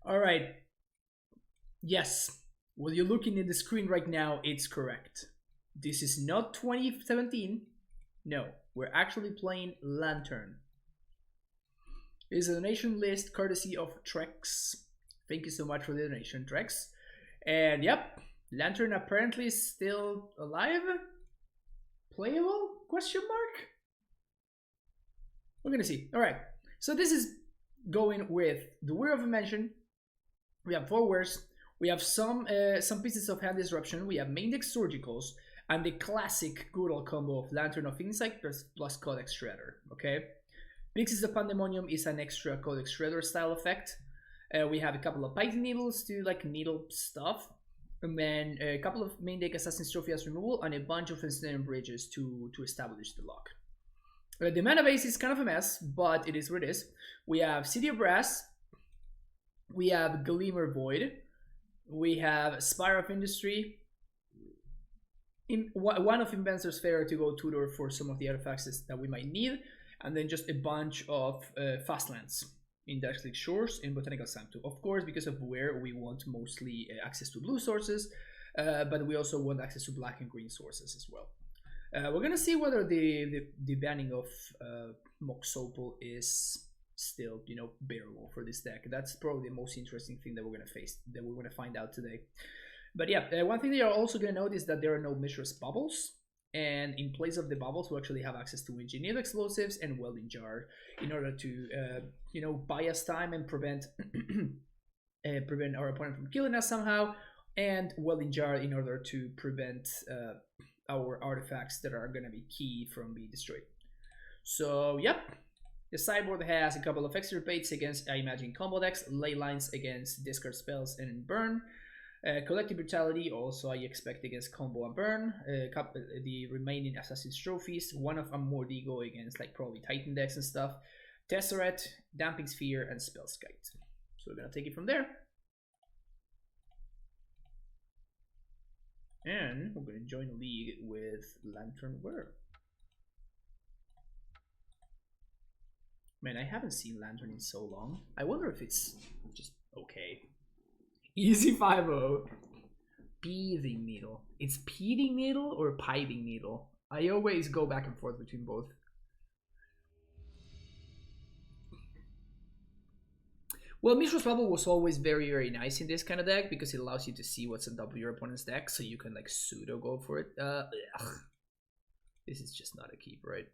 All right. Yes. Well, you're looking at the screen right now, it's correct. This is not 2017. No, we're actually playing Lantern. It is a donation list courtesy of Trex. Thank you so much for the donation, Trex. And yep, Lantern apparently is still alive. Playable? Question mark. We're gonna see. All right. So this is going with the Whir of Invention. We have 4 Whirs. We have some pieces of hand disruption. We have main deck surgicals and the classic good old combo of Lantern of Insight plus Codex Shredder. Okay. Grixis of Pandemonium is an extra Codex Shredder style effect. We have a couple of Python Needles to like needle stuff. And then a couple of main deck Assassin's Trophy as removal and a bunch of Ensnaring Bridges to establish the lock. The mana base is kind of a mess, but it is what it is. We have City of Brass. We have Glimmer Void. We have Spire of Industry. One of Inventor's Fair to go tutor for some of the artifacts that we might need. And then just a bunch of fast lands in Darkslick Shores in Botanical Sanctum. Of course, because of where we want mostly access to blue sources, but we also want access to black and green sources as well. We're gonna see whether the banning of Moxopal is still, bearable for this deck. That's probably the most interesting thing that we're gonna find out today. But yeah, one thing that you're also gonna notice is that there are no Mishra's Bubbles. And in place of the bubbles, we actually have access to engineered explosives and welding jar in order to, buy us time and prevent prevent our opponent from killing us somehow, and welding jar in order to prevent our artifacts that are gonna be key from being destroyed. So yep, the sideboard has a couple of extirpates against, I imagine, combo decks, ley lines against discard spells and burn. Collective Brutality also I expect against combo and burn. The remaining Assassin's Trophies, one of Mordigo against like probably Titan decks and stuff. Tesseract, Damping Sphere, and Spellskite. So we're gonna take it from there. And we're gonna join a league with Lantern Whir. Man, I haven't seen Lantern in so long. I wonder if it's just okay. Easy 5-0. Peething Needle. It's Peething Needle or Piping Needle? I always go back and forth between both. Well, Mishra's Bubble was always very, very nice in this kind of deck because it allows you to see what's on top of your opponent's deck, so you can like pseudo go for it. This is just not a keep, right?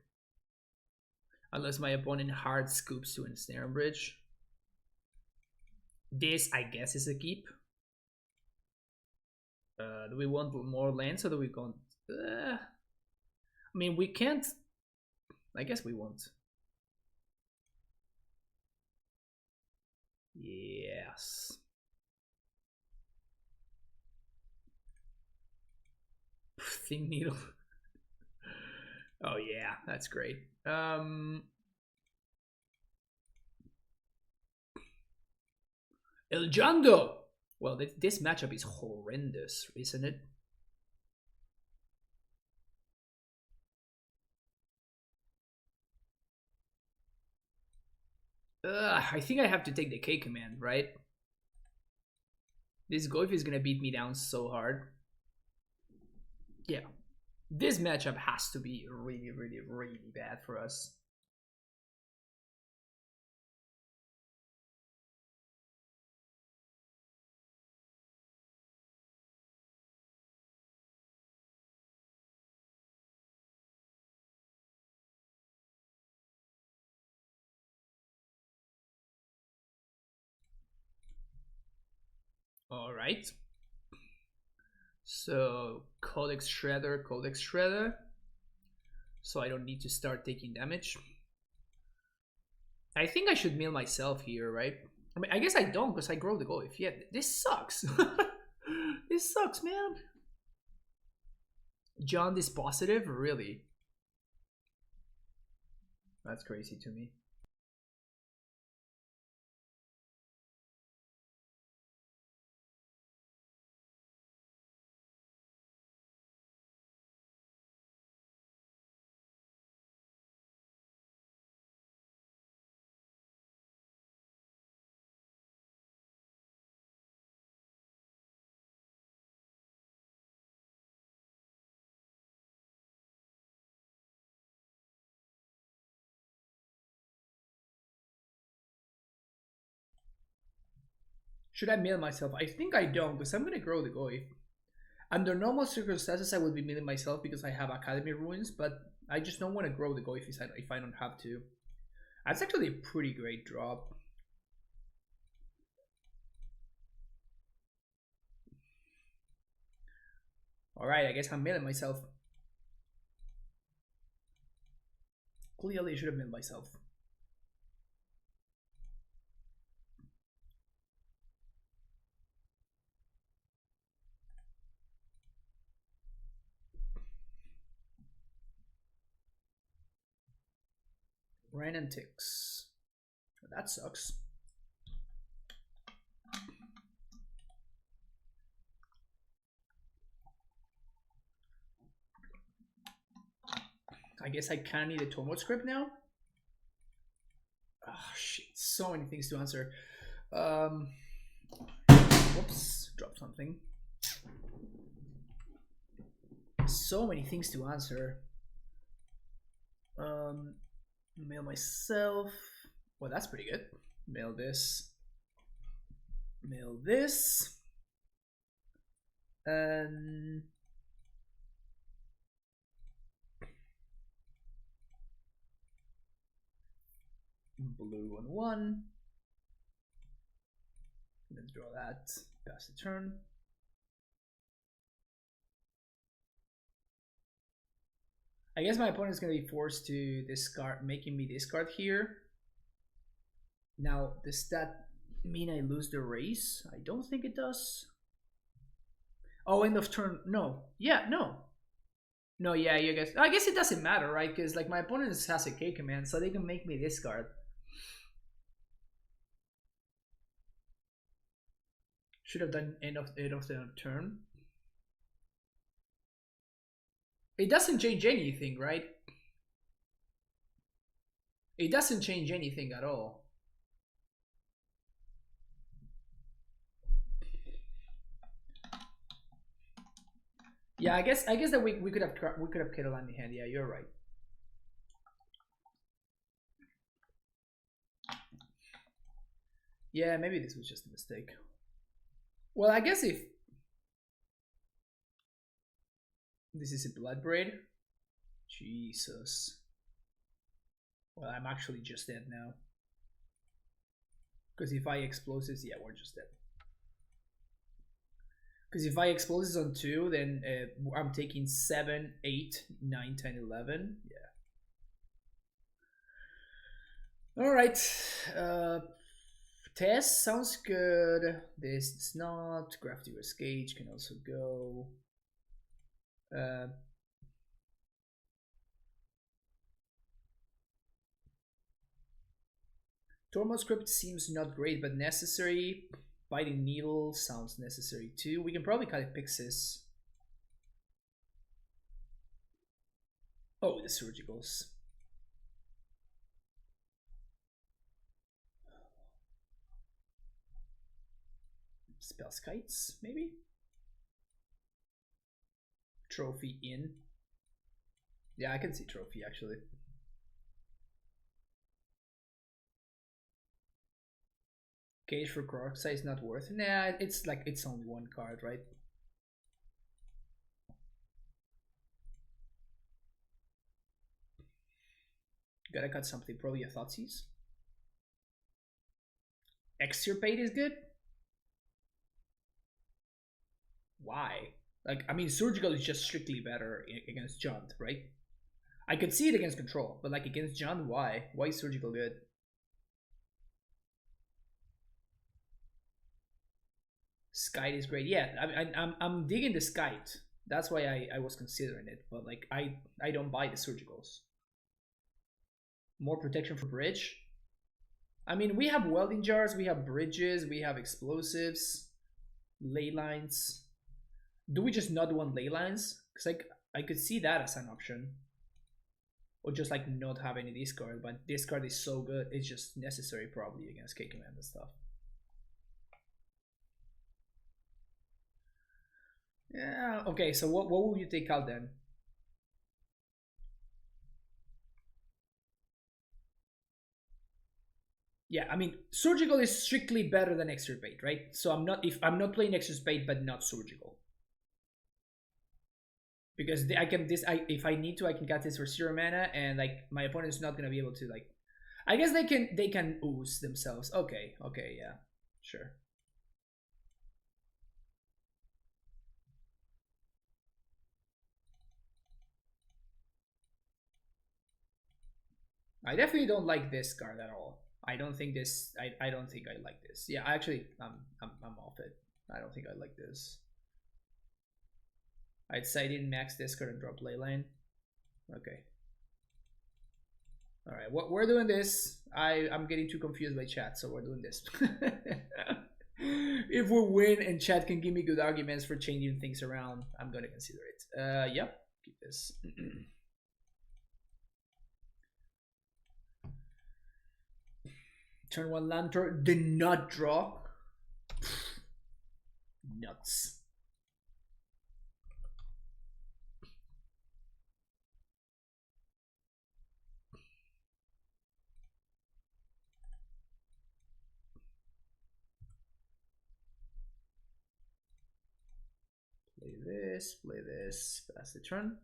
Unless my opponent hard scoops to ensnare bridge. This, I guess, is a keep. Do we want more lands or do we want... I mean, we can't... I guess we want... Yes. Thing Needle. Oh yeah, that's great. El Jando! Well, this matchup is horrendous, isn't it? I think I have to take the K command, right? This Goif is gonna beat me down so hard. Yeah. This matchup has to be really, really, really bad for us. All right. So Codex Shredder. So I don't need to start taking damage. I think I should mill myself here, right? I mean, I guess I don't because I grow the Goif. Yeah, this sucks. This sucks, man. John Dispositive? Really? That's crazy to me. Should I mill myself? I think I don't, because I'm gonna grow the Goy. Under normal circumstances, I would be milling myself because I have Academy Ruins, but I just don't want to grow the Goy if I don't have to. That's actually a pretty great drop. Alright, I guess I'm milling myself. Clearly, I should have milled myself. Ran and ticks. That sucks. I guess I kind of need a Tomo script now. Oh shit, so many things to answer. Whoops, drop something. So many things to answer. Mail myself. Well, that's pretty good. Mail this. Mail this. And blue on 1. Then draw that. Pass the turn. I guess my opponent's gonna be forced to discard, making me discard here. Now, does that mean I lose the race? I don't think it does. Oh, end of turn. No. Yeah, no. No, yeah, you guys. I guess it doesn't matter, right? Because like my opponent has a K command, so they can make me discard. Should have done end of the turn. It doesn't change anything, right? It doesn't change anything at all. Yeah, I guess that we could have Kettle in the hand. Yeah, you're right. Yeah, maybe this was just a mistake. Well, I guess if this is a blood braid, Jesus. Well, I'm actually just dead now. Because if I explosives, yeah, we're just dead. Because if I explosives on 2, then I'm taking 7, 8, 9, 10, 11. Yeah. Alright. Test sounds good. This is not. Grafty Gauge can also go. Tormo script seems not great, but necessary. Biting Needle sounds necessary too. We can probably cut it Pixis. Oh, the Surgicals. Spellskites, maybe? Trophy in. Yeah, I can see Trophy actually. Cage for Grixis is not worth it. Nah, it's like it's only 1 card, right? Gotta cut something, probably a Thoughtseize. Extirpate is good? Why? Like, I mean, Surgical is just strictly better against Jund, right? I could see it against Control, but like against Jund, why? Why is Surgical good? Skite is great. Yeah, I'm digging the Skite. That's why I was considering it, but like I don't buy the Surgicals. More protection for Bridge. I mean, we have welding jars, we have bridges, we have explosives, ley lines. Do we just not want ley lines? Because like I could see that as an option. Or just like not have any discard, but discard is so good, it's just necessary probably against K command and stuff. Yeah, okay, so what will you take out then? Yeah, I mean, surgical is strictly better than extirpate, right? So I'm not playing extirpate, but not surgical, because I can if I need to, I can cast this for 0 mana, and like my opponent's not gonna be able to like. I guess they can ooze themselves. Okay, yeah, sure. I definitely don't like this card at all. I don't think this. I don't think I like this. Yeah, actually, I'm off it. I don't think I like this. I'd say I didn't max this card and drop Leyline. Okay. All right, we're doing this. I'm getting too confused by chat, so we're doing this. If we win and chat can give me good arguments for changing things around, I'm gonna consider it. Yep, keep this. Turn 1 Lantern, did not draw. Nuts. Play this, pass the turn.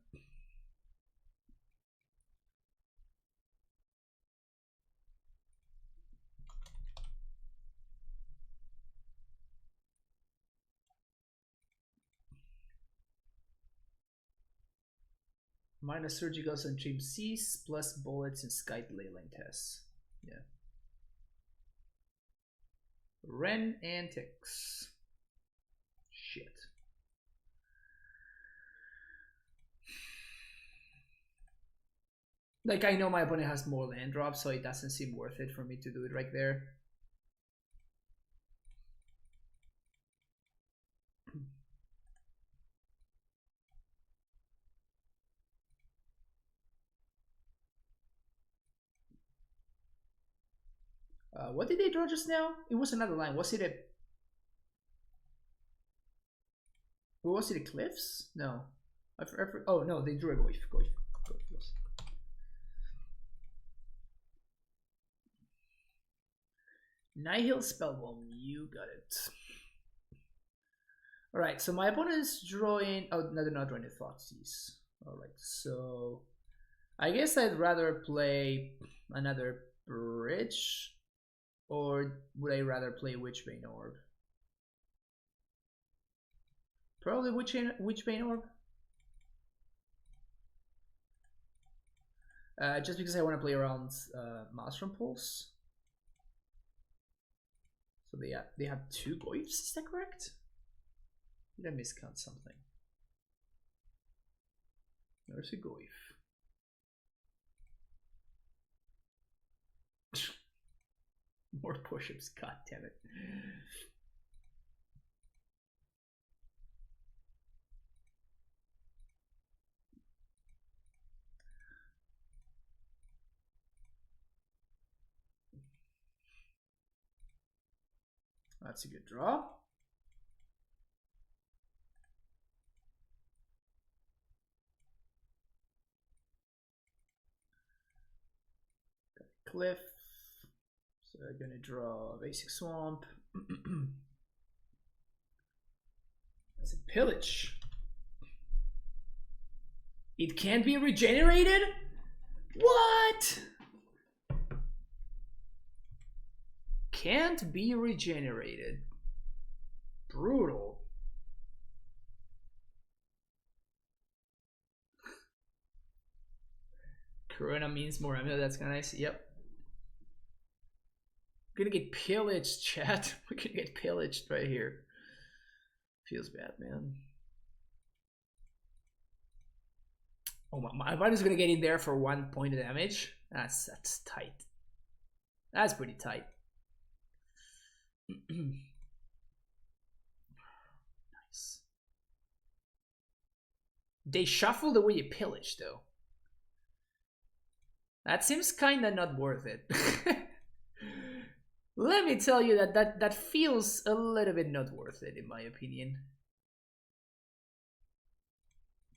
Minus surgicals and Dream Seas, plus bullets and Skype Leyline tests. Yeah. Ren Antics. Shit. Like, I know my opponent has more land drops, so it doesn't seem worth it for me to do it right there. What did they draw just now? It was another line. Was it a... Was it a Cliffs? No. Oh, no, they drew a Goif. Goif. Yes. Nihil Spellbomb, you got it. Alright, so my opponent is drawing... Oh, no, they're not drawing the Thoughtseize. Alright, so... I guess I'd rather play another Bridge, or would I rather play Witchbane Orb? Probably Witchbane Orb. Just because I want to play around Maelstrom Pulse. So they have 2 Goifs, is that correct? Did I miscount something? There's a Goif. More push-ups, god damn it. That's a good draw. Got a Cliff. So I'm gonna draw a basic swamp. That's a Pillage. It can't be regenerated? What? Can't be regenerated. Brutal. Corona means more ammo, that's kinda nice. Yep. We're gonna get pillaged, chat. We're gonna get pillaged right here. Feels bad, man. Oh, my body's gonna get in there for 1 point of damage. That's tight. That's pretty tight. Nice. They shuffle the way you pillage, though. That seems kinda not worth it. Let me tell you that feels a little bit not worth it, in my opinion.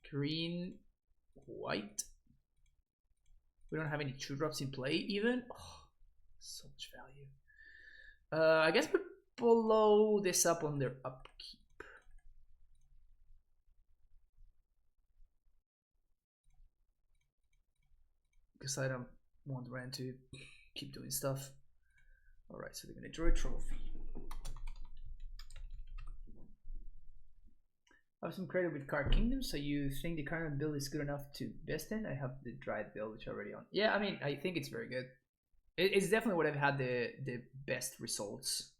Green, white. We don't have any 2-drops in play, even. Oh, so much value. I guess we blow this up on their upkeep. Because I don't want Ren to keep doing stuff. Alright, so they're gonna draw a trophy. I have some credit with Card Kingdom, so you think the current build is good enough to best in? I have the Dried build, which I'm already on. Yeah, I mean, I think it's very good. It's definitely what I've had the best results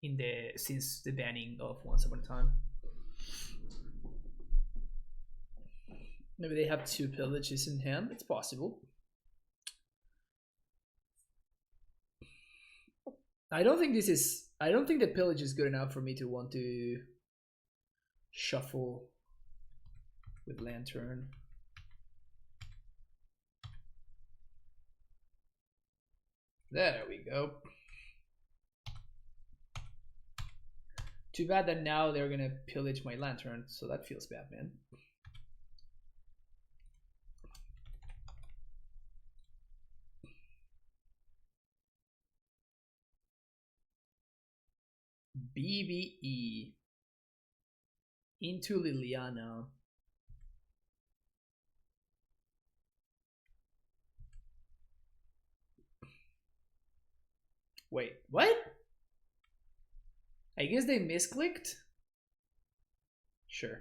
in the since the banning of Once Upon a Time. Maybe they have 2 pillages in hand. It's possible. I don't think the pillage is good enough for me to want to shuffle with Lantern. There we go. Too bad that now they're gonna pillage my Lantern, so that feels bad, man. BBE into Liliana. Wait, what? I guess they misclicked? Sure.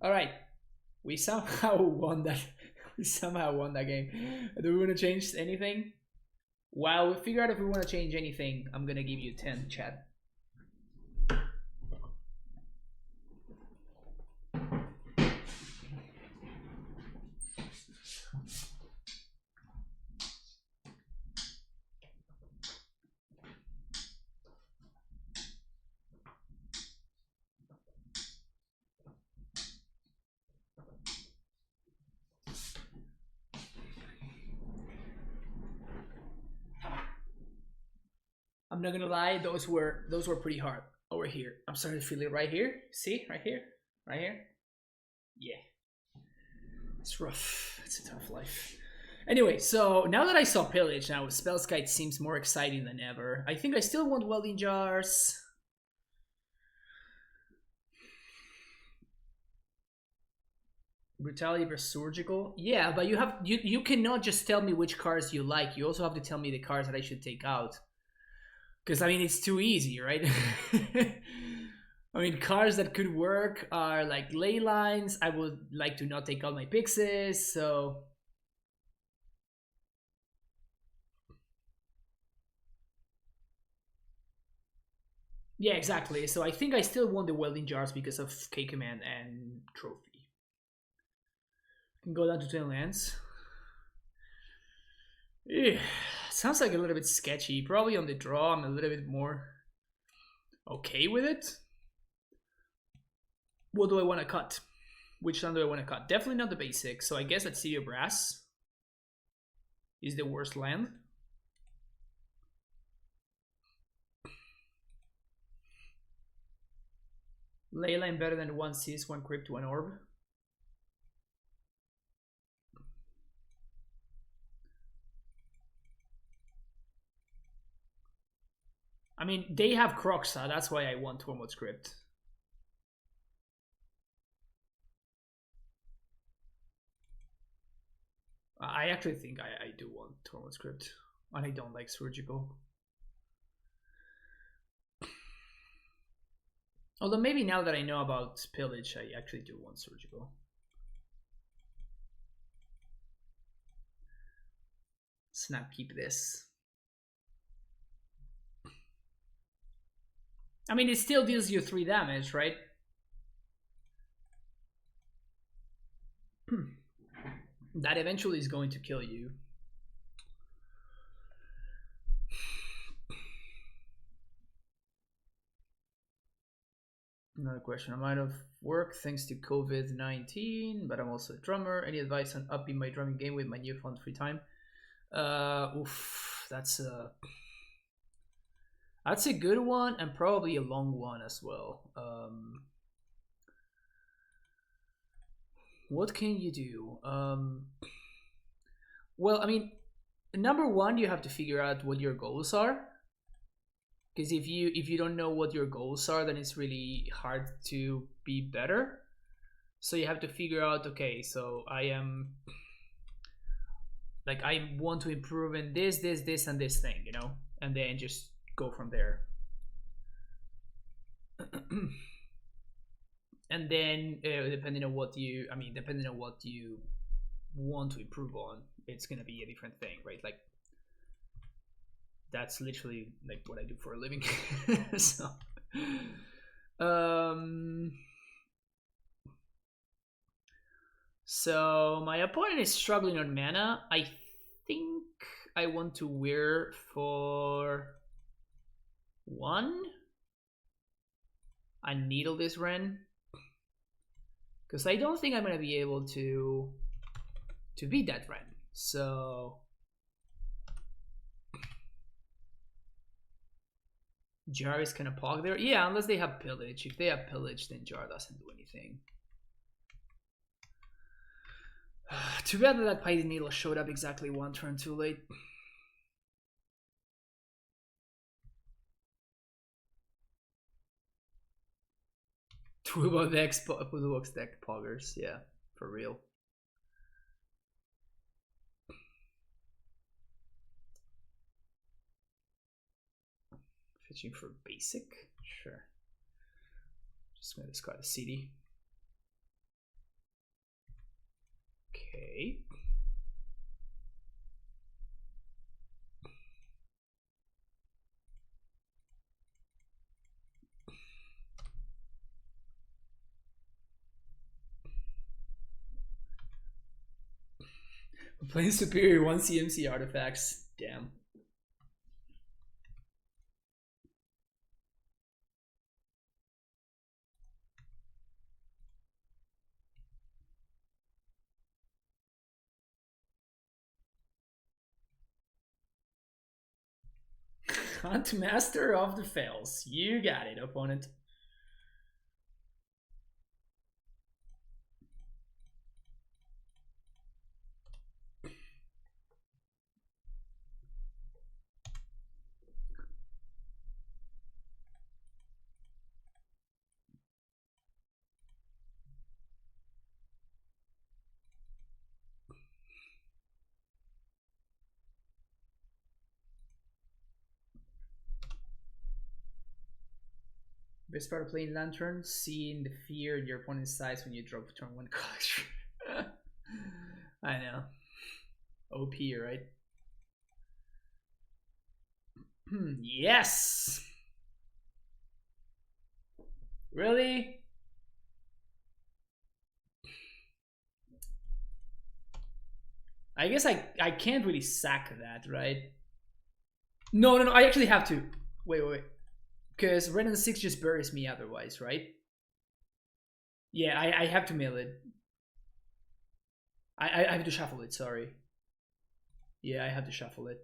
Alright. We somehow won that. We somehow won that game. Do we want to change anything? While we figure out if we want to change anything, I'm gonna give you 10, chat. I'm not gonna lie, those were pretty hard over here. I'm starting to feel it right here. See, right here, right here. Yeah, it's rough. It's a tough life. Anyway, so now that I saw Pillage, now Spellskite seems more exciting than ever. I think I still want Welding Jars. Brutality versus Surgical. Yeah, but you cannot just tell me which cards you like. You also have to tell me the cards that I should take out. Because, I mean, it's too easy, right? I mean, cards that could work are like Ley Lines. I would like to not take out my Pixies, so... Yeah, exactly. So I think I still want the Welding Jars because of K-Command and Trophy. Can go down to 10 lands. Yeah, sounds like a little bit sketchy. Probably on the draw, I'm a little bit more okay with it. What do I want to cut? Which land do I want to cut? Definitely not the basic. So I guess that City of Brass is the worst land. Leyline better than 1 Seas, 1 Crypt, 1 Orb. I mean, they have Croxa, that's why I want Tormod's Crypt. I actually think I do want Tormod's Crypt, and I don't like Surgical. Although maybe now that I know about Pillage, I actually do want Surgical. Snap keep this. I mean, it still deals you 3 damage, right? That eventually is going to kill you. Another question. I'm out of work thanks to COVID-19, but I'm also a drummer. Any advice on upping my drumming game with my newfound free time? That's a good one, and probably a long one as well. What can you do? Well, I mean, number one, you have to figure out what your goals are. Because if you don't know what your goals are, then it's really hard to be better. So you have to figure out, okay, so I am like, I want to improve in this, and this thing, you know, and then just go from there. And then depending on what you, depending on what you want to improve on, it's gonna be a different thing, right? Like, that's literally like what I do for a living. So, so my opponent is struggling on mana. I think I want to Whir for 1. I needle this Ren because I don't think I'm gonna be able to beat that Ren. So Jar is kind of pog there. Yeah, unless they have Pillage. If they have Pillage, then Jar doesn't do anything. Too bad that Pai's Needle showed up exactly 1 turn too late. Toolbox deck poggers, yeah, for real. Fetching for basic? Sure. Just gonna discard a CD. Okay. I'm playing Superior 1 CMC artifacts. Damn. Hunt Master of the Fells. You got it, opponent. Best part of playing Lantern, seeing the fear in your opponent's eyes when you drop turn 1 collection. I know. OP, right? Yes! Really? I guess I can't really sack that, right? No, I actually have to. Wait. Because Red and 6 just buries me otherwise, right? Yeah, I have to mill it. I have to shuffle it, sorry. Yeah, I have to shuffle it.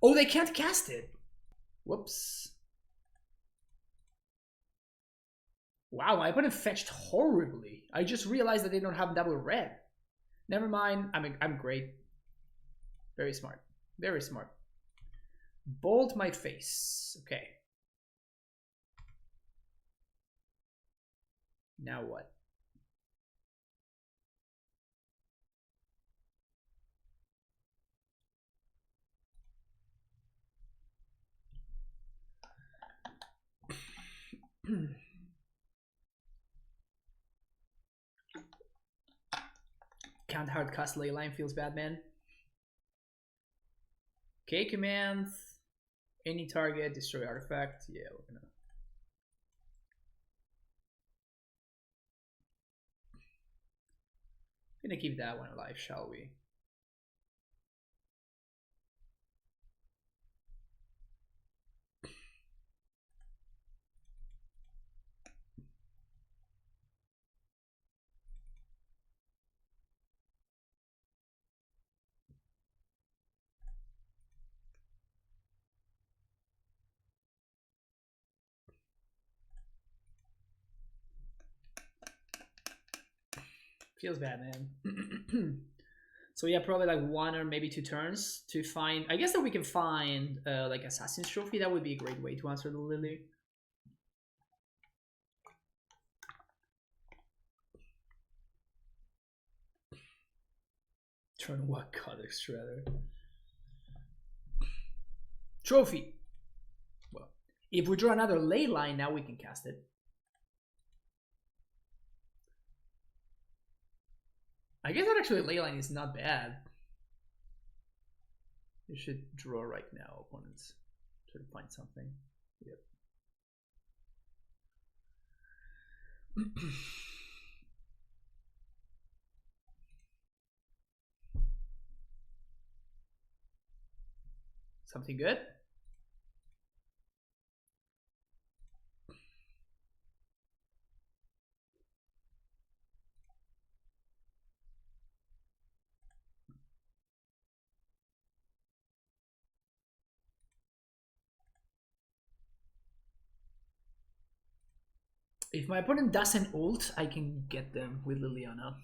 Oh, they can't cast it! Whoops. Wow, my opponent fetched horribly. I just realized that they don't have double red. Never mind, I'm great. Very smart. Very smart. Bolt my face. Okay. Now what? Can't hard cast Leyline, feels bad, man. Okay, command. Any target, destroy artifact. Yeah, we're gonna keep that one alive, shall we? Feels bad, man. So yeah, probably like 1 or maybe 2 turns to find. I guess that we can find like Assassin's Trophy. That would be a great way to answer the Lily. Turn what Codex Shredder? Trophy. Well, if we draw another ley line, now we can cast it. I guess that actually ley line is not bad. You should draw right now, opponents. Try to find something. Yep. Something good? If my opponent doesn't ult, I can get them with Liliana.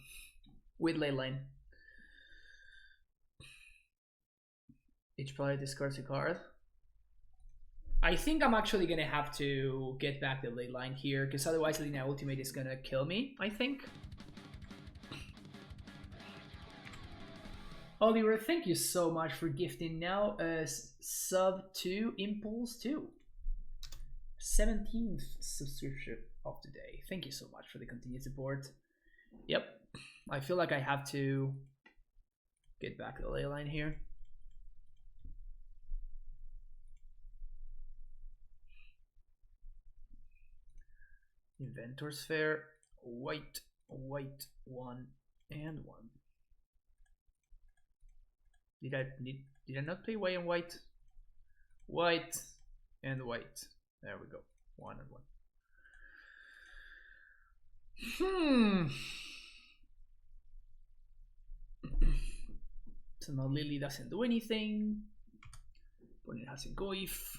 With Leyline. Each player discards a card. I think I'm actually gonna have to get back the Leyline here, because otherwise Lina Ultimate is gonna kill me, I think. Oliver, thank you so much for gifting now a sub to Impulse 2. 17th subscription of the day. Thank you so much for the continued support. Yep, I feel like I have to get back the ley line here. Inventor's Fair, white, white, 1 and 1. Did I not play white and white? White and white. There we go. 1 and 1. So now Lily doesn't do anything. Opponent has a Goif.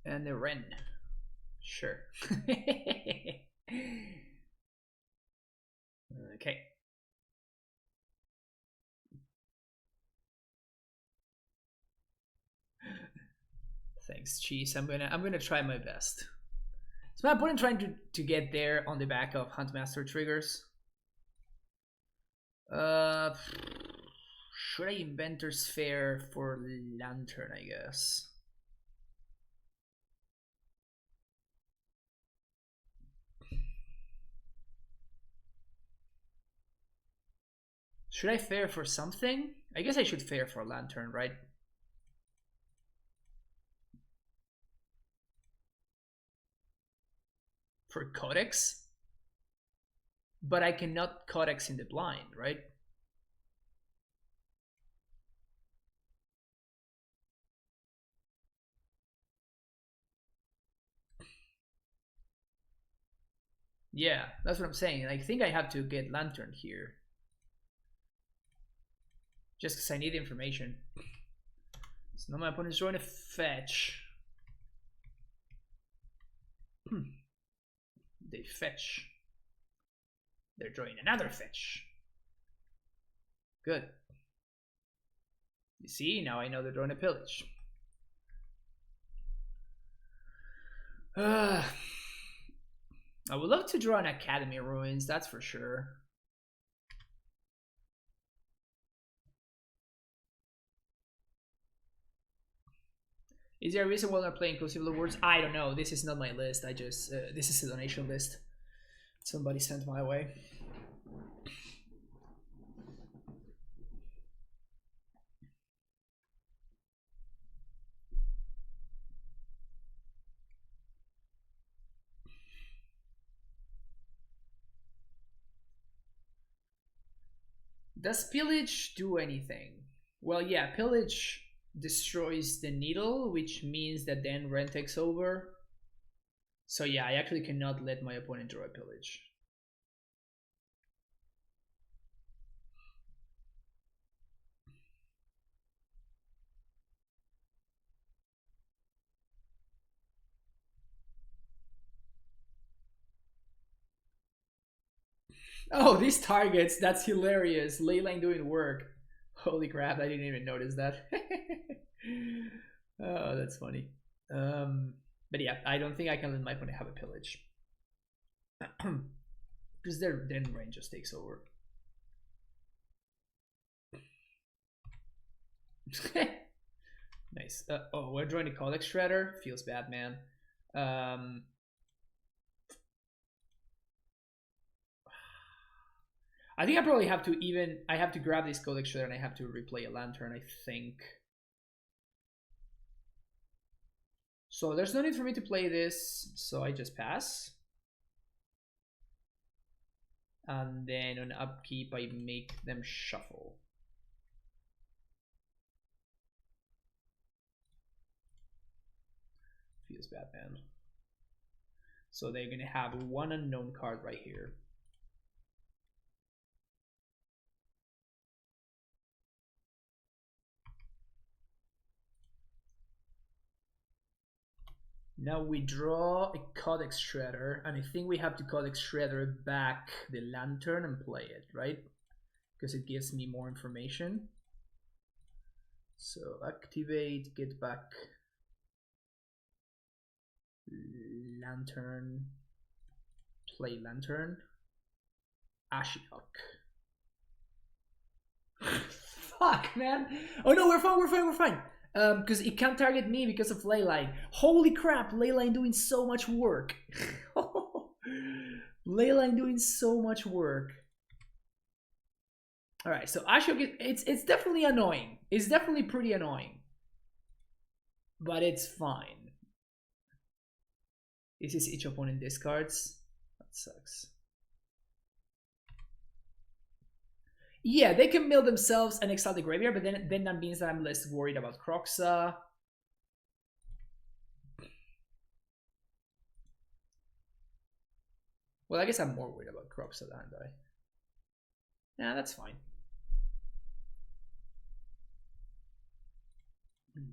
And a Ren. Sure. Okay. Thanks, Cheese. I'm gonna try my best. So my opponent trying to get there on the back of Huntmaster triggers. Should I Inventor's Fair for Lantern, I guess? Should I Fair for something? I guess I should Fair for Lantern, right? For Codex? But I cannot Codex in the blind, right? Yeah, that's what I'm saying. I think I have to get Lantern here. Just because I need information. So now my opponent's drawing a fetch. They fetch. They're drawing another fetch. Good. You see, now I know they're drawing a pillage. I would love to draw an Academy Ruins, that's for sure. Is there a reason why I'm playing Inclusive Awards? I don't know. This is not my list. I just this is a donation list somebody sent my way. Does Pillage do anything? Well, yeah, Pillage destroys the needle, which means that then Ren takes over. So yeah, I actually cannot let my opponent draw a Pillage. Oh, these targets, that's hilarious. Leyline doing work. Holy crap, I didn't even notice that. Oh, that's funny. But yeah, I don't think I can let my opponent have a pillage. Because their range just takes over. Nice. Oh, we're drawing a Codex Shredder. Feels bad, man. I think I probably have to I have to grab this Codex Shredder and I have to replay a Lantern, I think. So there's no need for me to play this, so I just pass. And then on upkeep, I make them shuffle. Feels bad, man. So they're gonna have one unknown card right here. Now we draw a Codex Shredder, and I think we have to Codex Shredder back the Lantern and play it, right? Because it gives me more information. So activate, get back Lantern, play Lantern, Ashiok. Fuck, man. Oh no, we're fine. Because it can't target me because of Leyline. Holy crap, Leyline doing so much work. Leyline doing so much work. Alright, so Ashiok, it's definitely annoying. It's definitely pretty annoying. But it's fine. This is each opponent discards. That sucks. Yeah, they can mill themselves and exile the graveyard, but then that means that I'm less worried about Kroxa. Well, I guess I'm more worried about Kroxa, aren't I? Nah, that's fine.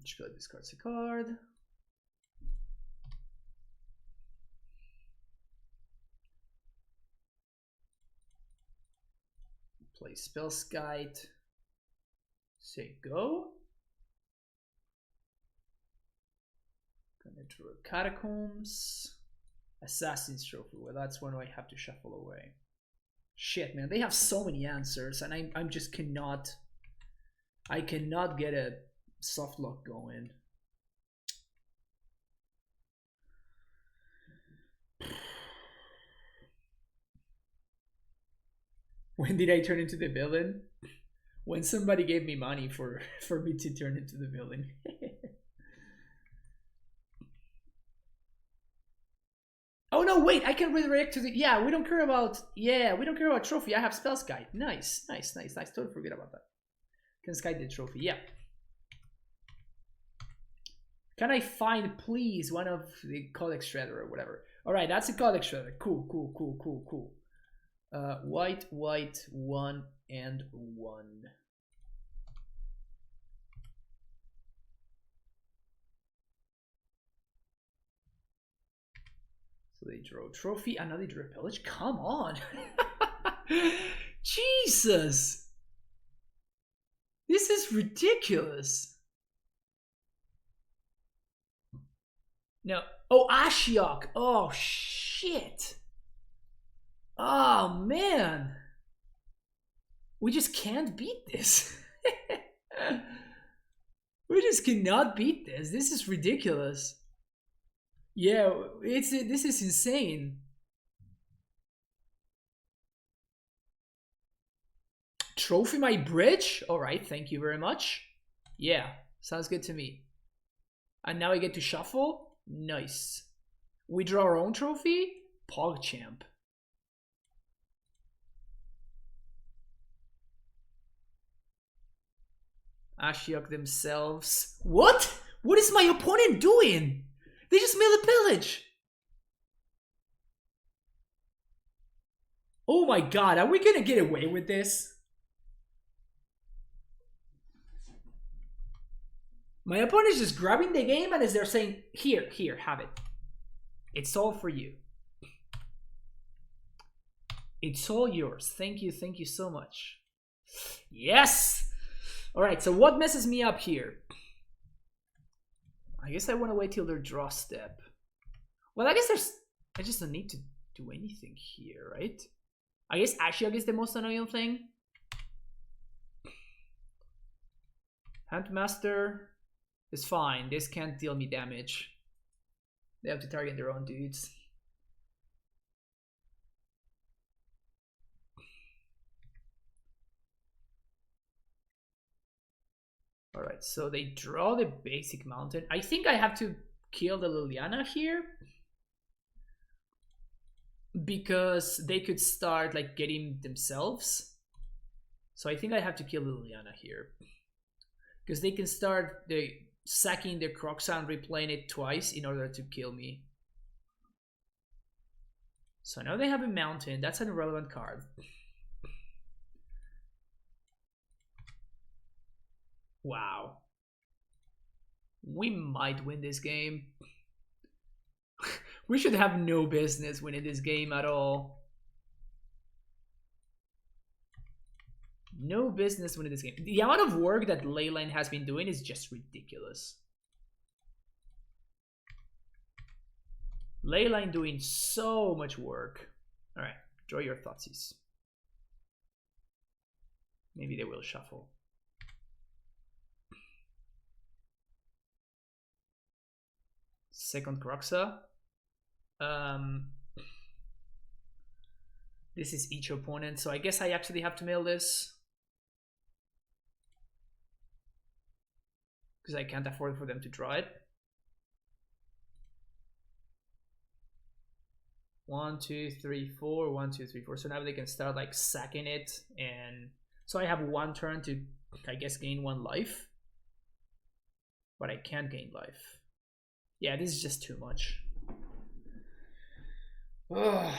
Shpil discards a card. Play Spellskite. Say go. Gonna draw Catacombs. Assassin's Trophy. Well, that's one I have to shuffle away. Shit, man. They have so many answers, and I'm just cannot. I cannot get a soft lock going. When did I turn into the villain? When somebody gave me money for me to turn into the villain. Oh no, wait, I can redirect to the... Yeah, we don't care about... Yeah, we don't care about trophy. I have Spellskite. Nice. Totally forget about that. Can Skite the trophy, yeah. Can I find, please, one of the Codex Shredder or whatever? Alright, that's a Codex Shredder. Cool. White, 1 and 1. So they draw trophy, and now they draw a pillage. Come on! Jesus! This is ridiculous. No. Oh, Ashiok! Oh, shit! Oh, man! We just can't beat this. We just cannot beat this. This is ridiculous. Yeah, this is insane. Trophy my bridge? Alright, thank you very much. Yeah, sounds good to me. And now I get to shuffle? Nice. We draw our own trophy? PogChamp. Ashiok themselves. What? What is my opponent doing? They just made a pillage. Oh my god, are we gonna get away with this? My opponent is just grabbing the game and as they're saying, here, have it. It's all for you. It's all yours. Thank you so much. Yes! Alright, so what messes me up here? I guess I want to wait till their draw step. Well, I just don't need to do anything here, right? I guess Ashiok is the most annoying thing. Handmaster is fine. This can't deal me damage. They have to target their own dudes. Alright, so they draw the basic mountain. I think I have to kill the Liliana here, because they could start like getting themselves. So I think I have to kill the Liliana here, because they can start sacking the Croxa and replaying it twice in order to kill me. So now they have a mountain. That's an irrelevant card. Wow. We might win this game. We should have no business winning this game at all. No business winning this game. The amount of work that Leyline has been doing is just ridiculous. Leyline doing so much work. Alright, draw your Thoughtseize. Maybe they will shuffle. Second Croxa. This is each opponent, so I guess I actually have to mail this, because I can't afford for them to draw it. 1, 2, 3, 4. 1, 2, 3, 4. So now they can start like sacking it, and so I have one turn to, I guess, gain 1 life, but I can't gain life. Yeah, this is just too much. Ugh.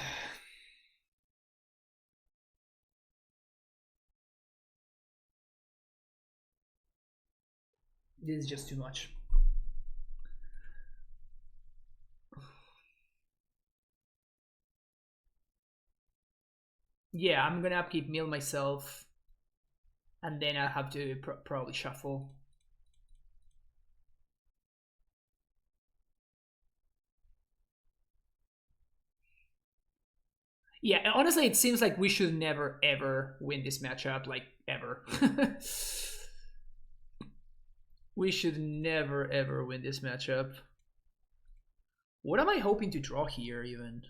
This is just too much. Yeah, I'm gonna upkeep mill myself, and then I'll have to probably shuffle. Yeah, honestly, it seems like we should never ever win this matchup, like ever. We should never ever win this matchup. What am I hoping to draw here even?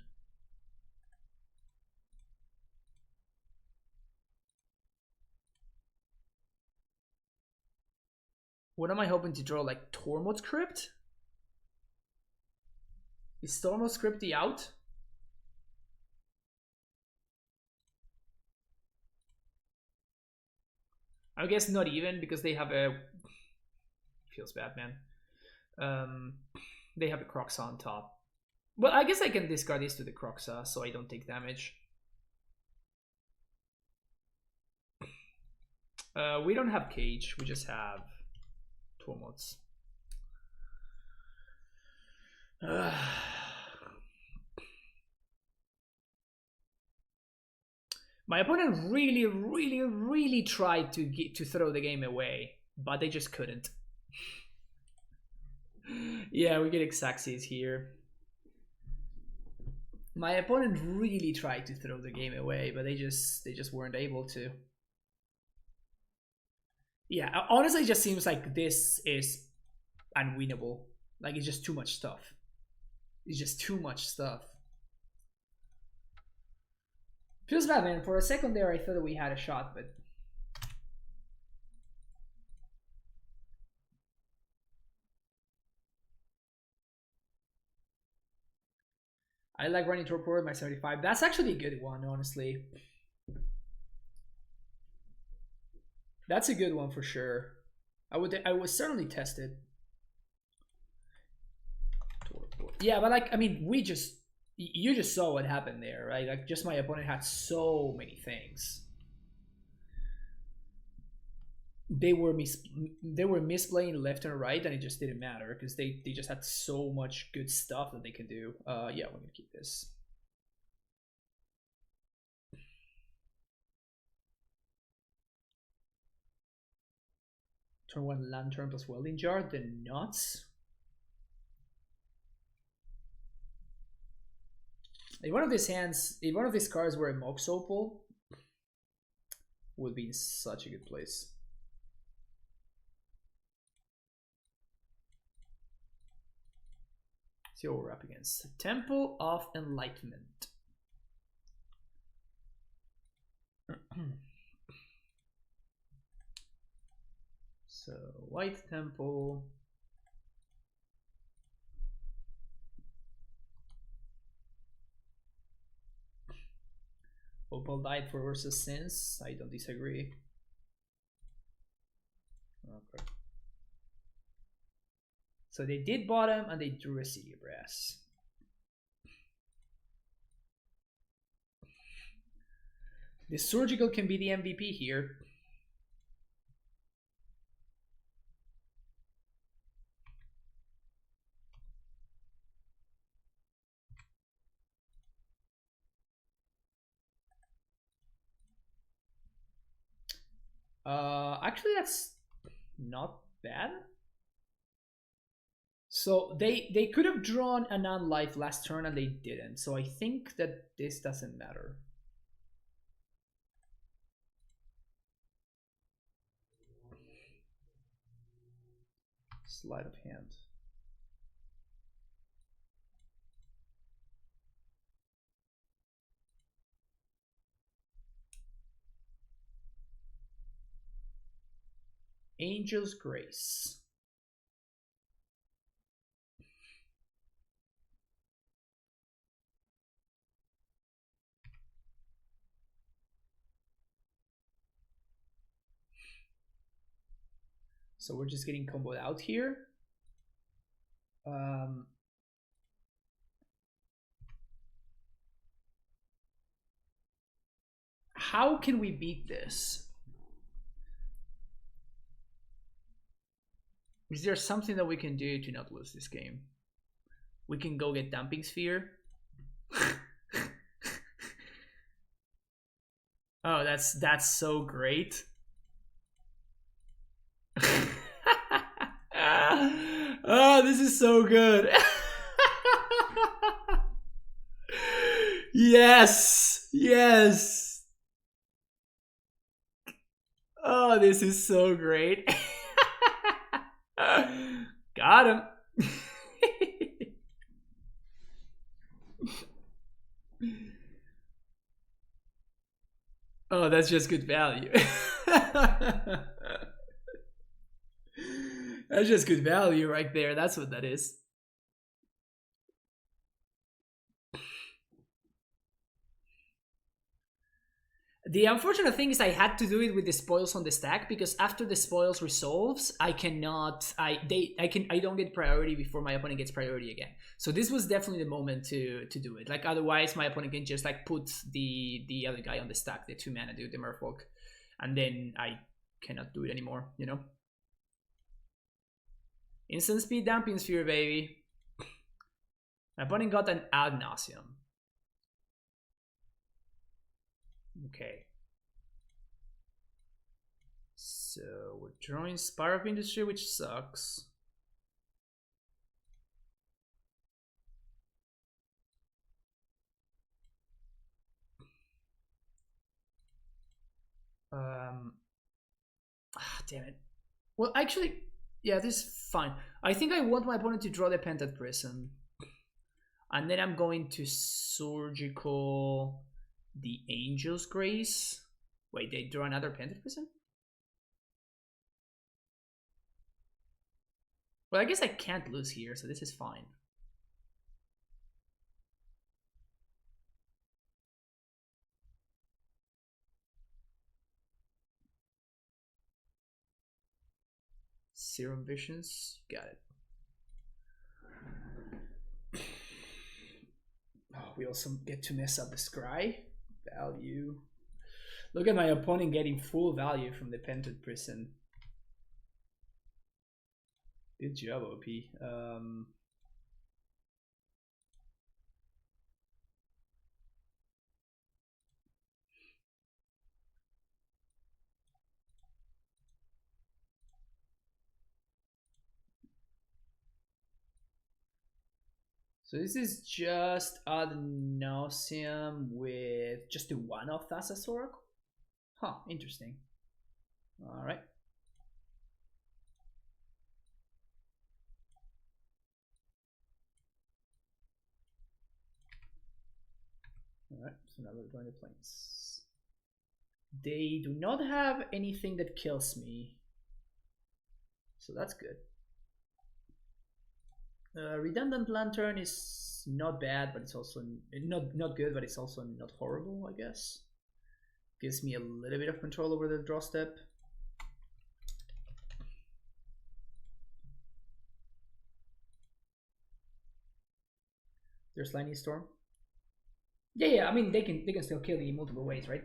What am I hoping to draw? Like Tormod's Crypt? Is Tormod's Crypt the out? I guess not even, because they have a... Feels bad, man. They have a Croxa on top. Well, I guess I can discard this to the Croxa so I don't take damage. We don't have Cage, we just have Tormods. My opponent really tried to throw the game away, but they just couldn't. Yeah, we get Xaxis here. My opponent really tried to throw the game away, but they just weren't able to. Yeah, honestly, it just seems like this is unwinnable. Like, it's just too much stuff. It's just too much stuff. Feels bad, man. For a second there, I thought that we had a shot, but... I like running Torpor my 75. That's actually a good one, honestly. That's a good one for sure. I would certainly test it. Yeah, but like, I mean, you just saw what happened there, right? Like, just my opponent had so many things. They were misplaying left and right, and it just didn't matter because they just had so much good stuff that they could do. Yeah, we're gonna keep this. Turn 1 Lantern plus Welding Jar, then nuts. If one of these hands, if one of these cards were a Mox Opal, would be in such a good place. See what we're up against. Temple of Enlightenment. So, White Temple. Opal died for Ursa's sins. I don't disagree. Okay. So they did bottom and they drew a City of Brass. The Surgical can be the MVP here. Actually, that's not bad. So they could have drawn a non-life last turn and they didn't. So I think that this doesn't matter. Sleight of hand. Angel's Grace. So we're just getting comboed out here. How can we beat this? Is there something that we can do to not lose this game? We can go get Dumping Sphere. Oh, that's so great. Oh, this is so good. Yes, yes. Oh, this is so great. Got him. Oh, that's just good value. That's just good value right there. That's what that is. The unfortunate thing is I had to do it with the spoils on the stack because after the spoils resolves, I cannot. I don't get priority before my opponent gets priority again. So this was definitely the moment to do it. Like otherwise, my opponent can just like put the other guy on the stack, the 2-mana dude, the Merfolk, and then I cannot do it anymore. You know. Instant speed Damping Sphere, baby. My opponent got an Ad Nauseam. Okay. So we're drawing Spire of Industry, which sucks. Damn it. Well, actually, yeah, this is fine. I think I want my opponent to draw the Pented Prison. And then I'm going to Surgical the Angel's Grace. Wait, they draw another Pented Prison? Well, I guess I can't lose here, so this is fine. Serum Visions, got it. Oh, we also get to mess up the scry. Value. Look at my opponent getting full value from the Pented Prison. Good job, OP. So this is just ad nauseam with just the one of Thassa's Oracle. Huh, interesting. Alright. Alright, so now we're going to planes. They do not have anything that kills me. So that's good. Redundant Lantern is not bad, but it's also not good, but it's also not horrible, I guess. Gives me a little bit of control over the draw step. There's Lightning Storm. Yeah, I mean they can still kill me in multiple ways, right?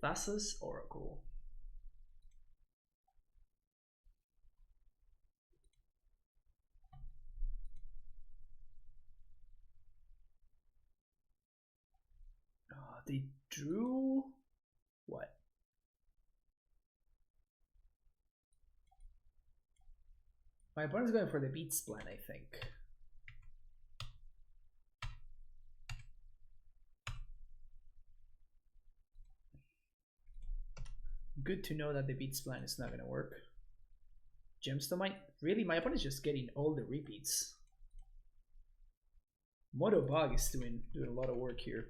Thassa's Oracle. They drew what? My opponent's going for the Beats plan, I think. Good to know that the Beats plan is not going to work. Gemstone might really, my opponent's just getting all the repeats. Moto Bug is doing a lot of work here.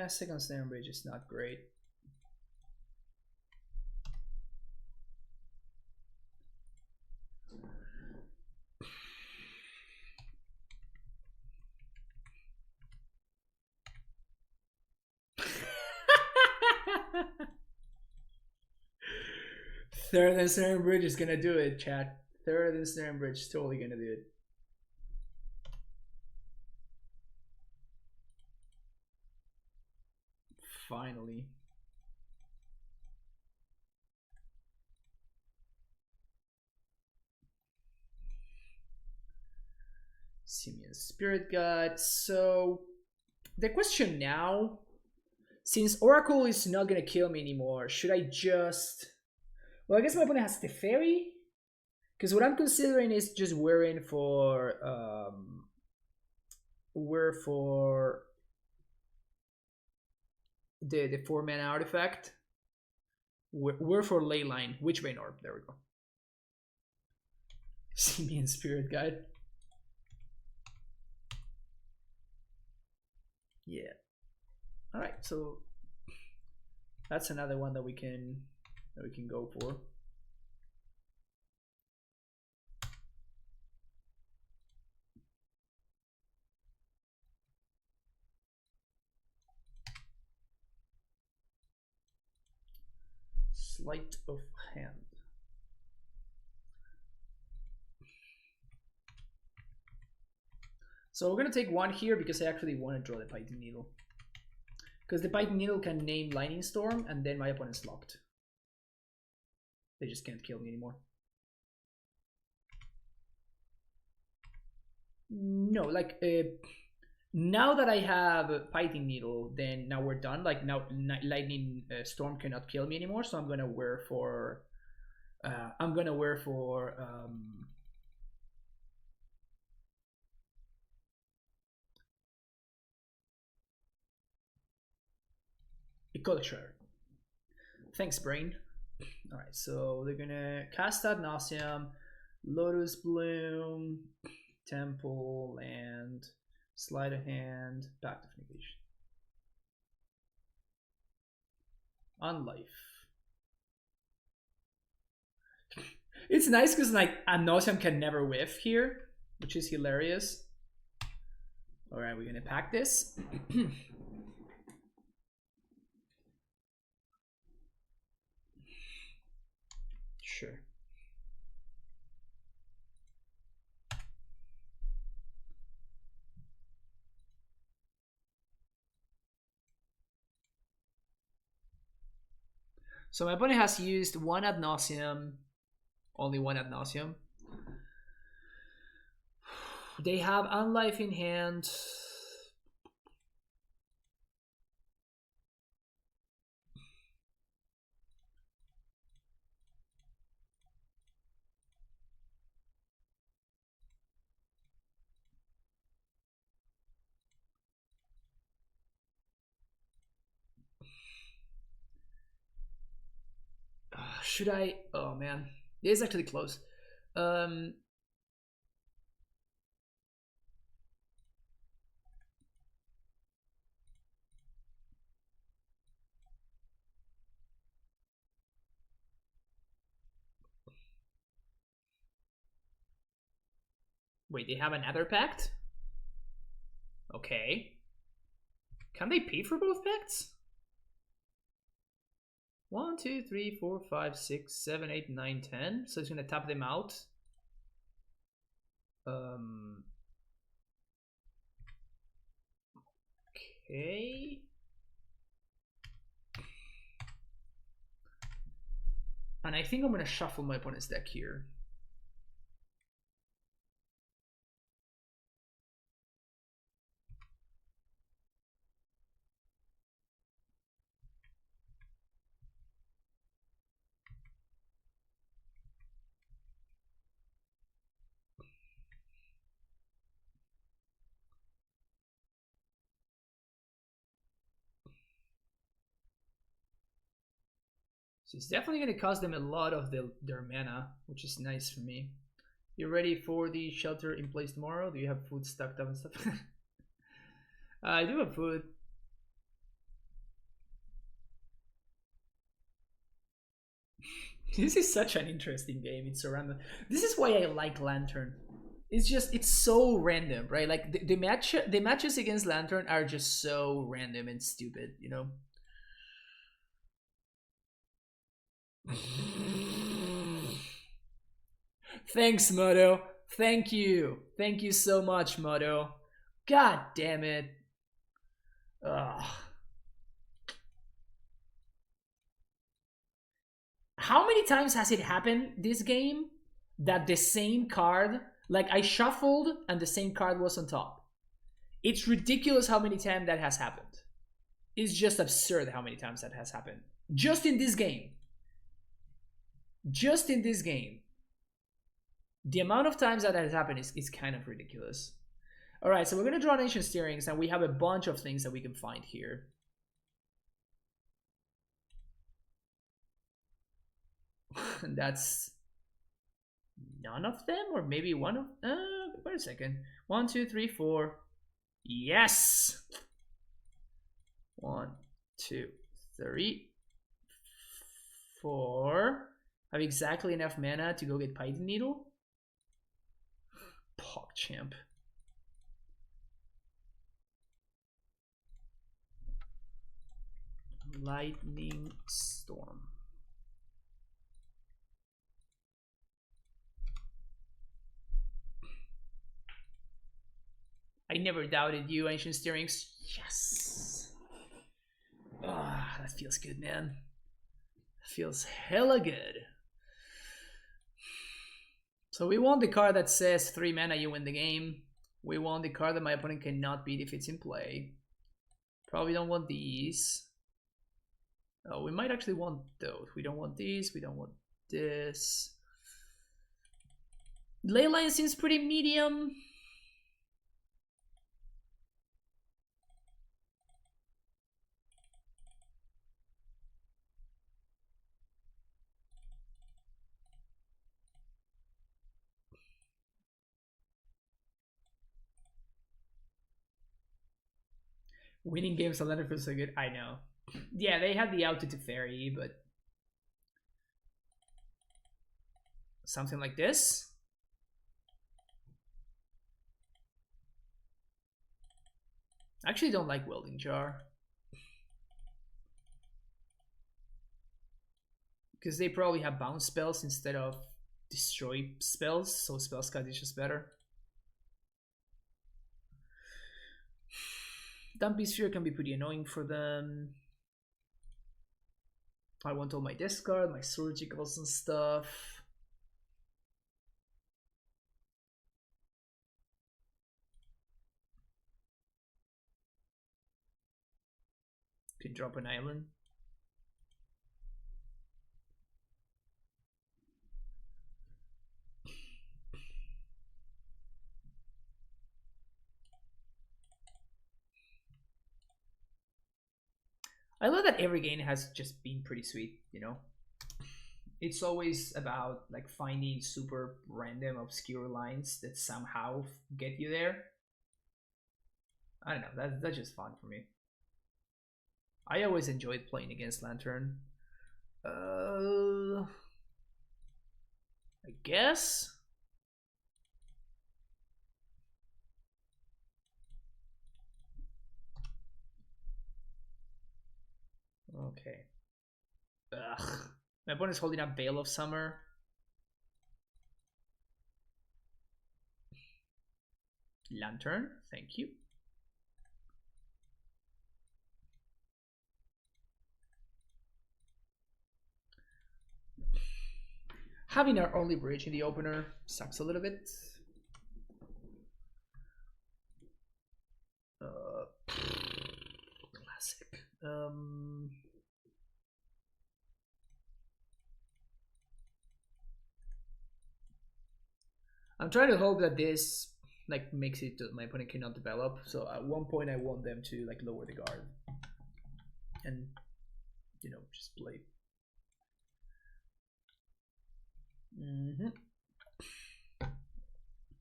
Second Snare Bridge is not great. Third and Snare Bridge is gonna do it, chat. Third and Snare Bridge is totally gonna do it. Finally. Simian Spirit God. So the question now, since Oracle is not gonna kill me anymore, should I just... Well, I guess my opponent has Teferi. Because what I'm considering is just Whirring for the 4-mana artifact. Whir for Leyline, Witchbane Orb. There we go. Simian Spirit Guide. Yeah. All right, so that's another one that we can go for. Sleight of Hand. So we're gonna take one here because I actually want to draw the Python Needle. Because the Python Needle can name Lightning Storm and then my opponent's locked. They just can't kill me anymore. No, like now that I have Python Needle, then now we're done. Like now Lightning Storm cannot kill me anymore, so I'm gonna Whir for Ecolic Shredder. Thanks, brain. Alright, so they're gonna cast out Nauseam, Lotus Bloom, Temple, and Sleight of Hand, Pact of Negation. On life. It's nice because like Nauseam can never whiff here, which is hilarious. Alright, we're gonna pack this. Sure. So my opponent has used one ad nauseam, only one ad nauseam. They have Unlife in hand. Should I? Oh man, it is actually close. Um, Wait, they have another pact? Okay. Can they pay for both pacts? 1, 2, 3, 4, 5, 6, 7, 8, 9, 10. So it's gonna tap them out. Okay. And I think I'm gonna shuffle my opponent's deck here. So it's definitely going to cost them a lot of their mana, which is nice for me. You ready for the shelter in place tomorrow? Do you have food stocked up and stuff? I do have food. This is such an interesting game. It's so random. This is why I like Lantern. It's so random, right? Like the matches against Lantern are just so random and stupid, you know. Thanks, Moto. Thank you. Thank you so much, Moto. God damn it. Ugh. How many times has it happened this game that the same card, like I shuffled and the same card was on top? It's ridiculous how many times that has happened. It's just absurd how many times that has happened. Just in this game. Just in this game. The amount of times that has happened is kind of ridiculous. All right, so we're going to draw Ancient Steerings, and we have a bunch of things that we can find here. And that's none of them, or maybe one of... wait a second. 1, 2, 3, 4. Yes! 1, 2, 3, 4. Have exactly enough mana to go get Python Needle. PogChamp. Lightning Storm. I never doubted you, Ancient Steerings. Yes. Ah, that feels good, man. Feels hella good. So we want the card that says 3 mana, you win the game. We want the card that my opponent cannot beat if it's in play. Probably don't want these. Oh, we might actually want those. We don't want these. We don't want this. Leyline seems pretty medium. Winning games on Leonard feels so good. I know. Yeah, they had the Altitude Fairy, but something like this. I actually don't like Welding Jar. Because they probably have bounce spells instead of destroy spells, so spell scout is just better. Dumpy Sphere can be pretty annoying for them. I want all my discard, my surgicals and stuff. can drop an island. I love that every game has just been pretty sweet, you know? It's always about like finding super random obscure lines that somehow get you there. I don't know, that's just fun for me. I always enjoyed playing against Lantern. I guess. Okay. Ugh. My opponent's holding up Veil of Summer. Lantern, thank you. Having our only bridge in the opener sucks a little bit. Classic. I'm trying to hope that this like makes it that my opponent cannot develop. So at one point I want them to like lower the guard and you know just play.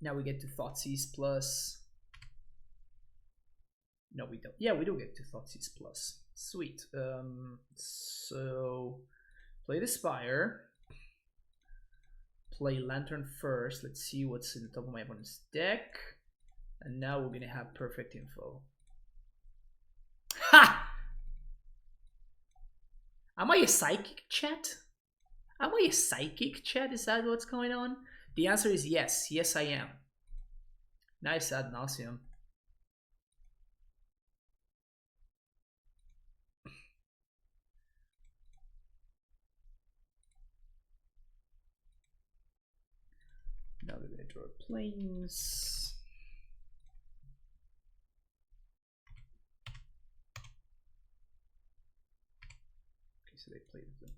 Now we get to Thoughtseize plus. No, we don't. Yeah, we do get to Thoughtseize plus. Sweet. So play the Spire. Play Lantern first. Let's see what's in the top of my opponent's deck. And now we're gonna have perfect info. Ha! Am I a psychic, chat? Am I a psychic, chat? Is that what's going on? The answer is yes. Yes, I am. Nice ad nauseam. Now we're gonna draw planes. Okay, so they played this.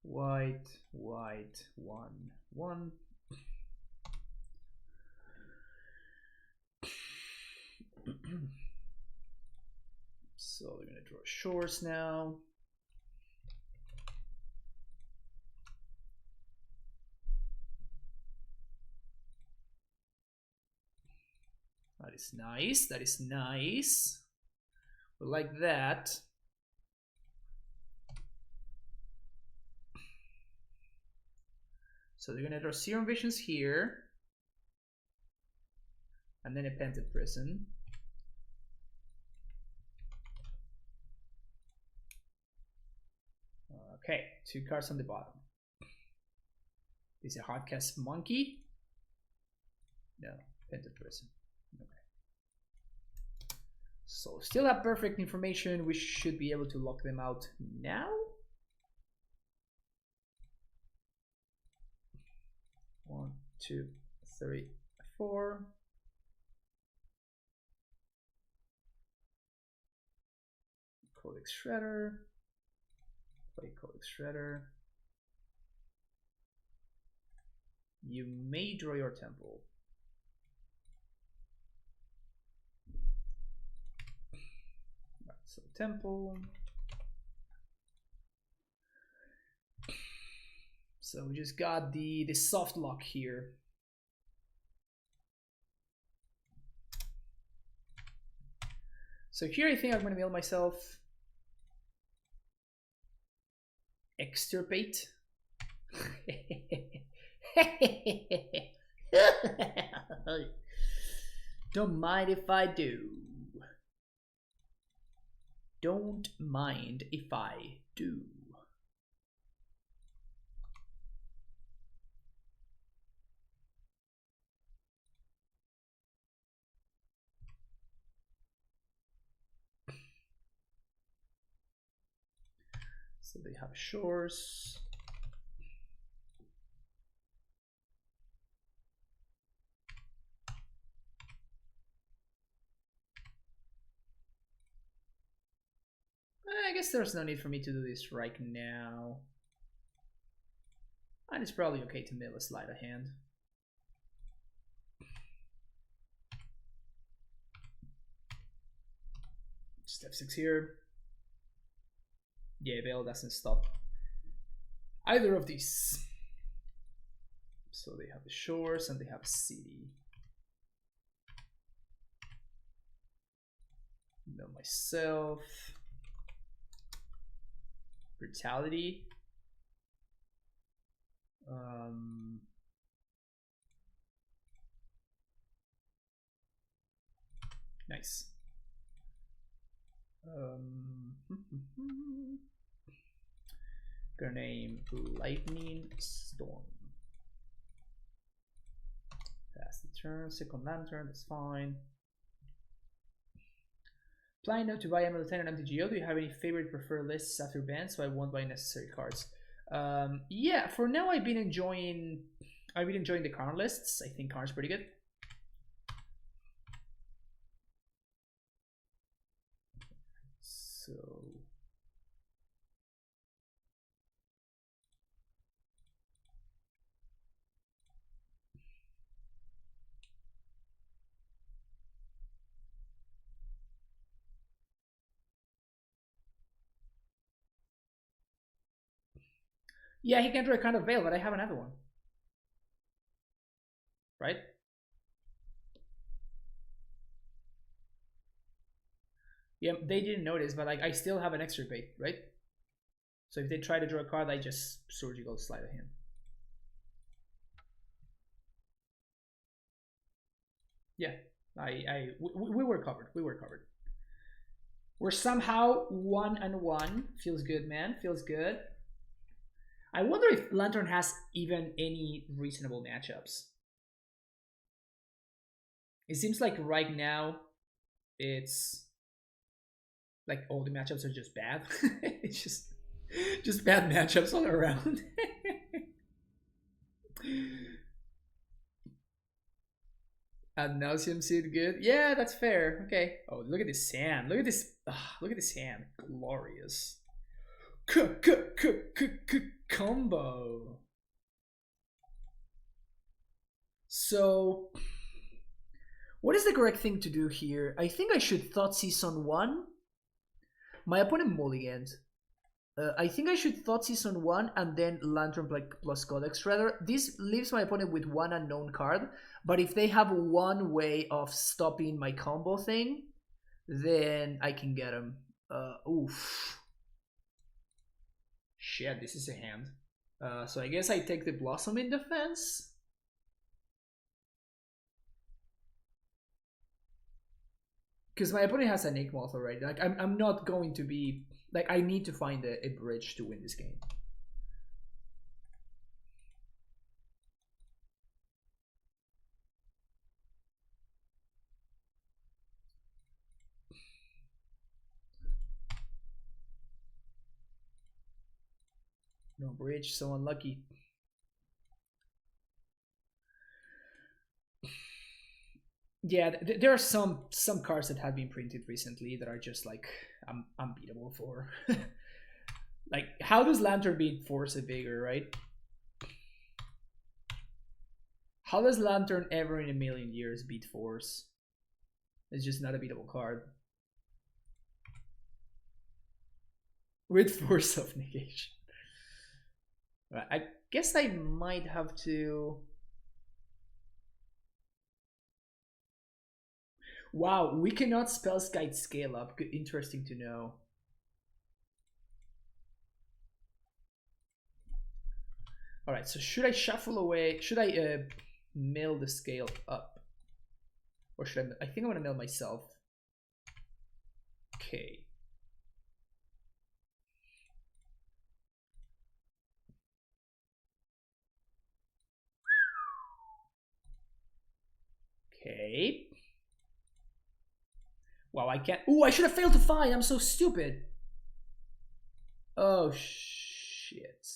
White, white, 1/1. So they're gonna draw shores now. That is nice. That is nice. We like that. So they're gonna draw Serum Visions here. And then a Painted Prison. Okay, 2 cards on the bottom. Is it Hardcast Monkey? No, Painted Prison. Okay. So still have perfect information. We should be able to lock them out now. 1, 2, 3, 4. Codex Shredder. Play Codex Shredder. You may draw your temple. Right, so temple. So we just got the soft lock here. So here I think I'm going to mail myself Extirpate. Don't mind if I do. Don't mind if I do. So they have shores. I guess there's no need for me to do this right now. And it's probably okay to mill a sleight of hand. Step 6 here. Yeah, Veil doesn't stop either of these. So they have the shores and they have a city. Mill myself. Brutality. Nice. Gonna name Lightning Storm. Pass the turn, second lantern, that's fine. Planning not to buy a Lieutenant and MTGO. Do you have any favorite preferred lists after Bant, so I won't buy necessary cards? Yeah, for now I've been enjoying the Karn lists. I think Karn's pretty good. So yeah, he can draw a kind of Veil, but I have another one. Right? Yeah, they didn't notice, but like I still have an extra bait, right? So if they try to draw a card, I just surgical sleight of hand. Yeah, we were covered. We were covered. We're somehow 1-1. Feels good, man. Feels good. I wonder if Lantern has even any reasonable matchups. It seems like right now it's like all the matchups are just bad. It's just bad matchups all around. And Nauseam seed good. Yeah, that's fair. Okay. Oh, look at this hand. Look at this. Look at this hand. Glorious. Combo. So, what is the correct thing to do here? I think I should Thoughtseize on 1. My opponent mulligans. I think I should Thoughtseize on 1 and then Lantern plus Codex rather. This leaves my opponent with 1 unknown card, but if they have one way of stopping my combo thing, then I can get them. Oof. Shit, this is a hand. So I guess I take the Blossom in defense. Because my opponent has an Inkmoth already. Like I'm not going to be like I need to find a bridge to win this game. No bridge, so unlucky. Yeah, there are some cards that have been printed recently that are just like unbeatable for. Like, how does Lantern beat Force a Vigor, right? How does Lantern ever in a million years beat Force? It's just not a beatable card. With Force of Negation. Right, I guess I might have to... Wow, we cannot Spellskite scale up. Interesting to know. Alright, so should I shuffle away? Should I mill the scale up? Or should I think I'm gonna mill myself. Okay. Okay. Wow, I can't. Ooh, I should have failed to find. I'm so stupid. Oh shit.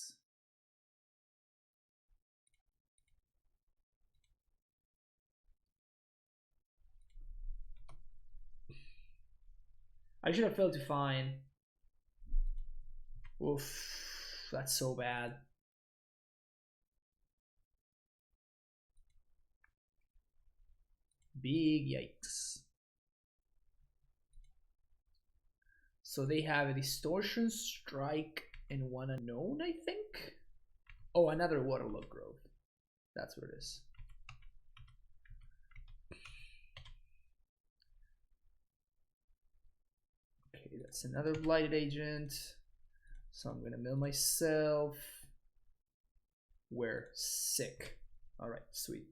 I should have failed to find. Oof, that's so bad. Big yikes. So they have a distortion, strike, and one unknown, I think. Oh, another waterlogged growth. That's what it is. Okay, that's another blighted agent. So I'm gonna mill myself. We're sick. All right, sweet.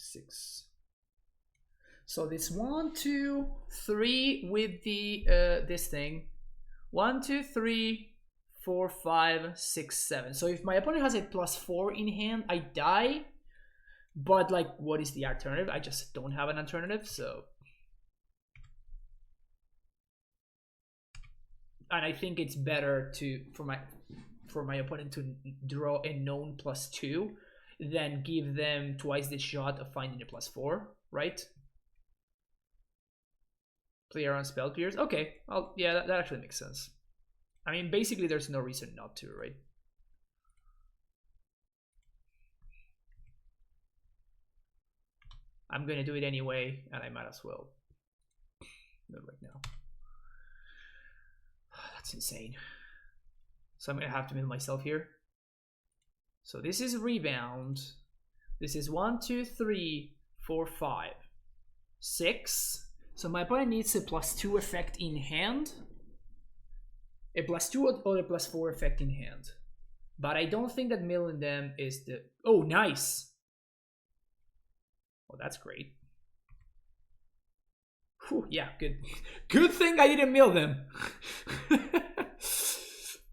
6. So this 1, 2, 3 with the this thing. 1, 2, 3, 4, 5, 6, 7. So if my opponent has a +4 in hand, I die. But like, what is the alternative? I just don't have an alternative, so. And I think it's better to for my opponent to draw a known +2 than give them twice the shot of finding a +4, right? Play around spell pierce. Okay, yeah, that actually makes sense. I mean, basically, there's no reason not to, right? I'm gonna do it anyway, and I might as well. Not right now. That's insane. So I'm gonna have to mill myself here. So this is rebound. This is 1, 2, 3, 4, 5, 6. So my opponent needs a +2 effect in hand, a +2 or a +4 effect in hand. But I don't think that milling them is the... Oh, nice! Oh, that's great. Whew, yeah, good. Good thing I didn't mill them.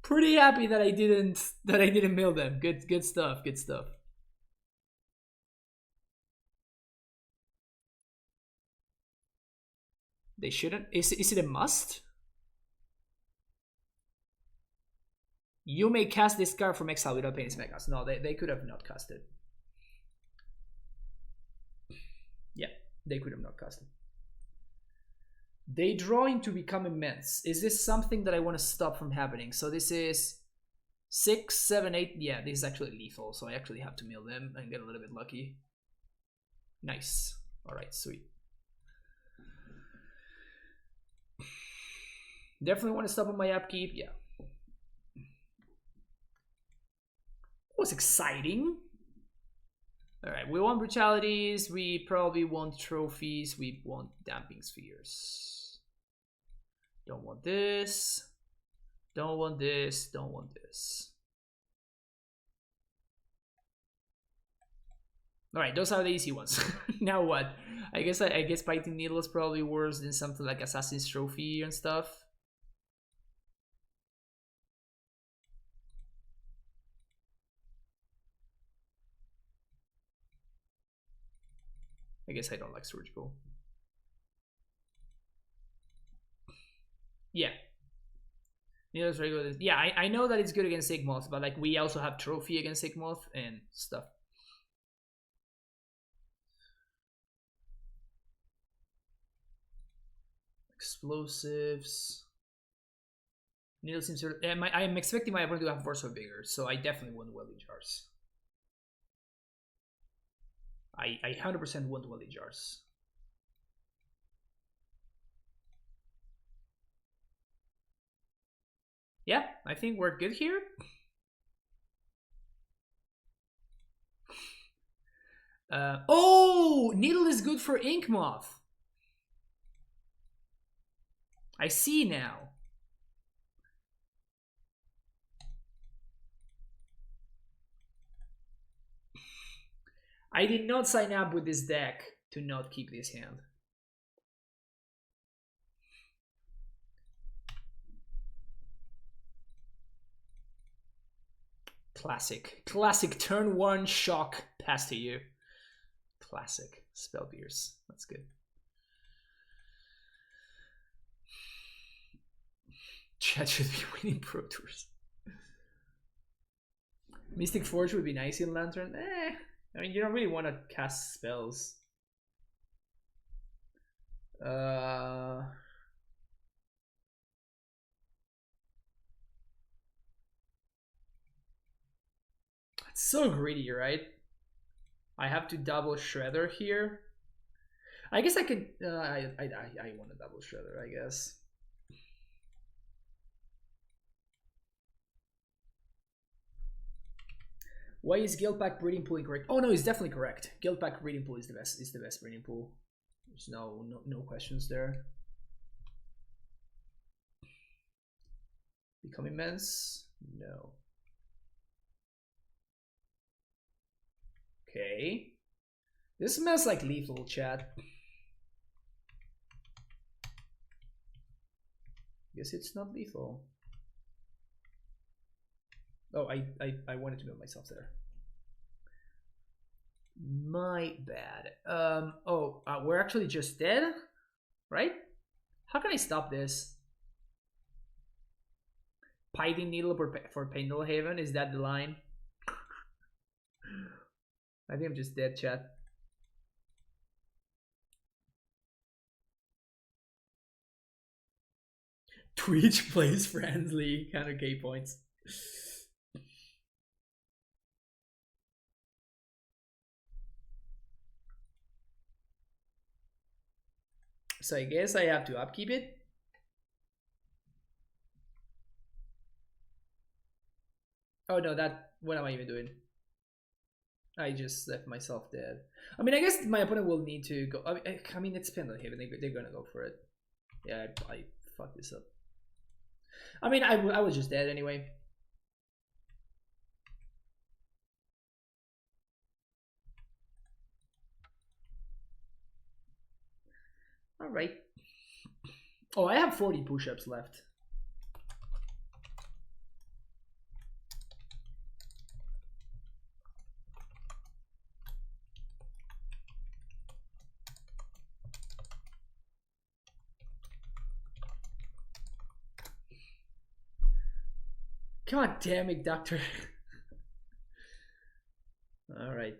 Pretty happy that I didn't mill them. Good stuff. Good stuff. They shouldn't. Is it a must? You may cast this card from exile without paying its megas. No, they could have not cast it. Yeah, they could have not cast it. They draw into become immense. Is this something that I want to stop from happening? So this is 6, 7, 8. Yeah, this is actually lethal, so I actually have to mill them and get a little bit lucky. Nice. All right, sweet. Definitely want to stop on my upkeep. Yeah. Was exciting. All right, we want brutalities. We probably want trophies. We want damping spheres. Don't want this. Don't want this. Don't want this. All right, those are the easy ones. Now what? I guess Biting Needle is probably worse than something like Assassin's Trophy and stuff. I guess I don't like Surgical. Yeah. Needle's regular. Yeah, I know that it's good against Sigmoth, but like we also have Trophy against Sigmoth and stuff. Explosives. Needle seems to. I'm expecting my opponent to have Force of Vigor, so I definitely want Welly Jars. I 100% want Welly Jars. Yeah, I think we're good here. Oh, Needle is good for Ink Moth. I see now. I did not sign up with this deck to not keep this hand. Classic turn 1 shock pass to you. Classic spell pierce. That's good. Chat should be winning Pro Tours. Mystic Forge would be nice in Lantern. I mean, you don't really want to cast spells. It's so greedy, right? I have to double Shredder here. I guess I could. I want to double Shredder, I guess. Why is Guildpact Breeding Pool incorrect? Oh no, it's definitely correct. Guildpact Breeding Pool is the best. Is the best breeding pool. There's no questions there. Become immense? No. Okay. This smells like lethal, chat. Guess it's not lethal. Oh, I wanted to move myself there. My bad. We're actually just dead, right? How can I stop this? Pithing Needle for Pendle Haven, is that the line? I think I'm just dead, chat. Twitch plays friendly, 100k points. So I guess I have to upkeep it. Oh no, what am I even doing? I just left myself dead. I mean, I guess my opponent will need to go. I mean, it's Pendle Haven. They're gonna go for it. Yeah, I fucked this up. I mean, I was just dead anyway. All right. Oh, I have 40 push-ups left. God damn it, Doctor. All right.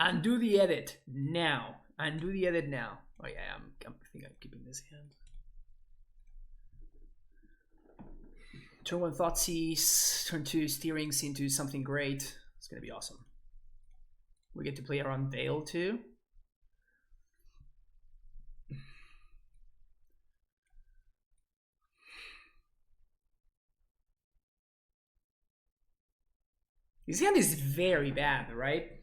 Undo the edit now. Undo the edit now. Oh yeah, I think I'm keeping this hand. Turn 1 Thoughtseize, turn 2 Steerings into something great. It's gonna be awesome. We get to play around Veil too. This hand is very bad, right?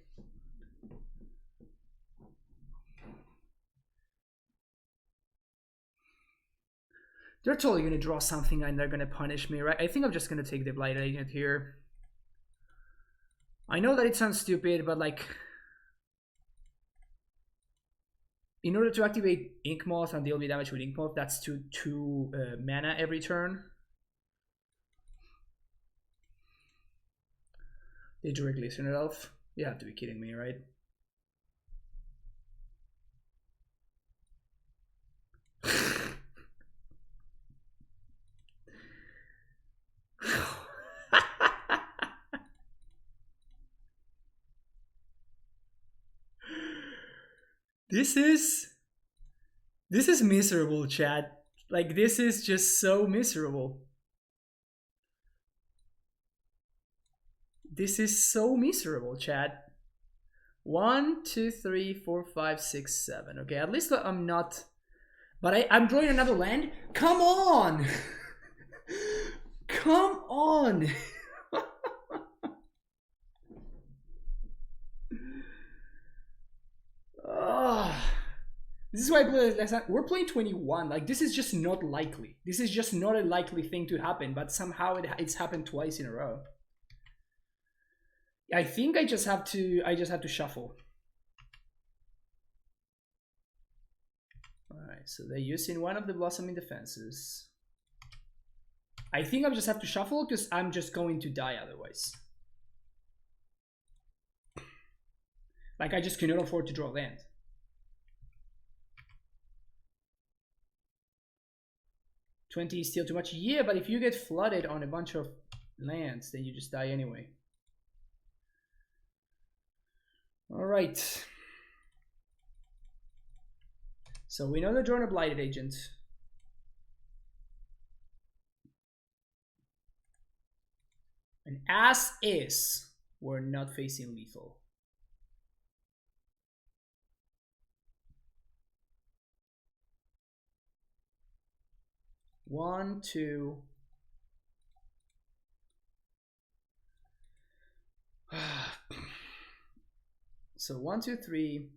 They're totally gonna draw something and they're gonna punish me, right? I think I'm just gonna take the Blight Agent here. I know that it sounds stupid, but like, in order to activate Ink Moth and deal with damage with Ink Moth, that's 2 mana every turn. They drew a Glistener Elf. You have to be kidding me, right? This is miserable, chat. Like, this is just so miserable. This is so miserable, chat. 1, 2, 3, 4, 5, 6, 7. Okay, at least I'm not. But I'm drawing another land. Come on! Come on! This is why I play less. We're playing 21. Like, this is just not likely. This is just not a likely thing to happen, but somehow it's happened twice in a row. I think I just have to shuffle. Alright, so they're using one of the blossoming defenses. I think I just have to shuffle because I'm just going to die otherwise. Like, I just cannot afford to draw land. $20 is still too much. Yeah, but if you get flooded on a bunch of lands, then you just die anyway. Alright. So we know they're drawing a Blighted Agent. And as is, we're not facing lethal. One, two. So 1, 2, 3,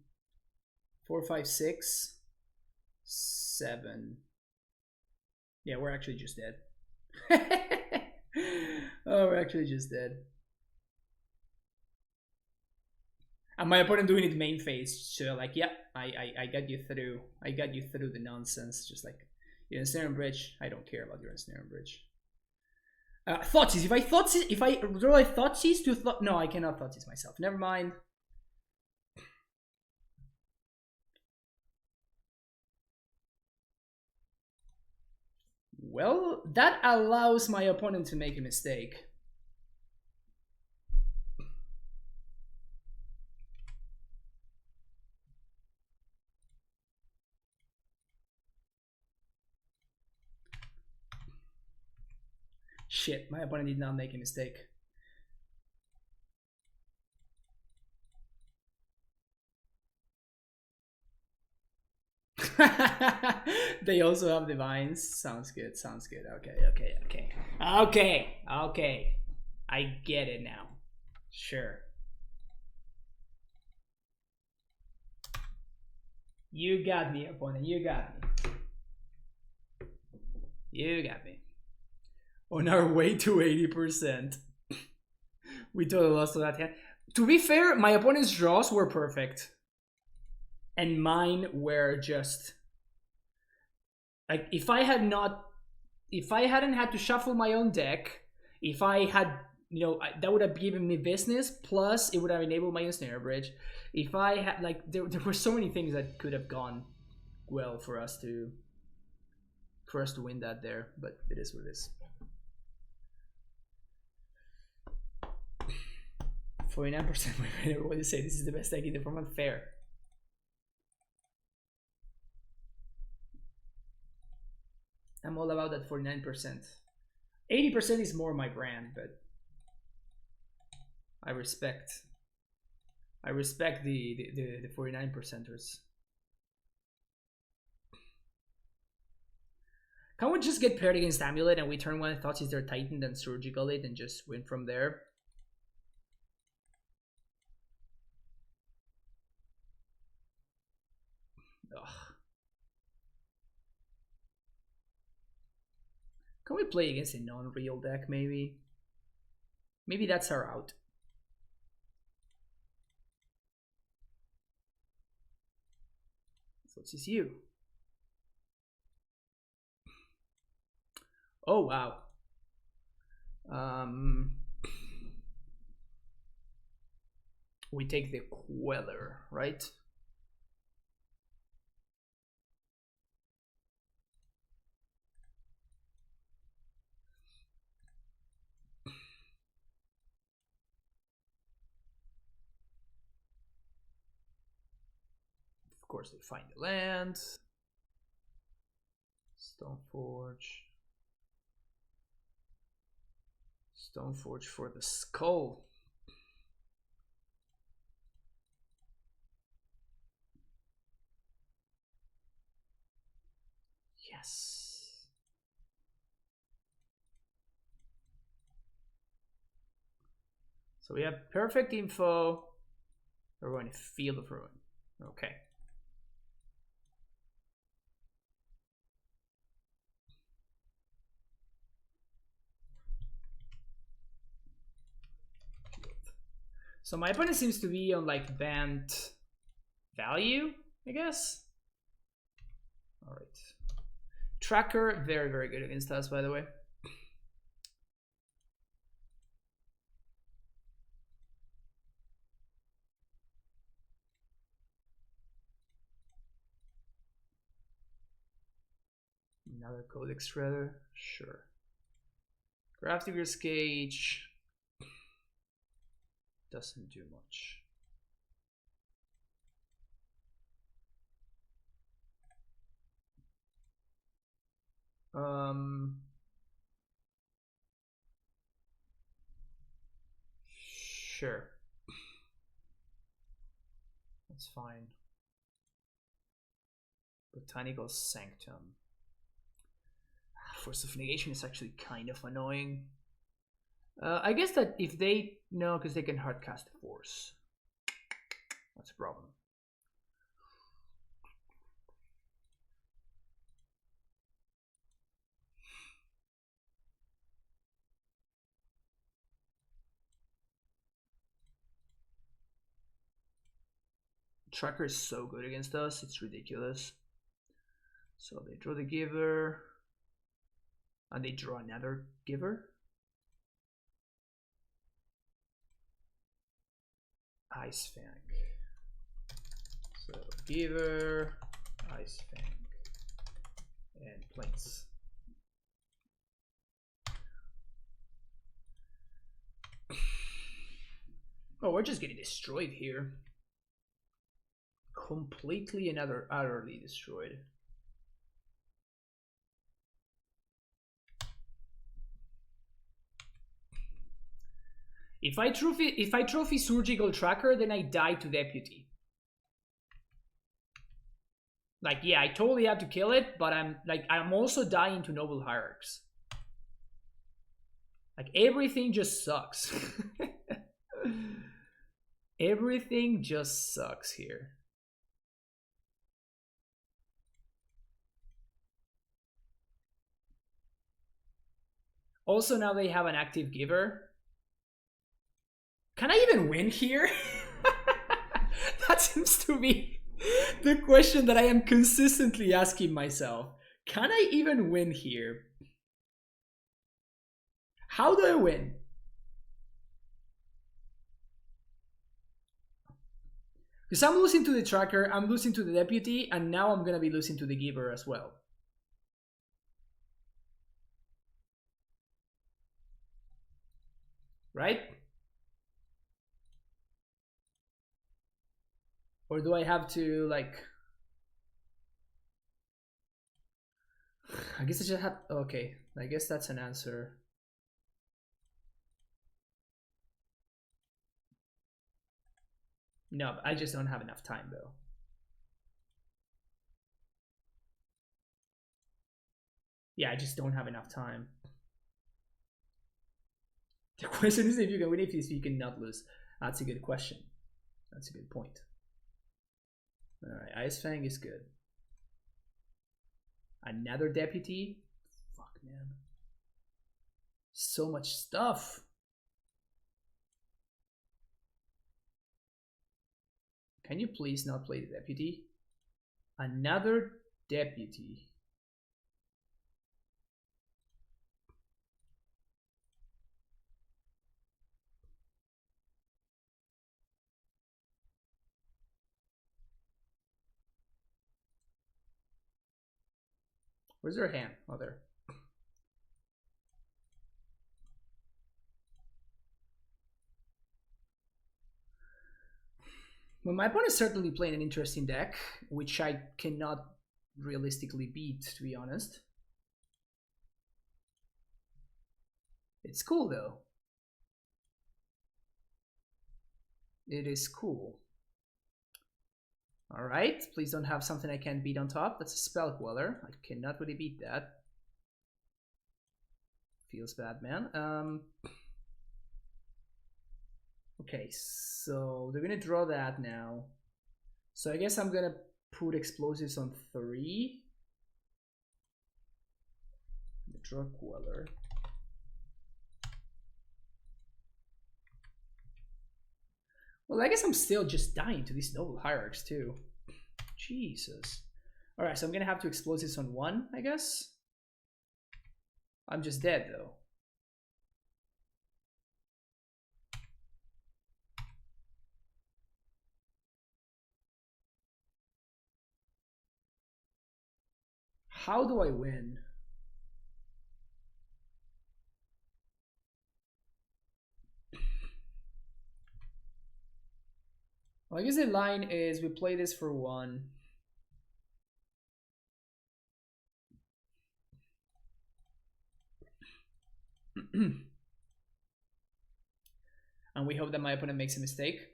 4, 5, 6, 7. Yeah, we're actually just dead. Oh, we're actually just dead. And my opponent doing it main phase, so like, yeah, I got you through. I got you through the nonsense. Just like, you're ensnaring bridge. I don't care about your ensnaring bridge. Thoughtseize. If I draw a Thoughtseize to no, I cannot Thoughtseize myself. Never mind. Well, that allows my opponent to make a mistake. Shit, my opponent did not make a mistake. They also have divines. Sounds good, sounds good. Okay. I get it now. Sure. You got me, opponent. You got me. You got me. On our way to 80%. We totally lost to that hand. To be fair, my opponent's draws were perfect. And mine were just... like, if I hadn't had to shuffle my own deck, if I had, you know, that would have given me business, plus it would have enabled my ensnare bridge. If I had, like, there were so many things that could have gone well for us to win that there, but it is what it is. 49%. What do you say? This is the best deck in the format. Fair. I'm all about that 49%. 80% is more my brand, but I respect the 49%ers. Can't we just get paired against Amulet and we turn one Thoughtseize their Titan, then Surgical it and just win from there? Ugh. Can we play against a non-real deck, maybe? Maybe that's our out. So it's you. Oh, wow. We take the Queller, right? Of course, they find the land. Stoneforge. Stoneforge for the skull. Yes. So we have perfect info. We're going to Field of Ruin. Okay. So my opponent seems to be on like Bant value, I guess. All right. Tracker, very, very good against us, by the way. Another Codex Shredder, sure. Grafdigger's Cage doesn't do much. Sure. That's fine. Botanical Sanctum. Force of Negation is actually kind of annoying. I guess that if they... No, because they can hardcast Force. That's a problem. Tracker is so good against us, it's ridiculous. So they draw the Giver. And they draw another Giver. Ice Fang. So Giver, Ice Fang, and Plains. Oh, we're just getting destroyed here. Completely and utterly destroyed. If I trophy Surgical Tracker, then I die to Deputy. Like, yeah, I totally have to kill it, but I'm also dying to Noble Hierarchs. Like, everything just sucks. Everything just sucks here. Also, now they have an active Giver. Can I even win here? That seems to be the question that I am consistently asking myself. Can I even win here? How do I win? Because I'm losing to the Tracker, I'm losing to the Deputy, and now I'm gonna be losing to the Giver as well. Right? Or do I have to, like... I guess I just have... Okay, I guess that's an answer. No, I just don't have enough time, though. Yeah, I just don't have enough time. The question is if you can win, if you cannot lose. That's a good question. That's a good point. Alright, Ice Fang is good. Another Deputy? Fuck, man. So much stuff. Can you please not play the Deputy? Another Deputy. Where's their hand? Oh, there. Well, my opponent is certainly playing an interesting deck, which I cannot realistically beat, to be honest. It's cool, though. It is cool. Alright, please don't have something I can't beat on top. That's a Spell Queller. I cannot really beat that. Feels bad, man. Okay, so they're gonna draw that now. So I guess I'm gonna put Explosives on 3. Draw Queller. Well, I guess I'm still just dying to these noble hierarchs too. Jesus. Alright, so I'm gonna have to explosives on 1, I guess. I'm just dead though. How do I win? Well, I guess the line is we play this for 1. And we hope that my opponent makes a mistake.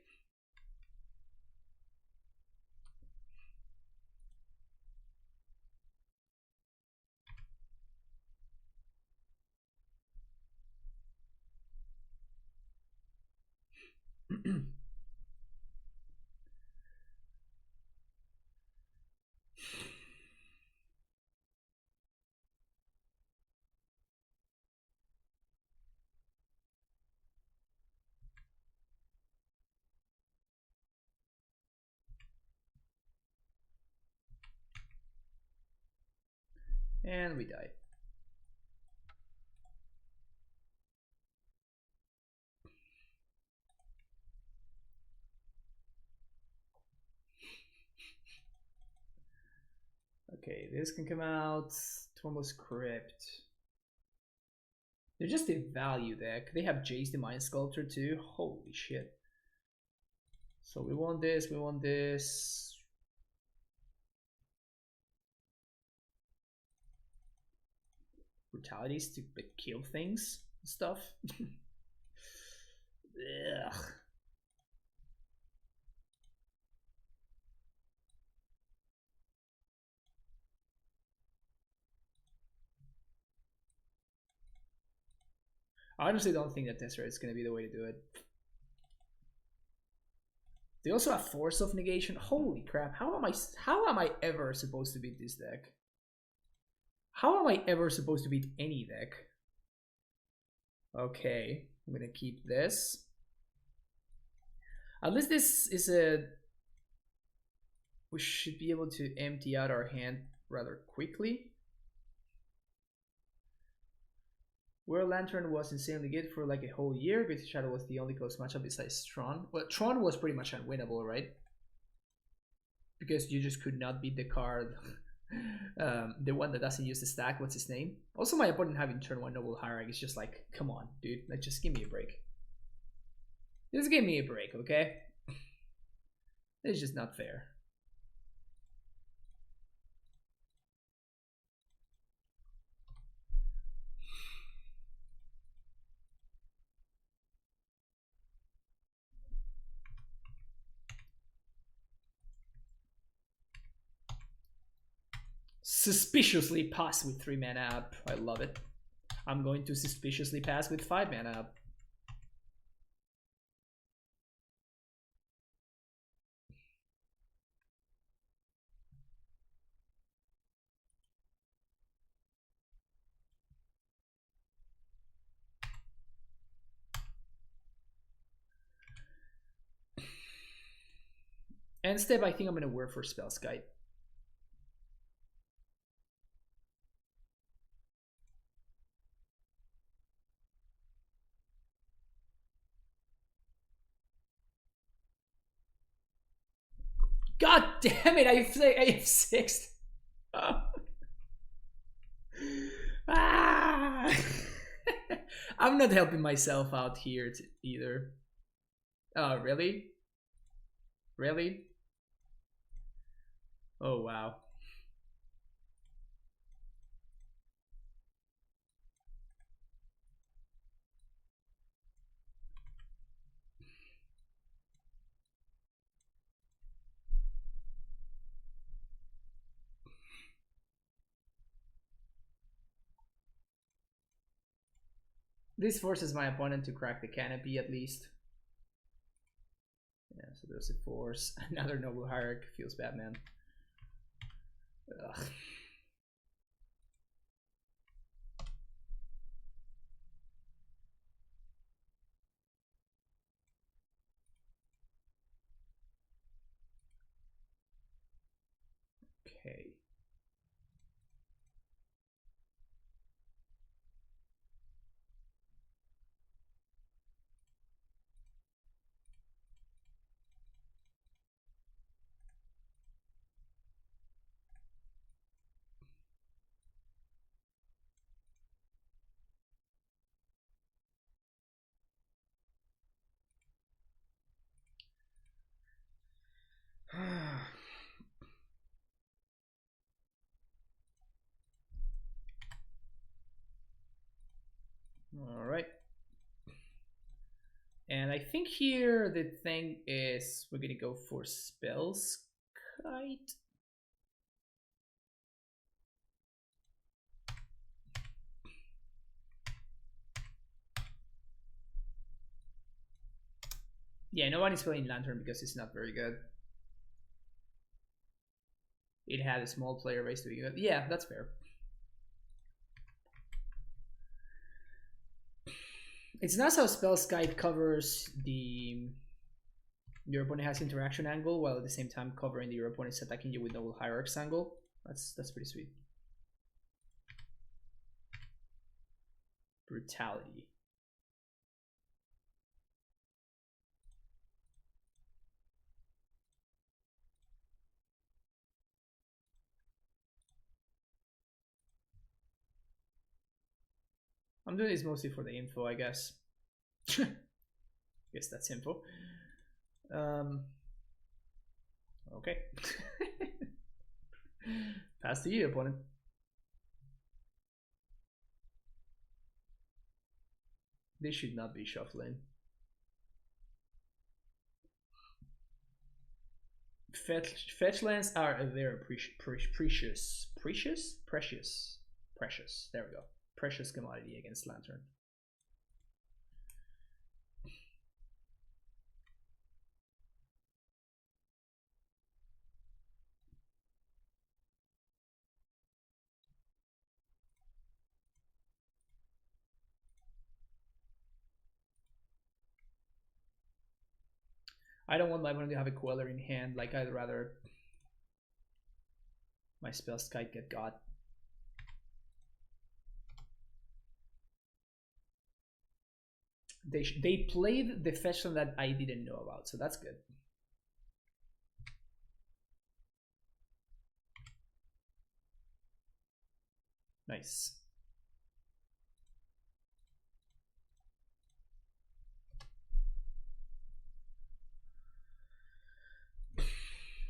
And we died. Okay, this can come out. Tomos Crypt. They're just a value deck. They have Jace the Mind Sculptor too. Holy shit. So we want this, we want this. Brutalities to kill things and stuff. Ugh. I honestly don't think that Tesseract is going to be the way to do it. They also have Force of Negation. Holy crap! How am I ever supposed to beat this deck? How am I ever supposed to beat any deck? Okay, I'm gonna keep this. At least this is a... We should be able to empty out our hand rather quickly. Whir Lantern was insanely good for like a whole year. Grixis Shadow was the only close matchup besides Tron. Well, Tron was pretty much unwinnable, right? Because you just could not beat the card. The one that doesn't use the stack, what's his name? Also, my opponent having turn 1 Noble Hierarch is just like, come on, dude, like just give me a break. Just give me a break, okay? It's just not fair. Suspiciously pass with 3 mana up. I love it. I'm going to suspiciously pass with 5 mana up. End step, I think I'm going to Whir for Spellskite. God damn it, I have 6. Ah! I'm not helping myself out here either. Oh, really? Really? Oh, wow. This forces my opponent to crack the canopy at least. Yeah, so there's a force. Another Noble Hierarch. Feels bad, man. Ugh. think here the thing is we're gonna go for Spells Kite. Yeah, nobody's playing Lantern because it's not very good. It had a small player base to be good. Yeah, that's fair. It's nice how Spell Kite covers the your opponent has interaction angle while at the same time covering the your opponent's attacking you with double hierarchs angle. That's pretty sweet. Brutality. I'm doing this mostly for the info, I guess. Guess that's info. Okay. Pass to you, opponent. They should not be shuffling. Fetch lands are very precious. There we go. Precious commodity against Lantern. I don't want my opponent to have a Queller in hand. Like, I'd rather my Spells Kite get got. They played the fetch land that I didn't know about, so that's good. Nice.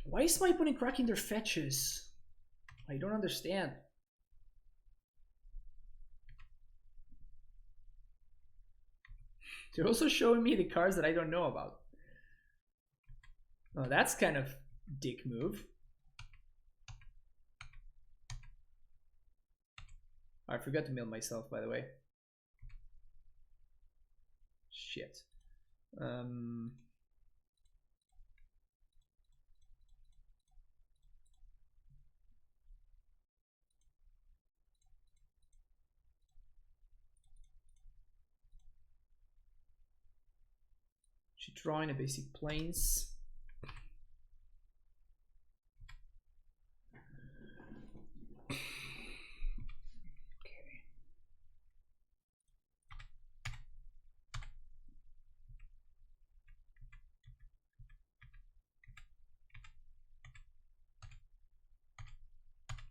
Why is my opponent cracking their fetches? I don't understand. They're also showing me the cards that I don't know about. Oh, that's kind of dick move. I forgot to mill myself, by the way. Shit. She drawing a basic plains.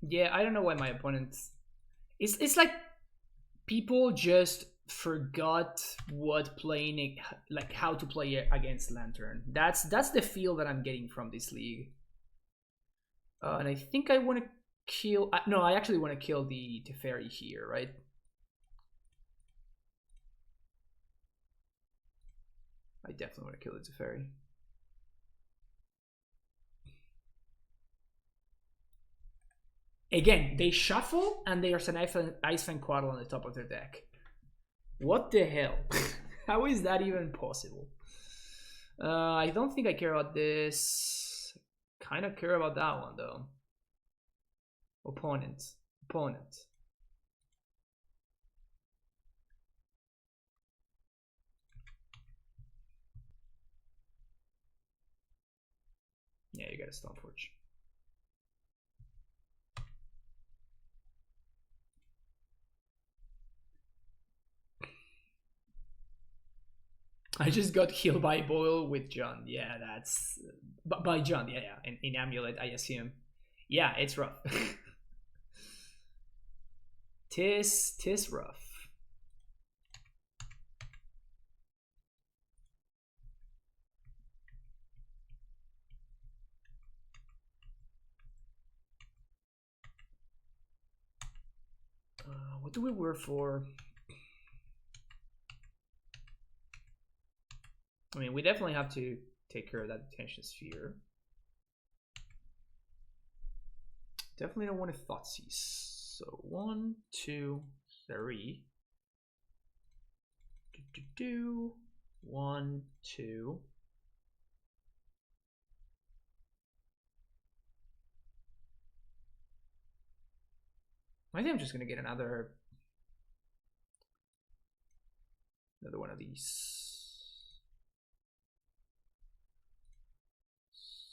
Yeah, I don't know why my opponents. It's like people just forgot what playing, like how to play against Lantern. That's the feel that I'm getting from this league. And I think I want to kill. No, I actually want to kill the Teferi here, right? I definitely want to kill the Teferi. Again, they shuffle and there's an Icefang Quaddle on the top of their deck. What the hell? How is that even possible? I don't think I care about this. Kind of care about that one though. Opponent. Yeah, you got a Stoneforge. I just got healed by Boil with John. Yeah, that's by John. Yeah. In Amulet, I assume. Yeah, it's rough. tis rough. What do we Whir for? I mean, we definitely have to take care of that detention sphere. Definitely don't want to Thoughtseize. So 1, 2, 3. 1, 2. I think I'm just gonna get another one of these.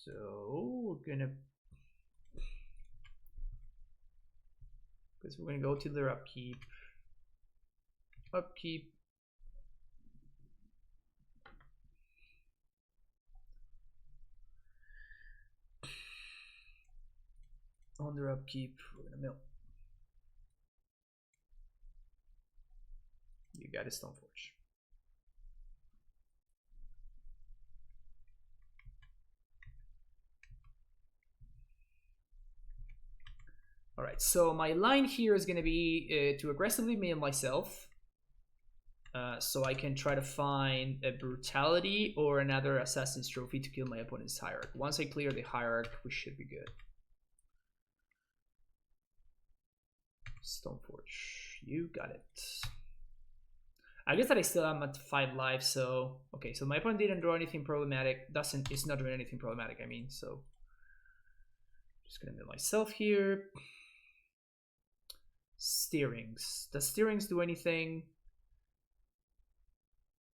So we're gonna go to their upkeep. On their upkeep, we're gonna mill. You got a Stoneforge. All right, so my line here is going to be to aggressively mill myself, so I can try to find a Brutality or another Assassin's Trophy to kill my opponent's Hierarch. Once I clear the Hierarch, we should be good. Stoneforge, you got it. I guess that I still am at 5 lives, so okay. So my opponent didn't draw anything problematic. It's not doing anything problematic. I mean, so just gonna mill myself here. Steerings. Does Steerings do anything?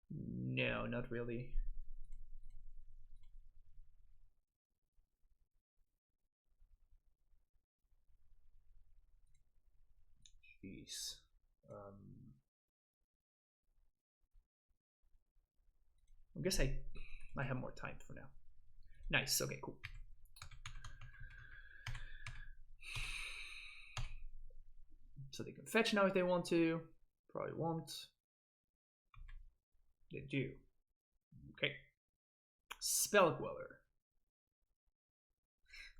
No, not really. Jeez. I guess I have more time for now. Nice. Okay, cool. So they can fetch now if they want to. Probably won't. They do. Okay. Spell Queller.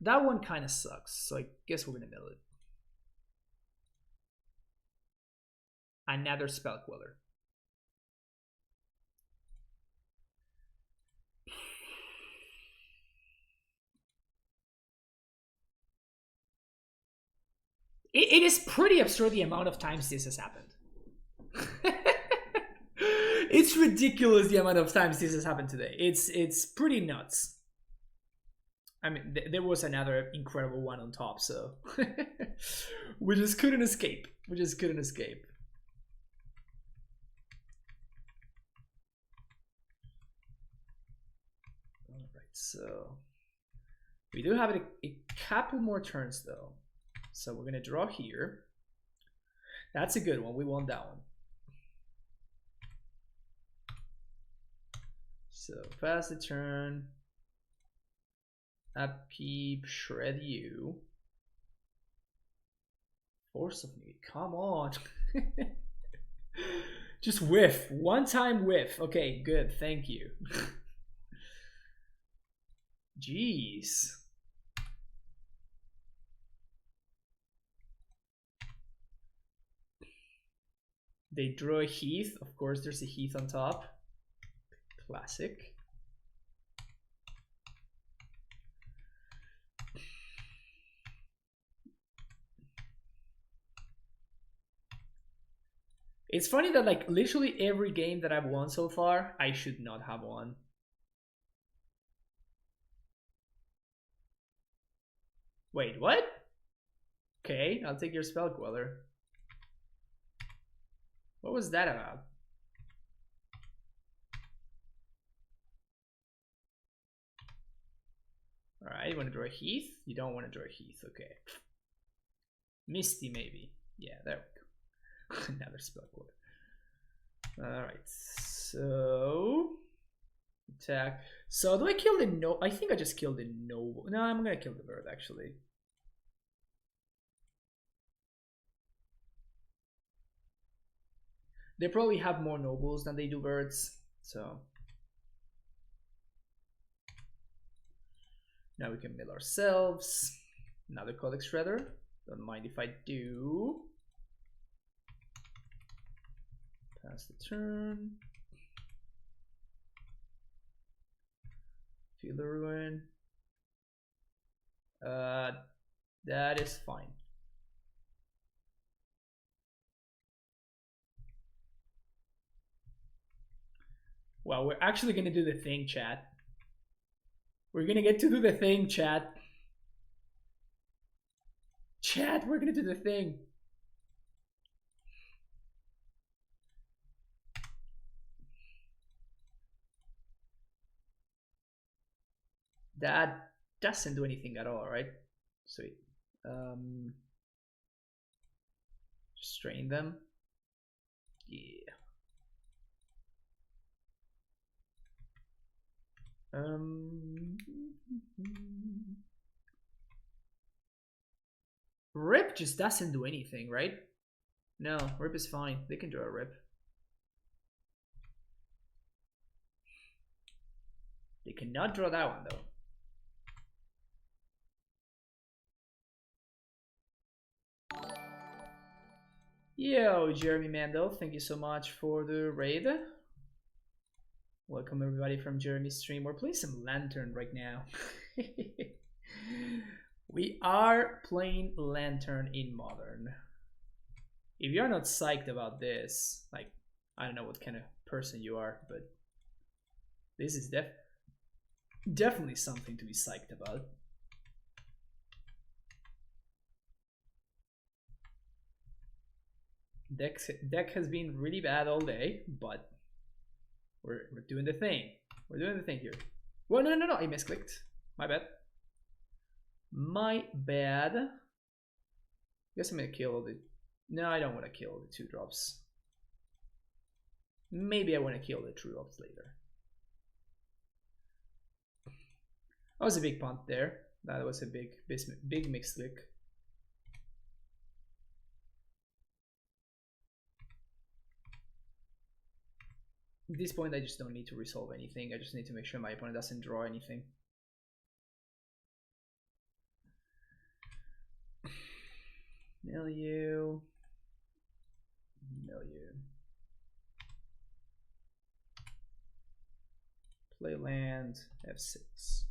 That one kind of sucks, so I guess we're gonna mill it. Another Spell Queller. It is pretty absurd the amount of times this has happened. It's ridiculous the amount of times this has happened today. It's pretty nuts. I mean, there was another incredible one on top, so we just couldn't escape. All right, so we do have a couple more turns though. So we're gonna draw here. That's a good one. We want that one. So pass the turn. Upkeep, shred you. Force of Need. Come on. Just whiff. One time whiff. Okay, good. Thank you. Jeez. They draw a Heath. Of course, there's a Heath on top. Classic. It's funny that like literally every game that I've won so far, I should not have won. Wait, what? Okay, I'll take your Spell Queller. What was that about? Alright, you want to draw a Heath? You don't want to draw a Heath, okay. Misty, maybe. Yeah, there we go. Another Spell Queller. Alright, so... attack. So, do I kill the no? I think I just killed the noble. No, I'm gonna kill the bird, actually. They probably have more nobles than they do birds, so... Now we can mill ourselves. Another Codex Shredder. Don't mind if I do. Pass the turn. Feel the ruin. That is fine. Well, we're actually gonna do the thing, chat. We're gonna get to do the thing, chat. Chat, we're gonna do the thing. That doesn't do anything at all, right? Sweet. Strain them. Yeah. Rip just doesn't do anything, right? No, Rip is fine. They can draw a Rip. They cannot draw that one, though. Yo, Jeremy Mandel, thank you so much for the raid. Welcome everybody from Jeremy's stream. We're playing some Lantern right now. We are playing Lantern in Modern. If you're not psyched about this, like, I don't know what kind of person you are, but this is definitely something to be psyched about. Deck has been really bad all day, but we're doing the thing. We're doing the thing here. Well, no, I misclicked. My bad. My bad. Guess I'm gonna kill all the... No, I don't want to kill all the 2-drops. Maybe I want to kill the 3-drops later. That was a big punt there. That was a big misclick. At this point, I just don't need to resolve anything. I just need to make sure my opponent doesn't draw anything. Milieu. Play land, F6.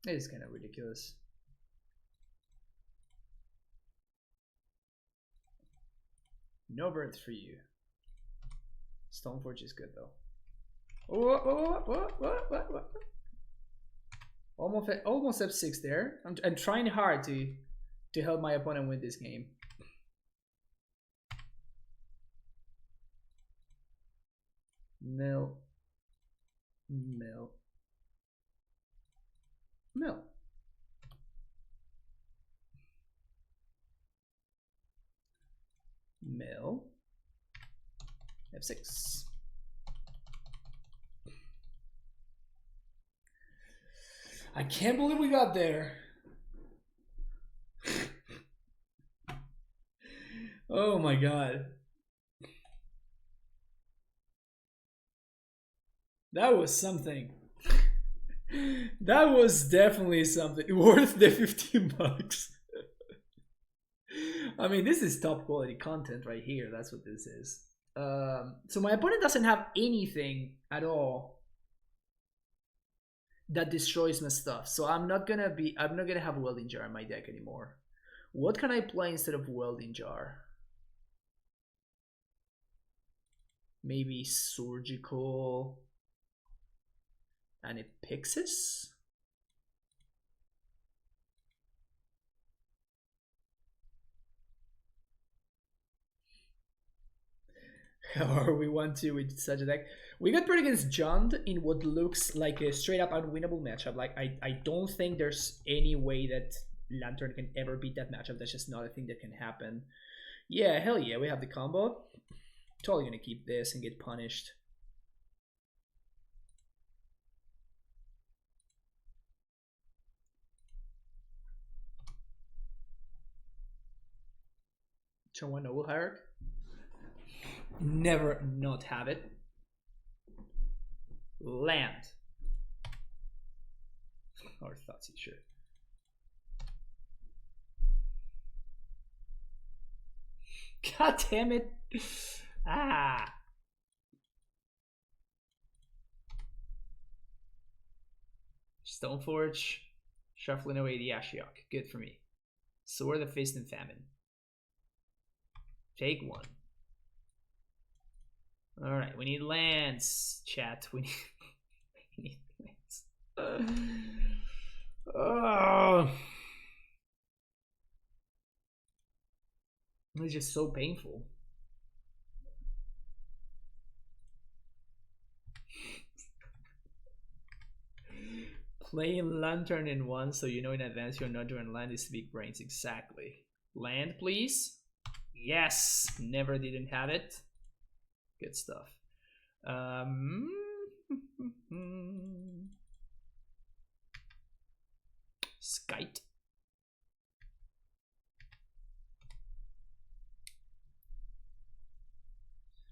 It is kind of ridiculous. No birds for you. Stoneforge is good though. What? Almost F6 there. I'm trying hard to help my opponent win this game. Mill. F6. I can't believe we got there. Oh my god. That was something. That was definitely something worth the 15 bucks. I mean, this is top quality content right here. That's what this is. So my opponent doesn't have anything at all that destroys my stuff. So I'm not gonna have Welding Jar in my deck anymore. What can I play instead of Welding Jar? Maybe Surgical and Epixis? Or we want to with such a deck. We got put against Jund in what looks like a straight up unwinnable matchup. Like I don't think there's any way that Lantern can ever beat that matchup. That's just not a thing that can happen. Yeah, hell yeah, we have the combo. Totally gonna keep this and get punished. Turn 1 Noble Hierarch. Never not have it. Land. Or Thoughtseize, sure. God damn it. Ah. Stoneforge. Shuffling away the Ashiok. Good for me. Sword of Fist and Famine. Take one. Alright, we need lands, chat. We need lands. Oh. It's just so painful. Playing Lantern in one, so you know in advance you're not drawing land is big brains. Exactly. Land, please. Yes. Never didn't have it. Good stuff. Skite.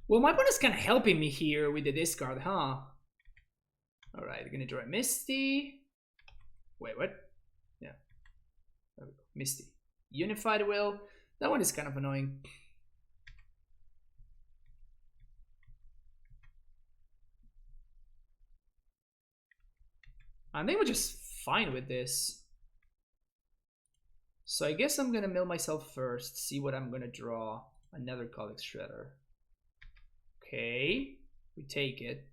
Well, my opponent's kind of helping me here with the discard, huh? Alright, gonna draw a Misty. Wait, what? Yeah. There we go. Misty. Unified Will. That one is kind of annoying. I think we're just fine with this. So I guess I'm gonna mill myself first, see what I'm gonna draw. Another Colic Shredder. Okay, we take it.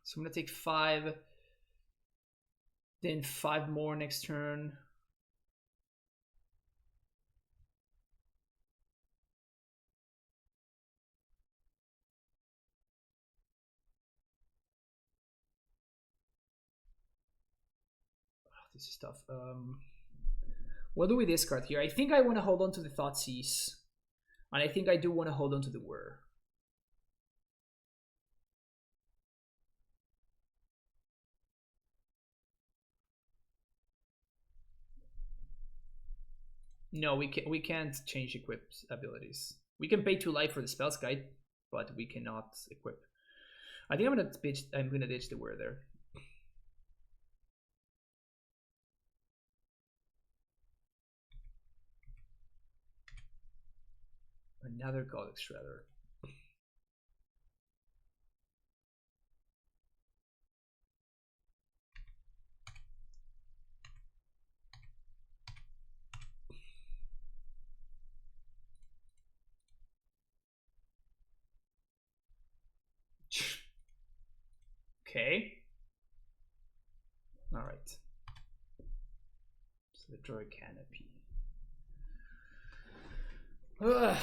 So I'm gonna take 5, then 5 more next turn. This is tough. What do we discard here? I think I want to hold on to the Thoughtseize. And I think I do want to hold on to the Whir. No, we can't change equipped abilities. We can pay 2 life for the Spells Guide, but we cannot equip. I think I'm gonna ditch the Whir there. Another Colic Shredder. Okay. All right. So the Droid Canopy. Ugh.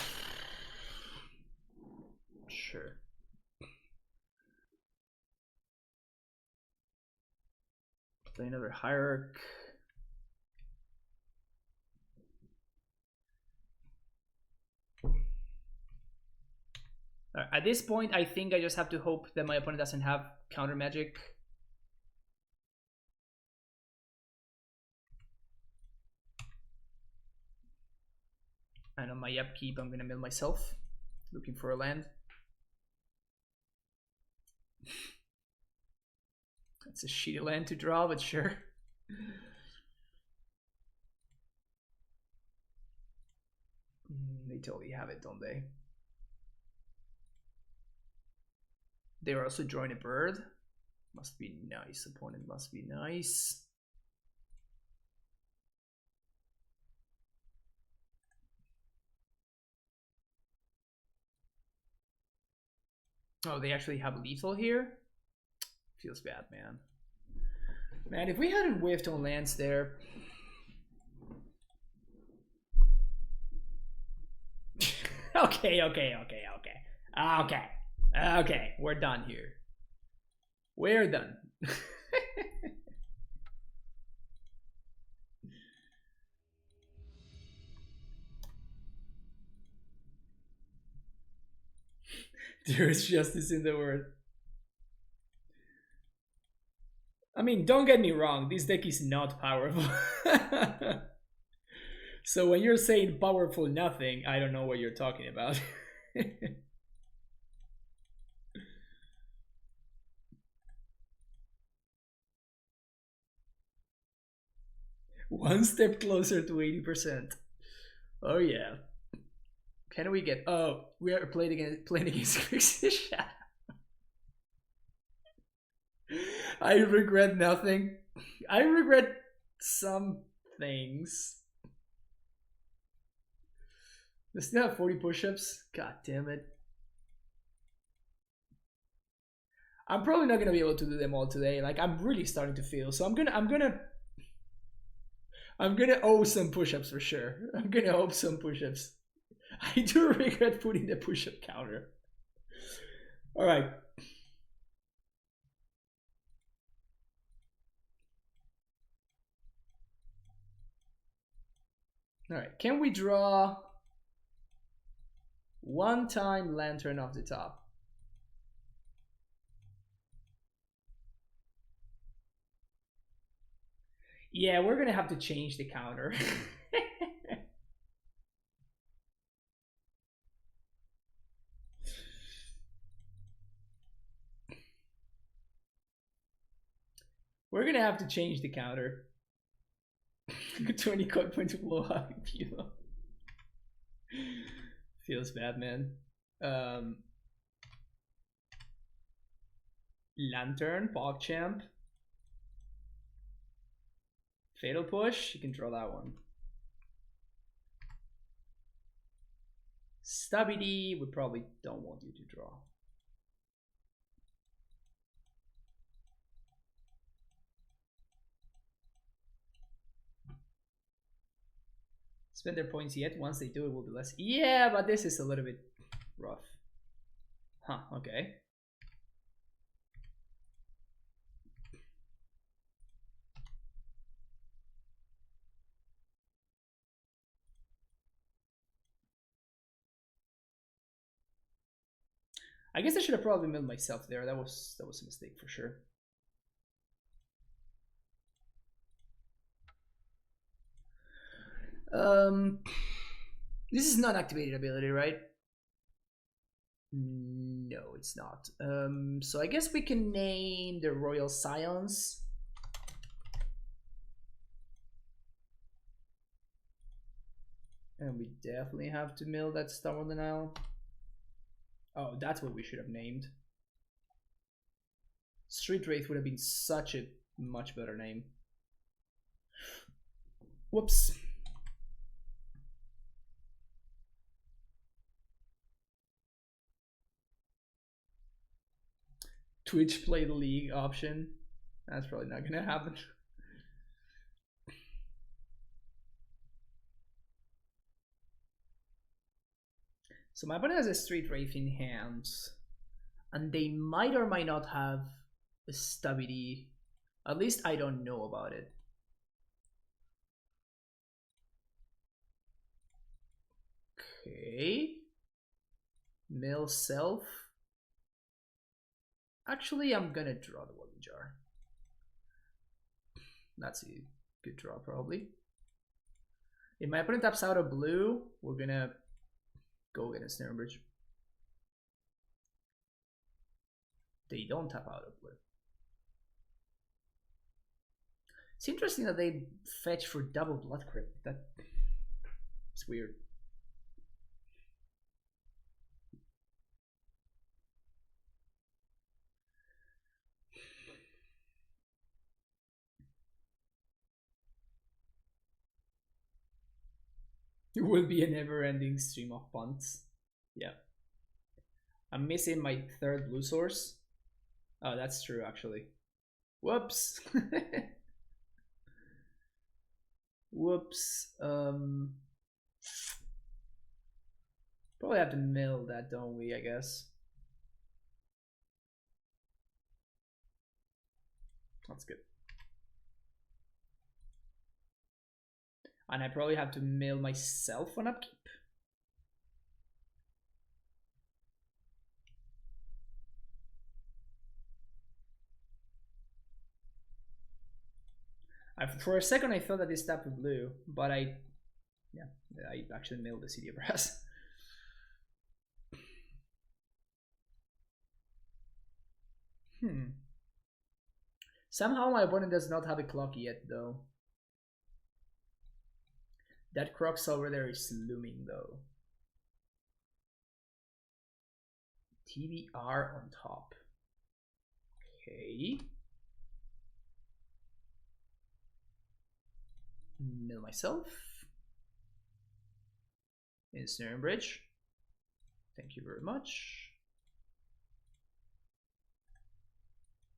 Sure. Play another Hierarch. At this point, I think I just have to hope that my opponent doesn't have counter magic. And on my upkeep, I'm gonna mill myself, looking for a land. That's a shitty land to draw, but sure. They totally have it, don't they? They're also drawing a bird. Must be nice. Opponent must be nice. Oh, they actually have lethal here? Feels bad, man. Man, if we hadn't whiffed on lands there. Okay. Okay, we're done here. We're done. There is justice in the word. I mean, don't get me wrong, this deck is not powerful. So when you're saying powerful nothing, I don't know what you're talking about. One step closer to 80%. Oh yeah. Can we get? Oh, we are playing against Grixis. I regret nothing. I regret some things. They still have 40 push-ups. God damn it. I'm probably not gonna be able to do them all today. Like I'm really starting to feel. So I'm gonna owe some push-ups for sure. I'm gonna owe some push-ups. I do regret putting the push-up counter. All right. All right. Can we draw one time lantern off the top? Yeah, we're gonna have to change the counter. We're gonna have to change the counter. 20 code points blow up. Feels bad, man. Lantern, PogChamp. Fatal Push, you can draw that one. Stubby, we probably don't want you to draw. Spend their points yet. Once they do, it will be less. Yeah, but this is a little bit rough. Huh, okay. I guess I should have probably milled myself there. That was a mistake for sure. This is not activated ability, right? No, it's not. So I guess we can name the Royal Scions. And we definitely have to mill that Star on the Nile. Oh, that's what we should have named. Street Wraith would have been such a much better name. Whoops. Twitch play the league option. That's probably not gonna happen. So my opponent has a Street Wraith in hands, and they might or might not have a stability. At least I don't know about it. Okay. Mill self. Actually, I'm gonna draw the Woolly Jar. That's a good draw, probably. If my opponent taps out a blue, we're gonna go get a Snare Bridge. They don't tap out a blue. It's interesting that they fetch for double Blood Crypt. It's weird. It will be a never-ending stream of punts. Yeah. I'm missing my third blue source. Oh, that's true, actually. Whoops. Whoops. Probably have to mill that, don't we, I guess. That's good. And I probably have to mill myself on upkeep. For a second I thought that this tapped with blue, but I actually milled the City of Brass. Somehow my opponent does not have a clock yet, though. That Crocs over there is looming though. TBR on top. Okay. Mill myself. Ensnare and bridge. Thank you very much.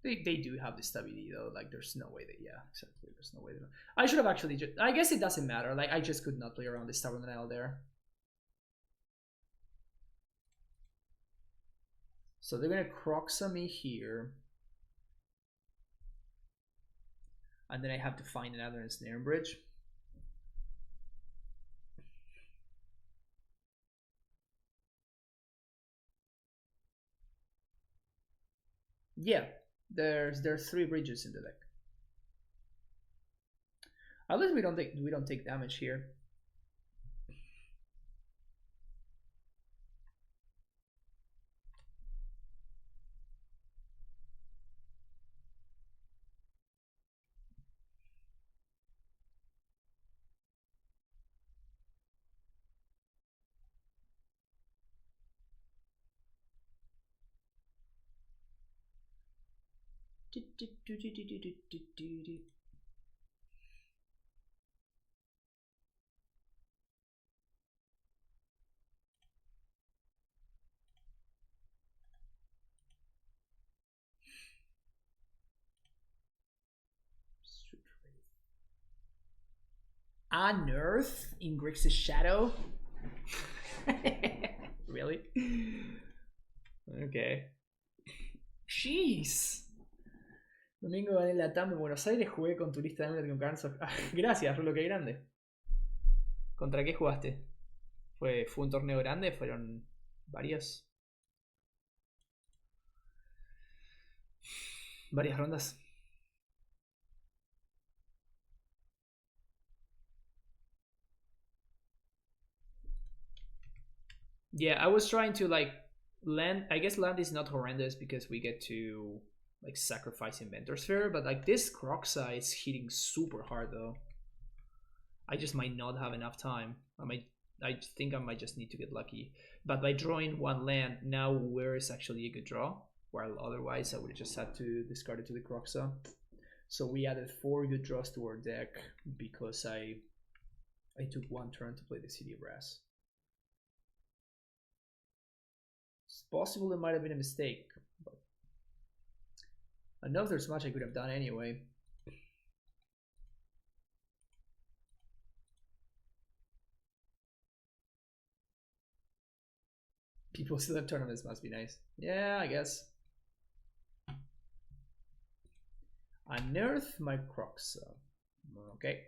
They do have the stability though. Like there's no way that, yeah, exactly. There's no way that I should have actually just, I guess it doesn't matter. Like I just could not play around the Stubborn Denial there. So they're gonna Croxa me here. And then I have to find another Ensnare and bridge. Yeah, there's 3 bridges in the deck. At least we don't take damage here. Unearth in Grixis Shadow? Really? Okay. Jeez. Domingo gané la TAM de Buenos Aires, jugué con tu lista de con Carlos. Gracias, Rulo, que grande. ¿Contra qué jugaste? ¿Fue un torneo grande? ¿Fueron varias rondas? Yeah, I was trying to like land. I guess land is not horrendous because we get to like sacrifice Inventor Sphere, but like this Croxa is hitting super hard though. I just might not have enough time. I think I might just need to get lucky. But by drawing 1 land, now Whir is actually a good draw, while otherwise I would have just had to discard it to the Croxa. So we added 4 good draws to our deck because I took 1 turn to play the City of Brass. It's possible it might have been a mistake, but I know there's much I could have done anyway. People still have tournaments, must be nice. Yeah, I guess. Unearth my Crocs. Okay.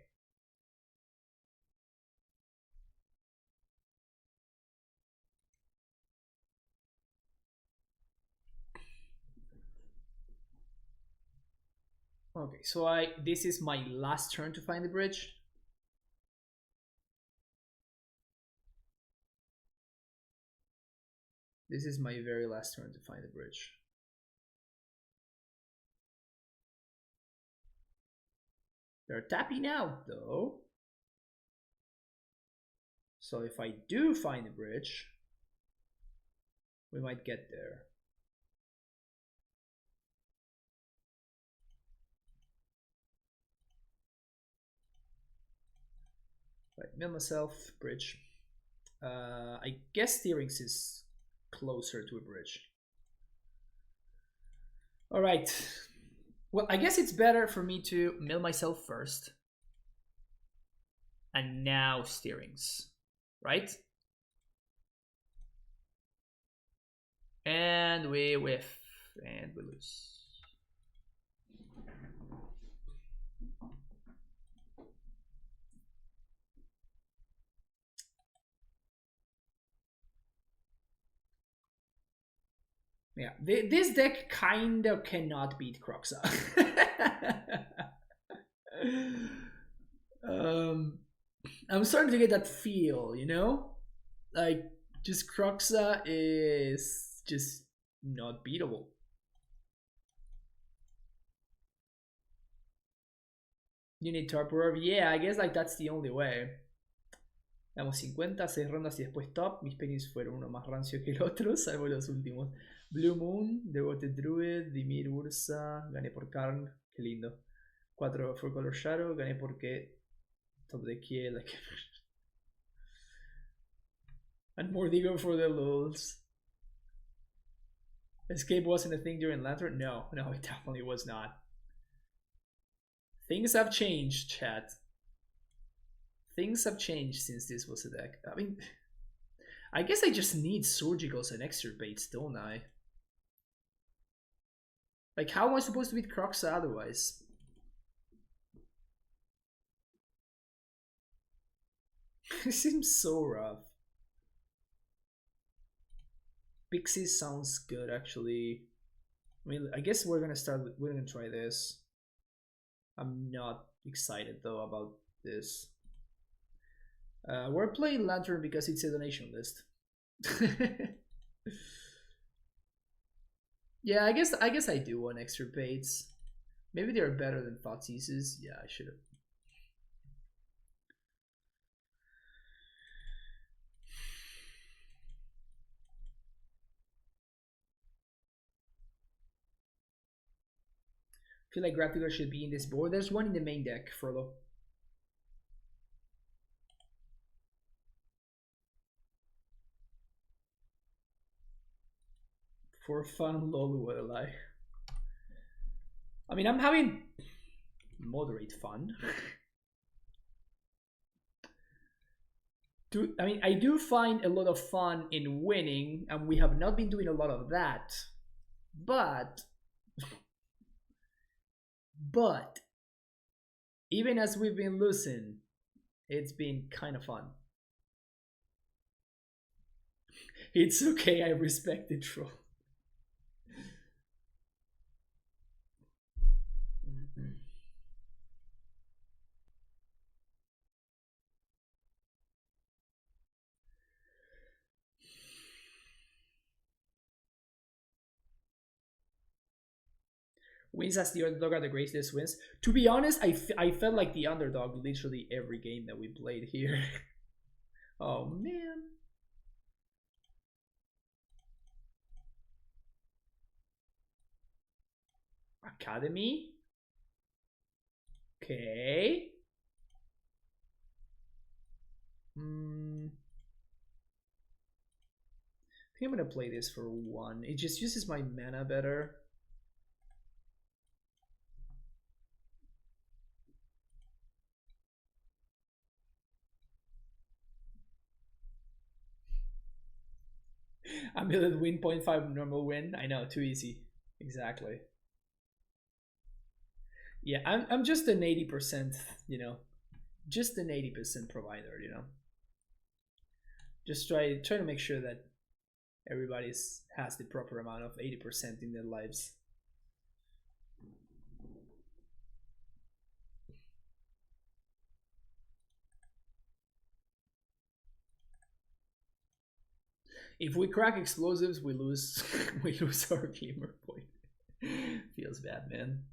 Okay, so this is my last turn to find the bridge. This is my very last turn to find the bridge. They're tapping out though. So if I do find the bridge, we might get there. Right, mill myself, bridge. I guess Steerings is closer to a bridge. All right. Well, I guess it's better for me to mill myself first. And now Steerings, right? And we whiff, and we lose. Yeah, this deck kind of cannot beat Croxa. I'm starting to get that feel, you know? Like, just Croxa is just not beatable. You need Torpor. Yeah, I guess like that's the only way. Damos 50, 6 rondas y después top. Mis pennies fueron uno más rancio que el otro, salvo los últimos. Blue Moon, Devoted Druid, Dimir Ursa, gané por Karn, qué lindo. 4 Full Color Shadow, gané porque top de kill. And more Digo for the lulz. Escape wasn't a thing during Lantern? No, it definitely was not. Things have changed, chat. Things have changed since this was a deck. I mean, I guess I just need Surgicals and Extirpates, don't I? Like, how am I supposed to beat Croxa otherwise? It seems so rough. Grixis sounds good, actually. I mean, I guess we're gonna try this. I'm not excited though about this. We're playing Lantern because it's a donation list. Yeah, I guess I do want Extirpates. Maybe they're better than Thoughtseizes. Yeah, I should have. I feel like Graphical should be in this board. There's one in the main deck, Frodo. For fun, lol, what a lie. I mean, I'm having moderate fun. I mean, I do find a lot of fun in winning, and we have not been doing a lot of that. But even as we've been losing, it's been kind of fun. It's okay, I respect the troll. Wins as the underdog are the greatest wins. To be honest, I felt like the underdog literally every game that we played here. Oh man. Academy. Okay. I think I'm gonna play this for 1. It just uses my mana better. I'm gonna win 0.5 normal win. I know, too easy. Exactly. Yeah, I'm just an 80%, you know, just an 80% provider, you know. Just try to make sure that everybody has the proper amount of 80% in their lives. If we crack explosives, we lose we lose our gamer point. Feels bad, man.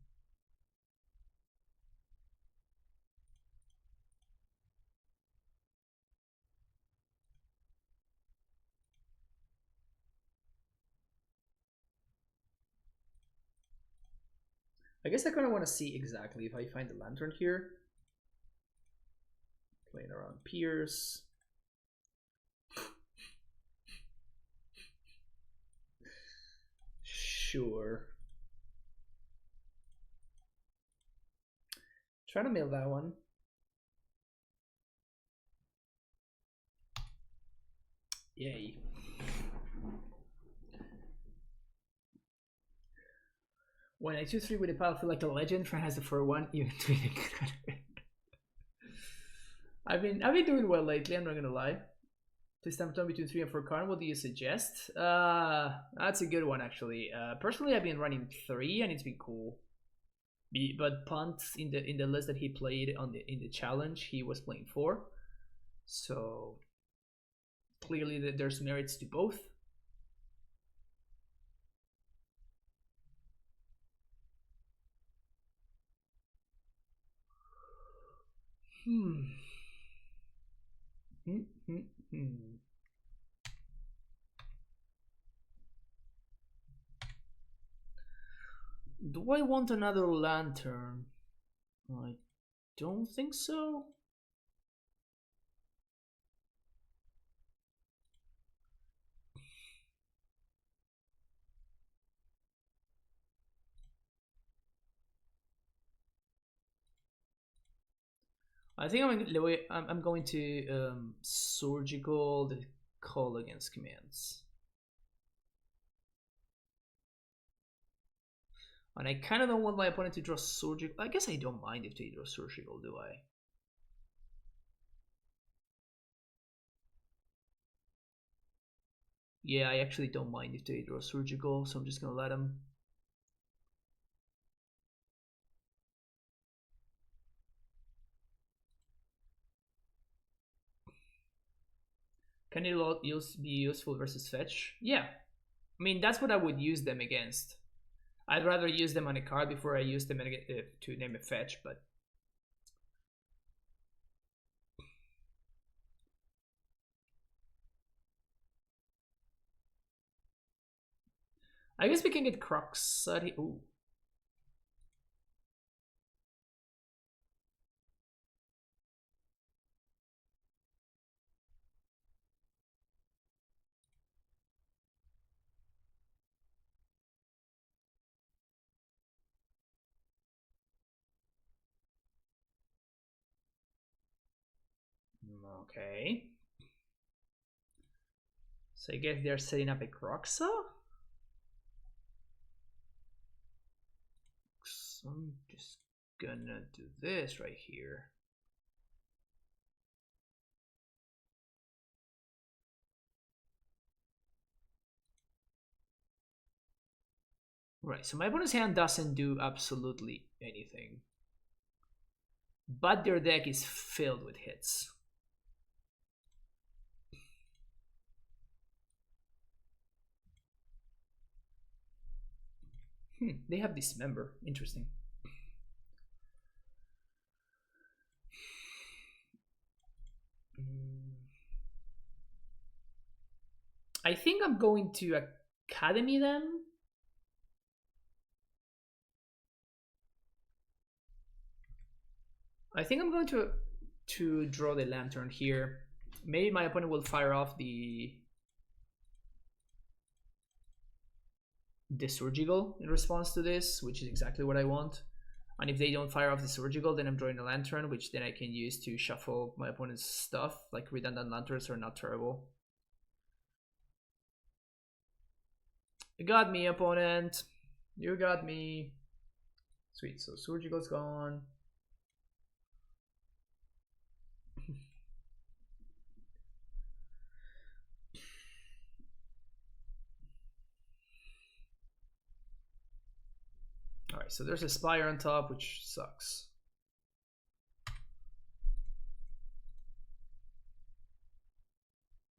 I guess I kind of want to see exactly if I find the lantern here. Playing around Pierce. Sure. Trying to mail that one. Yay. When I choose 3 with a pile, I feel like a legend. Fran has the 4-1, even tweeting. I've been doing well lately, I'm not gonna lie. This time between 3 and 4 Karn, what do you suggest? That's a good one actually. Personally I've been running 3 and it's been cool. But Punt in the list that he played in the challenge, he was playing 4. So clearly there's merits to both. Do I want another lantern? I don't think so. I think I'm going to surgical the call against commands. And I kind of don't want my opponent to draw surgical. I guess I don't mind if they draw surgical, do I? Yeah, I actually don't mind if they draw surgical, so I'm just gonna let them. Can it be useful versus fetch? Yeah. I mean, that's what I would use them against. I'd rather use them on a card before I use them to name a fetch, but... I guess we can get Crux. Ooh. Okay. So I guess they're setting up a Croxa? So I'm just gonna do this right here. Right, so my opponent's hand doesn't do absolutely anything. But their deck is filled with hits. They have Dismember. Interesting. I think I'm going to Academy them. I think I'm going to draw the Lantern here. Maybe my opponent will fire off the Surgical in response to this, which is exactly what I want. And if they don't fire off the Surgical, then I'm drawing a Lantern, which then I can use to shuffle my opponent's stuff. Like redundant Lanterns are not terrible. You got me, opponent. You got me. Sweet, so Surgical's gone. Alright, so there's a Spire on top, which sucks.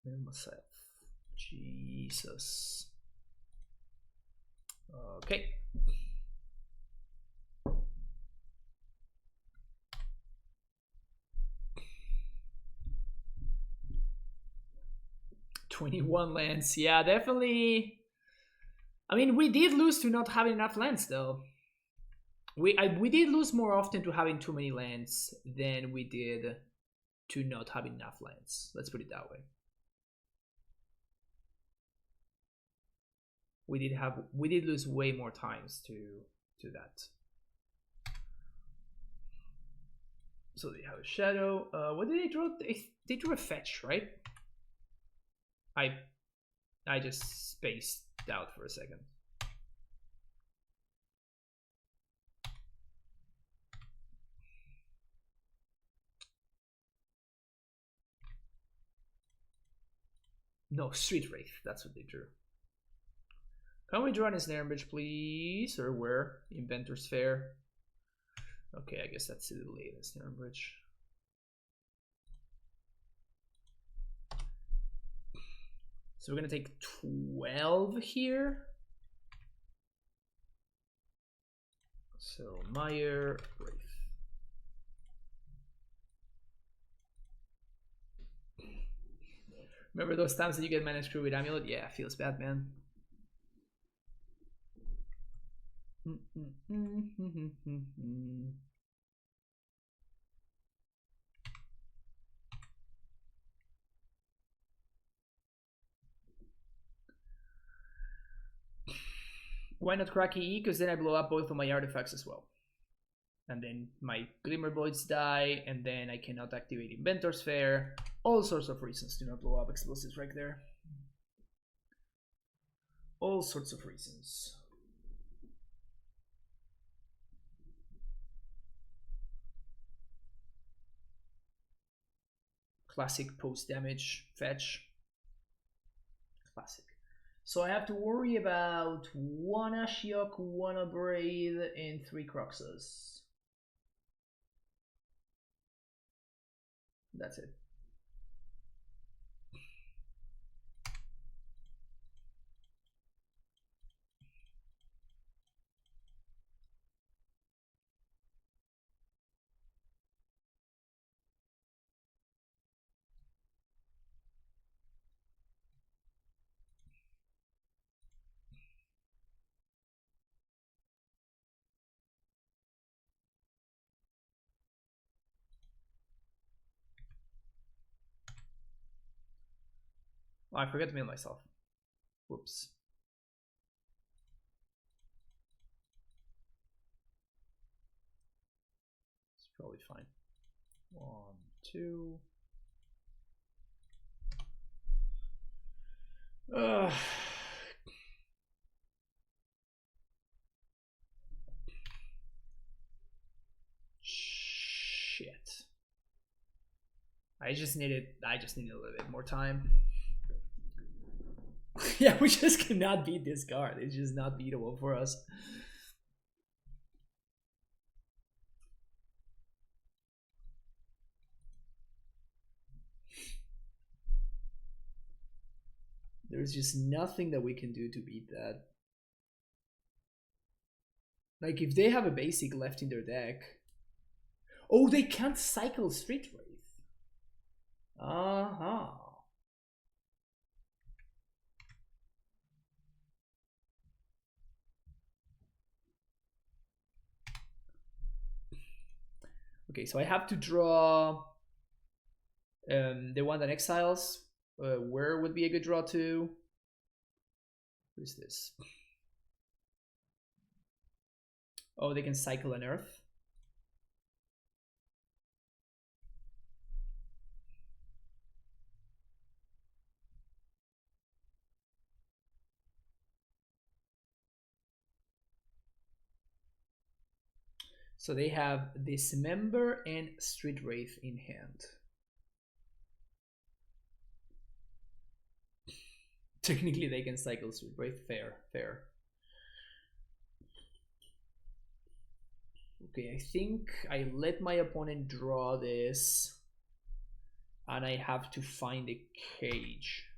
And myself. Jesus. Okay. $21 lands. Yeah, definitely. I mean, we did lose to not having enough lands, though. We did lose more often to having too many lands than we did to not having enough lands. Let's put it that way. We did lose way more times to that. So they have a Shadow. What did they draw? They drew a fetch, right? I just spaced out for a second. No, Street Wraith. That's what they drew. Can we draw an Snare Bridge, please? Or where? Inventor's Fair. Okay, I guess that's a little late. Snare Bridge. So we're gonna take 12 here. So Meyer, Wraith. Remember those times that you get Mana Screw with Amulet? Yeah, feels bad, man. Why not Cracky E? Because then I blow up both of my artifacts as well. And then my Glimmer Voids die, and then I cannot activate Inventor's Fair. All sorts of reasons to not blow up explosives right there. All sorts of reasons. Classic post damage fetch. Classic. So I have to worry about 1 Ashiok, 1 Abrade, and 3 Croxus. That's it. Oh, I forgot to mail myself. Whoops. It's probably fine. 1, 2. Shit. I just needed a little bit more time. Yeah, we just cannot beat this card. It's just not beatable for us. There's just nothing that we can do to beat that. Like, if they have a basic left in their deck... Oh, they can't cycle Street Wraith. Uh-huh. Okay, so I have to draw the one that exiles. Whir would be a good draw too. Who's this? Oh, they can cycle an Earth. So they have Dismember and Street Wraith in hand. Technically they can cycle Street Wraith. Fair, fair. Okay, I think I let my opponent draw this, and I have to find a cage.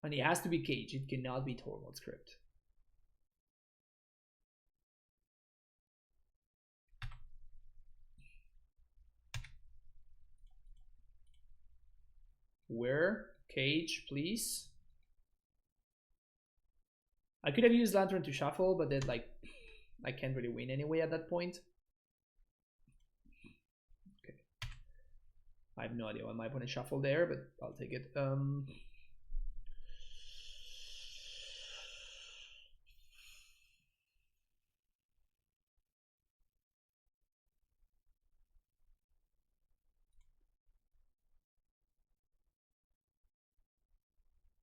And it has to be cage, it cannot be Tormod script. Where? Cage, please. I could have used Lantern to shuffle, but then like I can't really win anyway at that point. Okay. I have no idea why my opponent shuffled there, but I'll take it.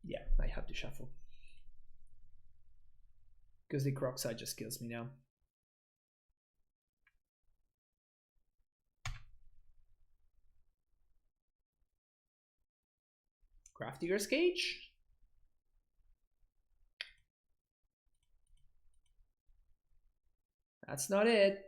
Yeah, I have to shuffle. Because the Crocside just kills me now. Craftigger's Cage? That's not it.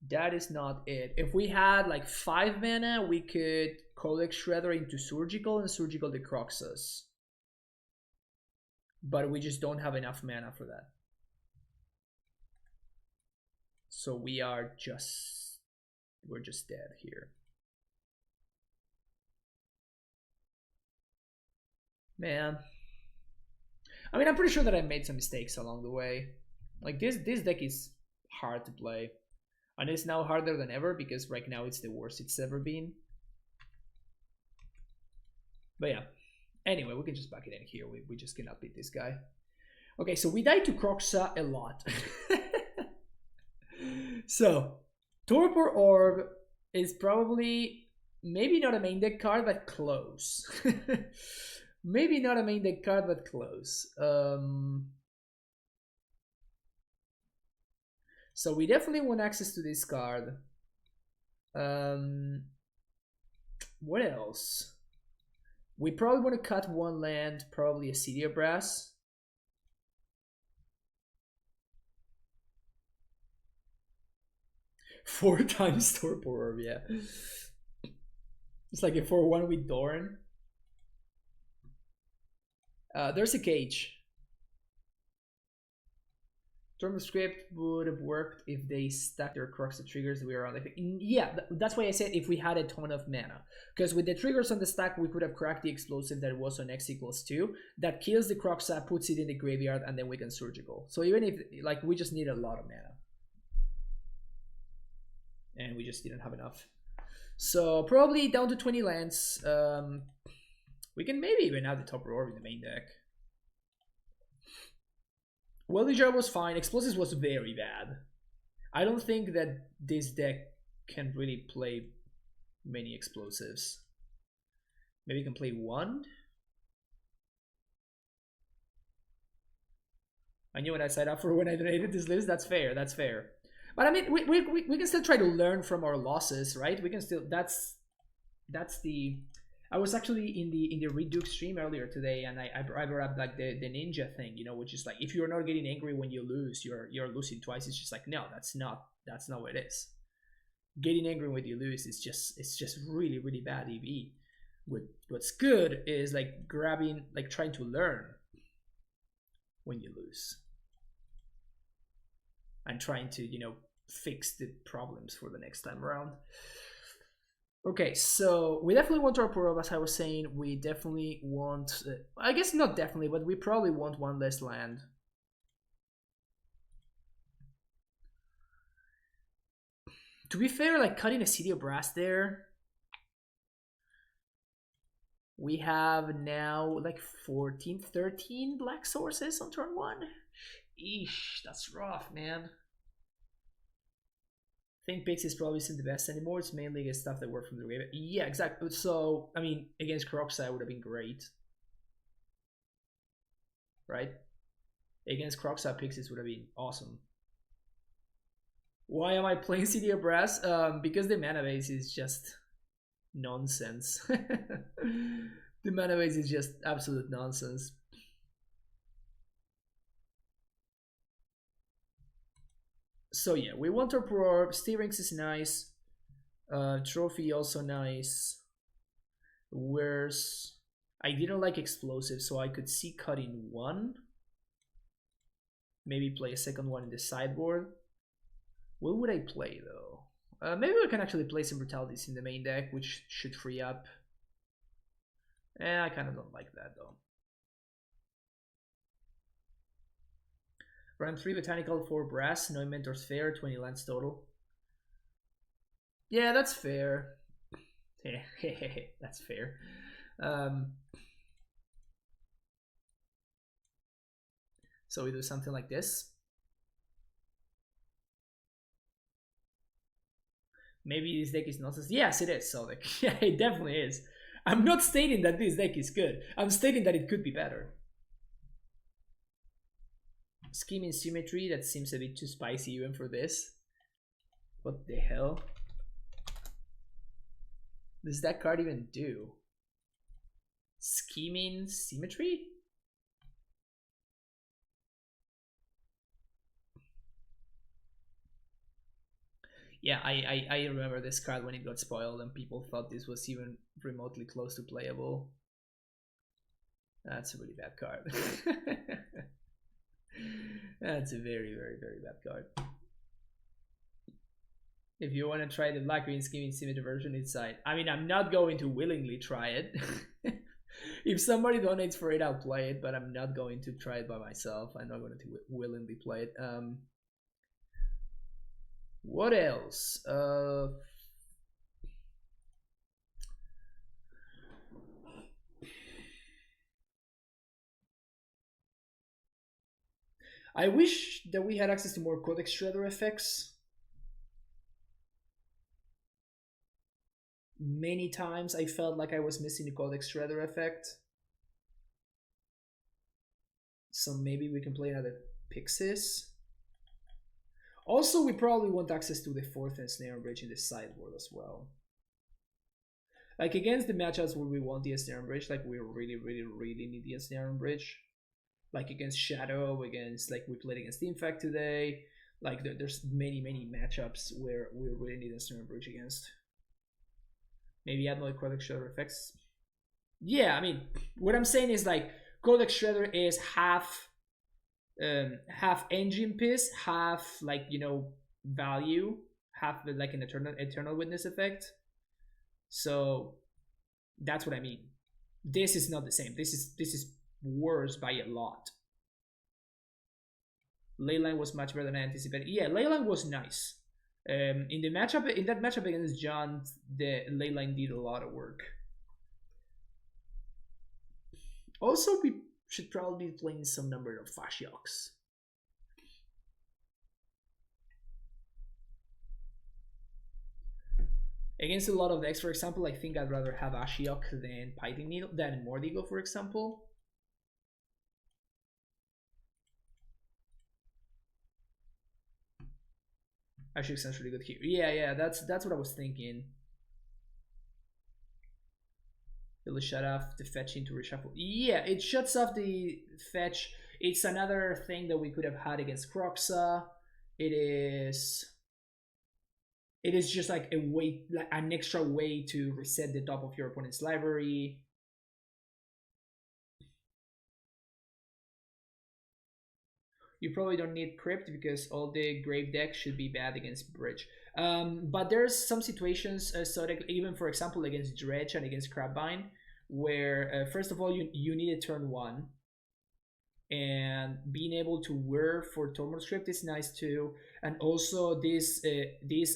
That is not it. If we had like 5 mana, we could collect Shredder into Surgical and Surgical the Croxus. But we just don't have enough mana for that. So we're just dead here. Man. I mean, I'm pretty sure that I made some mistakes along the way. Like this deck is hard to play. And it's now harder than ever because right now it's the worst it's ever been. But yeah. Anyway, we can just back it in here. We just cannot beat this guy. Okay, so we died to Croxa a lot. So, Torpor Orb is probably maybe not a main deck card, but close. Maybe not a main deck card, but close. So we definitely want access to this card. What else? We probably want to cut one land, probably a City of Brass. Four times Torpor Orb, yeah. It's like a 4-1 with Dorn. There's a cage. Storm script would have worked if they stacked their Crux of triggers we are on. Yeah, that's why I said if we had a ton of mana. Because with the triggers on the stack, we could have cracked the explosive that was on X equals 2. That kills the Crux, puts it in the graveyard, and then we can surgical. So even if, like, we just need a lot of mana. And we just didn't have enough. So probably down to 20 lands. We can maybe even add the Torpor Orb in the main deck. Well-Jar was fine. Explosives was very bad. I don't think that this deck can really play many explosives. Maybe you can play one? I knew when I signed up for when I donated this list. That's fair. That's fair. But I mean, we can still try to learn from our losses, right? We can still. That's the. I was actually in the Reduke stream earlier today, and I brought up like the ninja thing, you know, which is like if you're not getting angry when you lose, you're losing twice. It's just like no, that's not what it is. Getting angry when you lose is just really really bad EV. What's good is like grabbing, like trying to learn when you lose, and trying to, you know, fix the problems for the next time around. Okay, so we definitely want Torpor Orb, as I was saying. We definitely want, I guess not definitely, but we probably want one less land. To be fair, like cutting a City of Brass there, we have now like 14, 13 black sources on turn 1. Eesh, that's rough, man. I think Pix is probably isn't the best anymore. It's mainly against stuff that work from the graveyard. Yeah, exactly. So, I mean, against Croxa would have been great. Right? Against Croxa, Pixies would have been awesome. Why am I playing City of Brass? Because the mana base is just nonsense. The mana base is just absolute nonsense. So yeah, we want our Torpor. Steerings is nice. Trophy also nice. Where's I didn't like explosive, so I could see cutting one. Maybe play a second one in the sideboard. What would I play though? Maybe we can actually play some brutalities in the main deck, which should free up. I kind of don't like that though. Round 3 Botanical, 4 Brass, no Mentor's Fair, 20 lands total. Yeah, that's fair. That's fair. So we do something like this. Maybe this deck is nonsense. Yes, it is, Soldic. Yeah, it definitely is. I'm not stating that this deck is good. I'm stating that it could be better. Scheming Symmetry, that seems a bit too spicy even for this. What the hell? Does that card even do? Scheming Symmetry? Yeah, I remember this card when it got spoiled and people thought this was even remotely close to playable. That's a really bad card. That's a very, very, very bad card. If you want to try the black green scheme in Symmetry version inside. I mean, I'm not going to willingly try it. If somebody donates for it, I'll play it, but I'm not going to try it by myself. I'm not going to willingly play it. What else? I wish that we had access to more Codex Shredder effects. Many times I felt like I was missing the Codex Shredder effect. So maybe we can play another Pixis. Also, we probably want access to the 4th Ensnare Bridge in the sideboard as well. Like against the matchups where we want the Ensnare Bridge, like we really need the Ensnare Bridge. Like against Shadow, against, like we played against Infect today. Like there's many matchups where we really need Ensnare Bridge against. Maybe add more Codex Shredder effects. Yeah, I mean, what I'm saying is like Codex Shredder is half engine piece, half like, you know, value, half like an eternal witness effect. So that's what I mean. This is not the same. This is worse by a lot. Leyline was much better than I anticipated. Yeah, Leyline was nice. In that matchup against John, the Leyline did a lot of work. Also, we should probably be playing some number of Fashioks. Against a lot of decks, for example, I think I'd rather have Ashiok than Pithing Needle, than Mordigo, for example. Ashiok sounds really good here. Yeah, that's what I was thinking. It'll shut off the fetch into reshuffle. Yeah, it shuts off the fetch. It's another thing that we could have had against Croxa. It is just like a way, like an extra way to reset the top of your opponent's library. You probably don't need Crypt because all the Grave decks should be bad against Bridge. But there's some situations, so that even for example against Dredge and against Crabbind, where first of all you need a turn 1, and being able to Whir for Tormod Script is nice too, and also this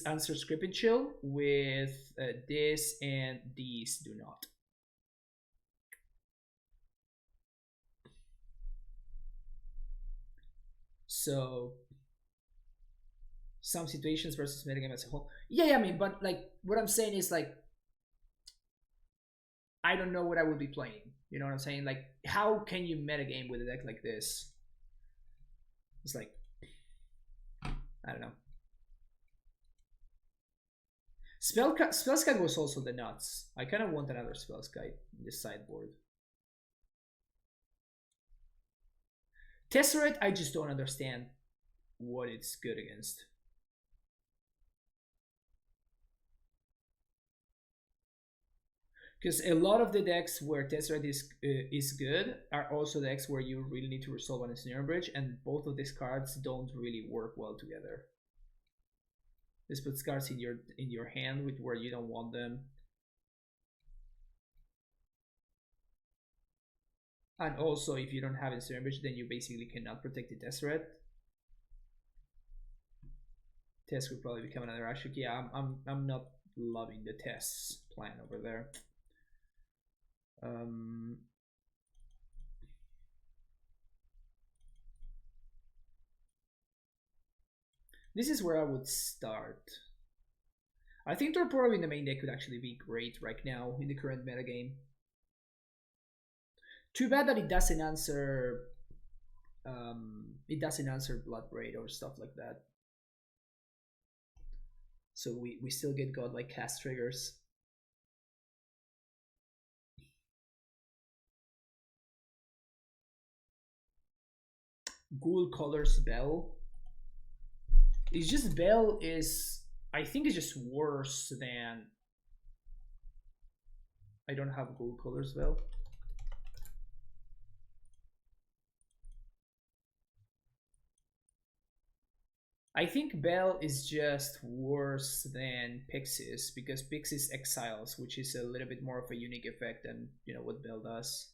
answer Script and Chill with this and these do not. So some situations versus metagame as a whole. Yeah, I mean, but like what I'm saying is like I don't know what I would be playing. You know what I'm saying? Like, how can you metagame with a deck like this? It's like, I don't know. Spellskite was also the nuts. I kind of want another Spellskite in this sideboard. Tesseract, I just don't understand what it's good against. Because a lot of the decks where Tesseract is good are also decks where you really need to resolve an Ensnare Bridge, and both of these cards don't really work well together. This puts cards in your hand with where you don't want them. And also, if you don't have Ensnare Bridge, then you basically cannot protect the Tesseract. Tess would probably become another Ashok. Yeah, I'm not loving the Tess plan over there. This is where I would start. I think Torporo in the main deck could actually be great right now in the current metagame. Too bad that it doesn't answer Bloodbraid or stuff like that. So we still get godlike cast triggers. Ghoul Colors Bell. It's just Bell is, I think it's just worse than, I don't have Ghoul Colors Bell. I think Bell is just worse than Pixis because Pixis exiles, which is a little bit more of a unique effect than what Bell does.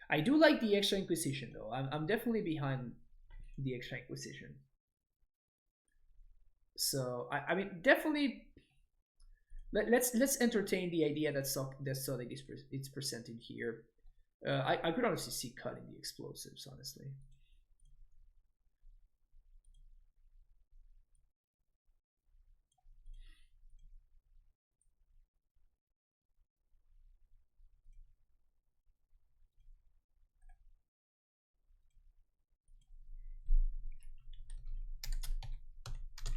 I do like the extra Inquisition though. I'm definitely behind the extra Inquisition. So I mean definitely let's entertain the idea that Sonic is presented here. I could honestly see cutting the explosives, honestly.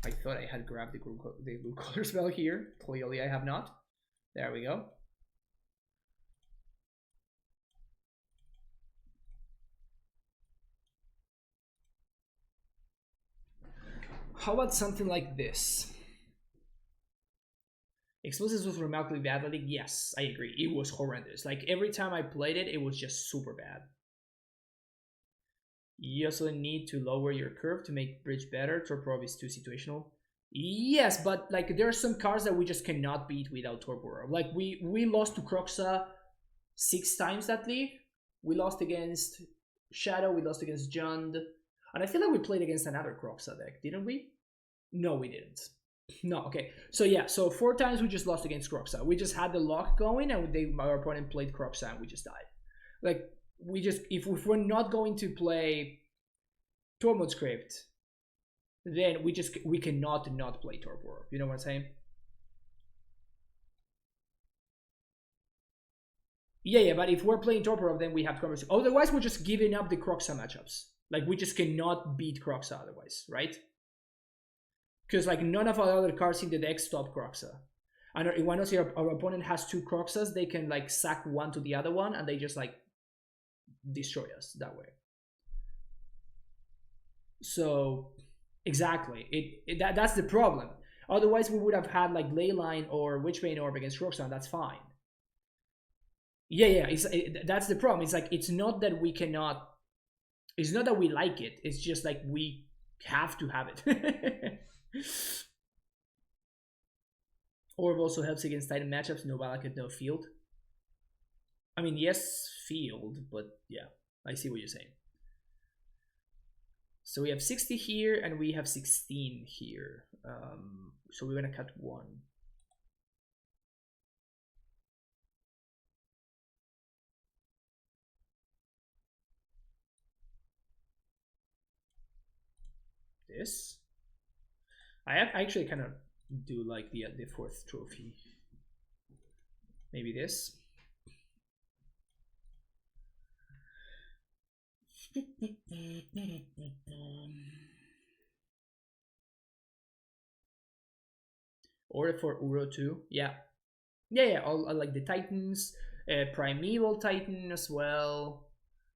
I thought I had grabbed the blue color spell here. Clearly I have not. There we go. How about something like this? Explosives was remarkably bad. Like, yes, I agree. It was horrendous. Like every time I played it, it was just super bad. You also need to lower your curve to make bridge better. Torpor is too situational. Yes, but like there are some cards that we just cannot beat without Torpor. Like we lost to Croxa 6 times that league. We lost against Shadow. We lost against Jund. And I feel like we played against another Croxa deck, didn't we? No, we didn't. No, okay. So yeah, so 4 times we just lost against Croxa. We just had the lock going, and our opponent played Croxa, and we just died. Like we just if we're not going to play Tormod script, then we cannot not play Torpor. You know what I'm saying? Yeah, but if we're playing Torpor, then we have conversation. Otherwise, we're just giving up the Croxa matchups. Like we just cannot beat Croxa otherwise, right? Because like none of our other cards in the deck stop Croxa. And when our opponent has 2 Croxas, they can like sack one to the other one, and they just like destroy us that way. So exactly, that's the problem. Otherwise, we would have had like Leyline or Witchbane Orb against Roxanne. That's fine. Yeah. That's the problem. It's like it's not that we cannot. It's not that we like it. It's just like we have to have it. Orb also helps against Titan matchups. No Valakut, no field. I mean, yes, field, but yeah, I see what you're saying. So we have 60 here and we have 16 here. So we're gonna cut 1. This. I actually kind of do like the 4th trophy. Maybe this. Or for Uro too. Yeah. I like the Titans, Primeval Titan as well,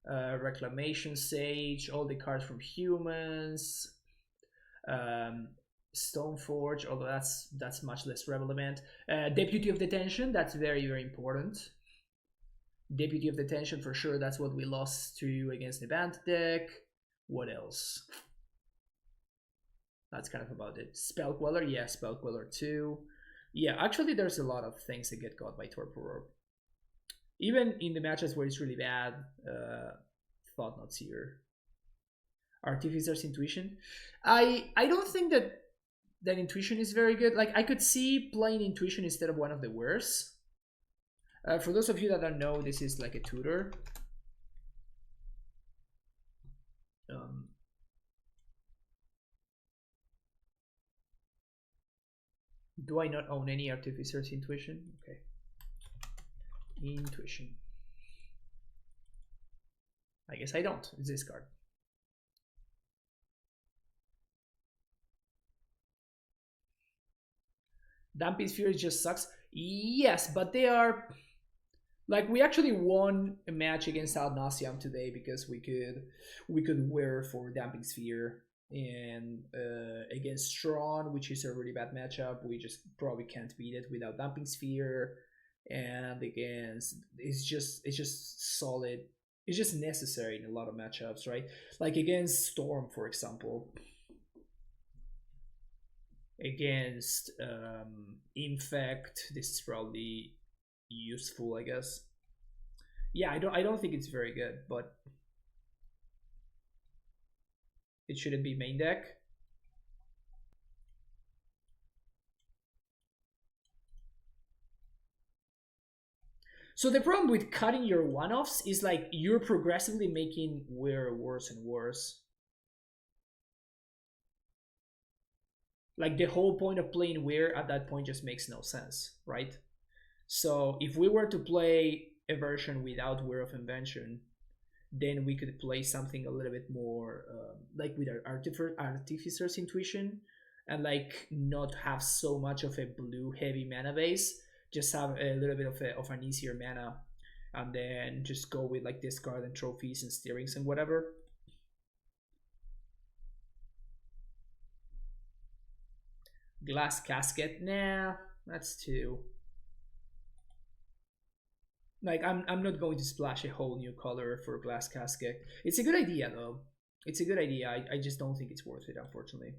Reclamation Sage, all the cards from Humans, Stoneforge, although that's much less relevant. Deputy of Detention, that's very, very important. Deputy of Detention for sure, that's what we lost to against the Bant deck. What else? That's kind of about it. Spell Queller, yeah, Spell Queller too. Yeah, actually there's a lot of things that get got by Torpor. Even in the matches where it's really bad, Thought Not Seer. Artificer's Intuition. I don't think that Intuition is very good. Like I could see playing Intuition instead of one of the worst. For those of you that don't know, this is like a tutor. Do I not own any Artificer's Intuition? Okay. Intuition. I guess I don't. It's this card. Damping Sphere just sucks. Yes, but they are like we actually won a match against Nauseam today because we could Whir for Damping Sphere, and against Strawn, which is a really bad matchup, we just probably can't beat it without Damping Sphere. and against it's just solid. It's just necessary in a lot of matchups, right? Like against Storm, for example, against Infect, this is probably useful, I guess. Yeah, I don't think it's very good, but it shouldn't be main deck. So the problem with cutting your one-offs is like you're progressively making Whir worse and worse. Like the whole point of playing Whir at that point just makes no sense, right? So if we were to play a version without Whir of Invention, then we could play something a little bit more like with our Artificer's Intuition, and like not have so much of a blue heavy mana base, just have a little bit of an easier mana, and then just go with like discard and trophies and steerings and whatever. Glass Casket, nah, that's too. Like I'm not going to splash a whole new color for Glass Casket. It's a good idea though. It's a good idea. I just don't think it's worth it, unfortunately.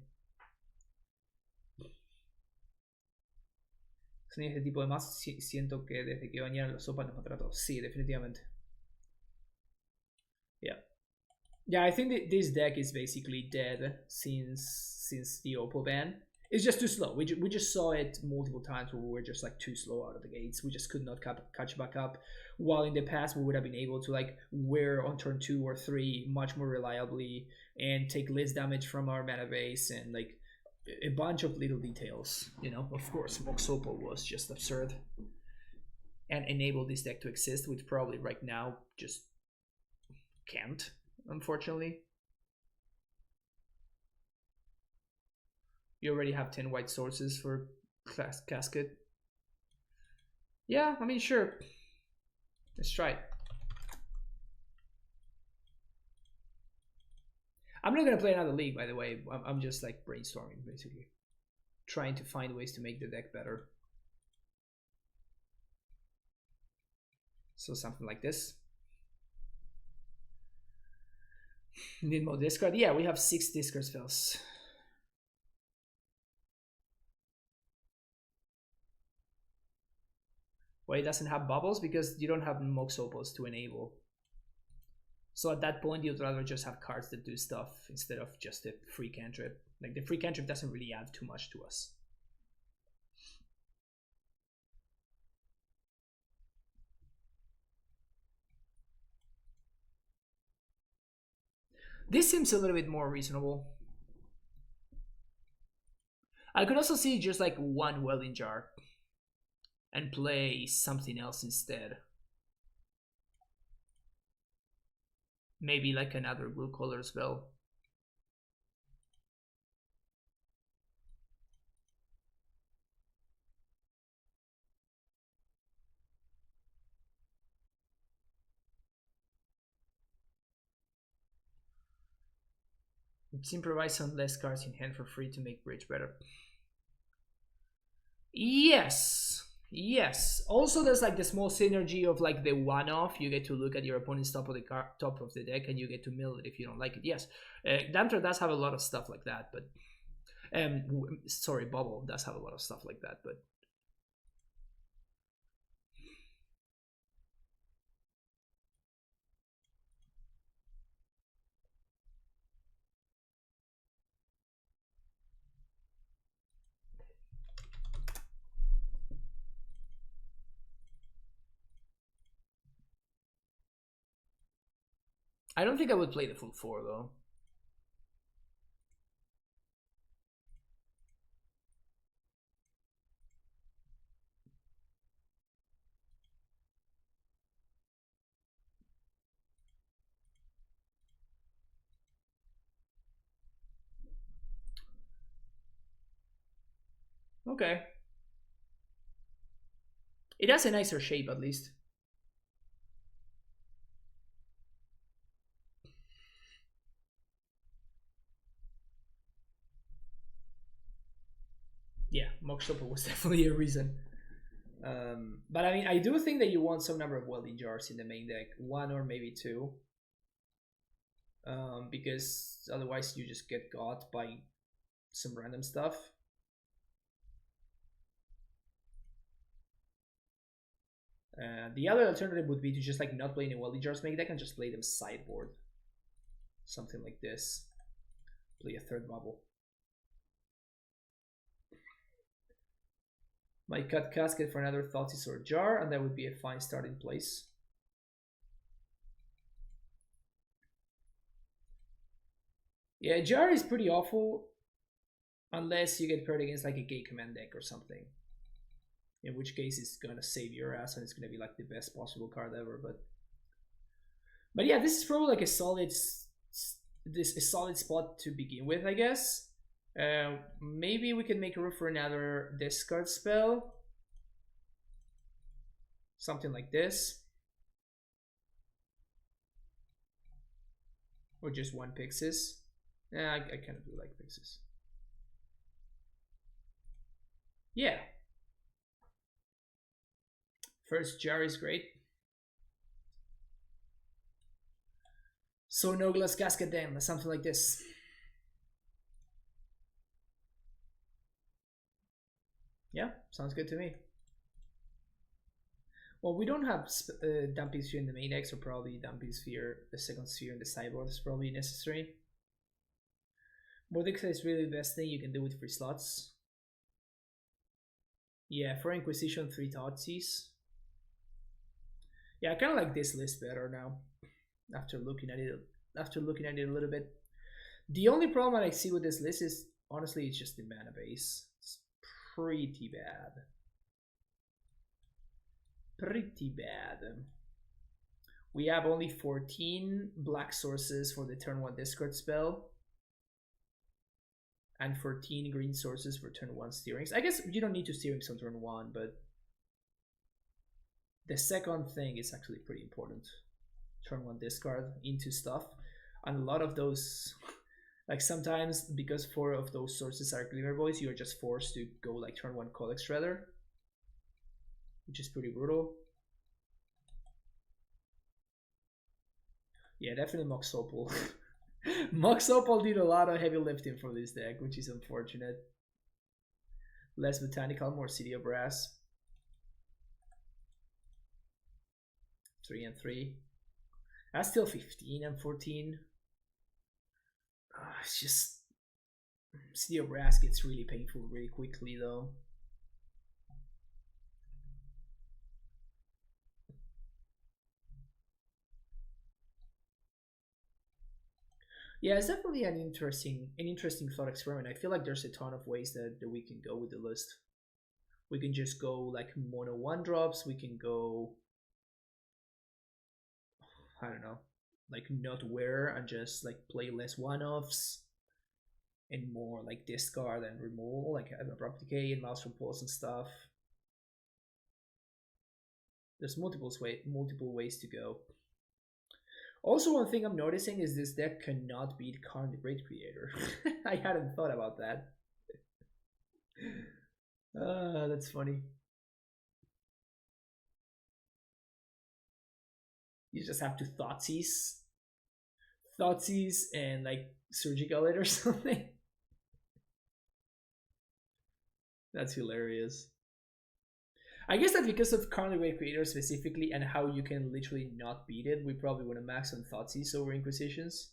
Son este tipo de mazos, siento que desde que bañaron la sopa nos mataron a todos. Sí, definitivamente. Yeah. Yeah, I think that this deck is basically dead since the Opal ban. It's just too slow. We just saw it multiple times where we were just like too slow out of the gates. We just could not catch back up. While in the past we would have been able to like Whir on turn 2 or 3 much more reliably and take less damage from our mana base and like a bunch of little details. You know, of course, Mox Opal was just absurd and enabled this deck to exist, which probably right now just can't, unfortunately. You already have 10 white sources for Casket. Yeah, I mean, sure. Let's try it. I'm not going to play another league, by the way. I'm just like brainstorming, basically. Trying to find ways to make the deck better. So something like this. Need more discard? Yeah, we have 6 discard spells. Why it doesn't have bubbles? Because you don't have Mox Opals to enable. So at that point, you'd rather just have cards that do stuff instead of just a free cantrip. Like the free cantrip doesn't really add too much to us. This seems a little bit more reasonable. I could also see just like one Welding Jar and play something else instead. Maybe like another blue color spell. Let's improvise some less cards in hand for free to make bridge better. Yes. Yes. Also, there's like the small synergy of like the one-off. You get to look at your opponent's top of the deck, and you get to mill it if you don't like it. Yes, Damter does have a lot of stuff like that, but sorry, Bubble does have a lot of stuff like that, but I don't think I would play the full 4 though. Okay. It has a nicer shape at least. Yeah, Mox Opal was definitely a reason. But I mean, I do think that you want some number of welding jars in the main deck, 1 or maybe 2, because otherwise you just get got by some random stuff. The other alternative would be to just like not play any welding jars main deck and just play them sideboard, something like this. Play a third bubble. Might cut Casket for another Thoughtseize or Jar, and that would be a fine starting place. Yeah, Jar is pretty awful unless you get paired against like a Gay Command deck or something. In which case it's gonna save your ass and it's gonna be like the best possible card ever. But yeah, this is probably like a solid spot to begin with, I guess. Maybe we can make room for another discard spell. Something like this. Or just 1 Pixis. Yeah, I kind of do like Pixis. Yeah. First Jar is great. So no Glass Casket then, something like this. Yeah, sounds good to me. Well, we don't have Dumping Sphere in the main deck, so probably Dumping Sphere, the second sphere in the sideboard is probably necessary. Mordekaiser is really the best thing you can do with free slots. Yeah, for Inquisition, 3 Thoughtseize. Yeah, I kind of like this list better now. After looking at it a little bit. The only problem I see with this list is honestly it's just the mana base. It's pretty bad. Pretty bad. We have only 14 black sources for the turn 1 discard spell. And 14 green sources for turn 1 steerings. I guess you don't need to steerings on turn 1, but the second thing is actually pretty important. Turn 1 discard into stuff. And a lot of those, like sometimes because 4 of those sources are Glimmer Voids, you're just forced to go like turn 1 Codex Shredder, which is pretty brutal. Yeah, definitely Mox Opal. Mox Opal did a lot of heavy lifting for this deck, which is unfortunate. Less Botanical, more City of Brass. 3 and 3. That's still 15 and 14. It's just City of Brass gets really painful really quickly though. Yeah, it's definitely an interesting thought experiment. I feel like there's a ton of ways that we can go with the list. We can just go like mono 1-drops. We can go, I don't know, like not Whir and just like play less 1-offs and more like discard and removal, like Abrupt Decay and Mouse Repulse and stuff. There's multiple ways to go. Also, one thing I'm noticing is this deck cannot beat Karn the Great Creator. I hadn't thought about that. That's funny. You just have to Thoughtseize and like Surgical it or something. That's hilarious. I guess that because of Karn the Great Creator specifically and how you can literally not beat it, we probably want to max on Thoughtseize over Inquisitions.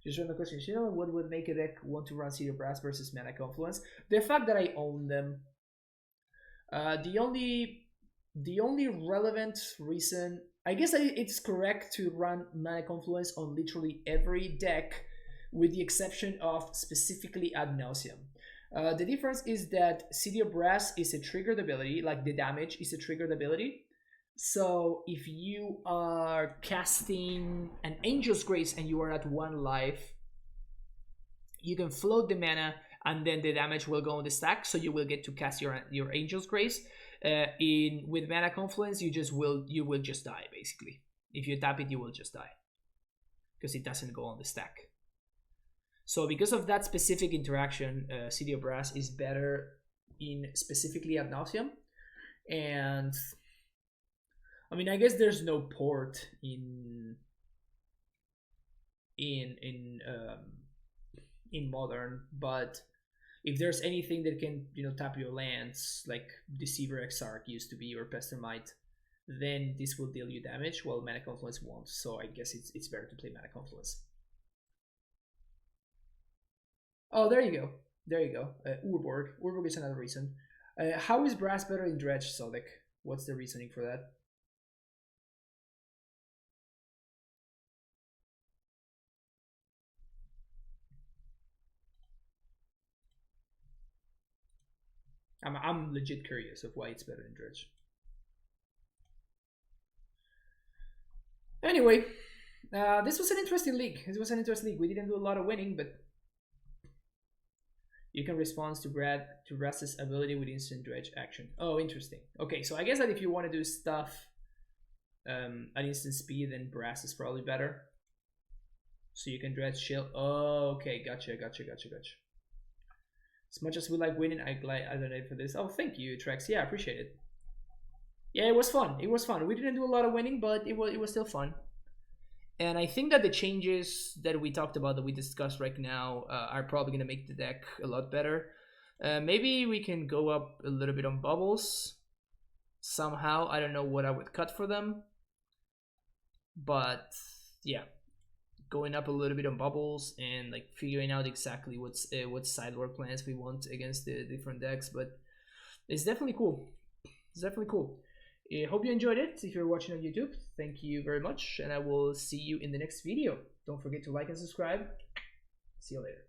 Just random question. You know what would make a deck want to run City of Brass versus Mana Confluence? The fact that I own them. The only relevant reason, I guess it's correct to run Mana Confluence on literally every deck, with the exception of specifically Ad Nauseam. The difference is that City of Brass is a triggered ability, like the damage is a triggered ability. So if you are casting an Angel's Grace and you are at 1 life, you can float the mana and then the damage will go on the stack, so you will get to cast your Angel's Grace. With Mana Confluence, you will just die basically. If you tap it, you will just die because it doesn't go on the stack. So because of that specific interaction, City of Brass is better in specifically at Nauseam. And I mean, I guess there's no port in modern, but if there's anything that can tap your lands like Deceiver Exarch used to be or Pestermite, then this will deal you damage, while Mana Confluence won't. So I guess it's better to play Mana Confluence. Oh, there you go. There you go. Urborg. Urborg is another reason. How is Brass better in Dredge, Sodek? What's the reasoning for that? I'm legit curious of why it's better in Dredge. Anyway, this was an interesting league. We didn't do a lot of winning, but you can respond to Brass's ability with instant dredge action. Oh, interesting. Okay, so I guess that if you want to do stuff at instant speed, then Brass is probably better. So you can dredge shield. Oh, okay, gotcha. As much as we like winning, I donate for this. Oh, thank you, Trex. Yeah, I appreciate it. Yeah, it was fun. We didn't do a lot of winning, but it was still fun. And I think that the changes that we talked about, that we discussed right now, are probably going to make the deck a lot better. Maybe we can go up a little bit on bubbles somehow. I don't know what I would cut for them. But yeah, going up a little bit on bubbles and like figuring out exactly what sideboard plans we want against the different decks. But it's definitely cool. I hope you enjoyed it. If you're watching on YouTube, thank you very much, and I will see you in the next video. Don't forget to like and subscribe. See you later.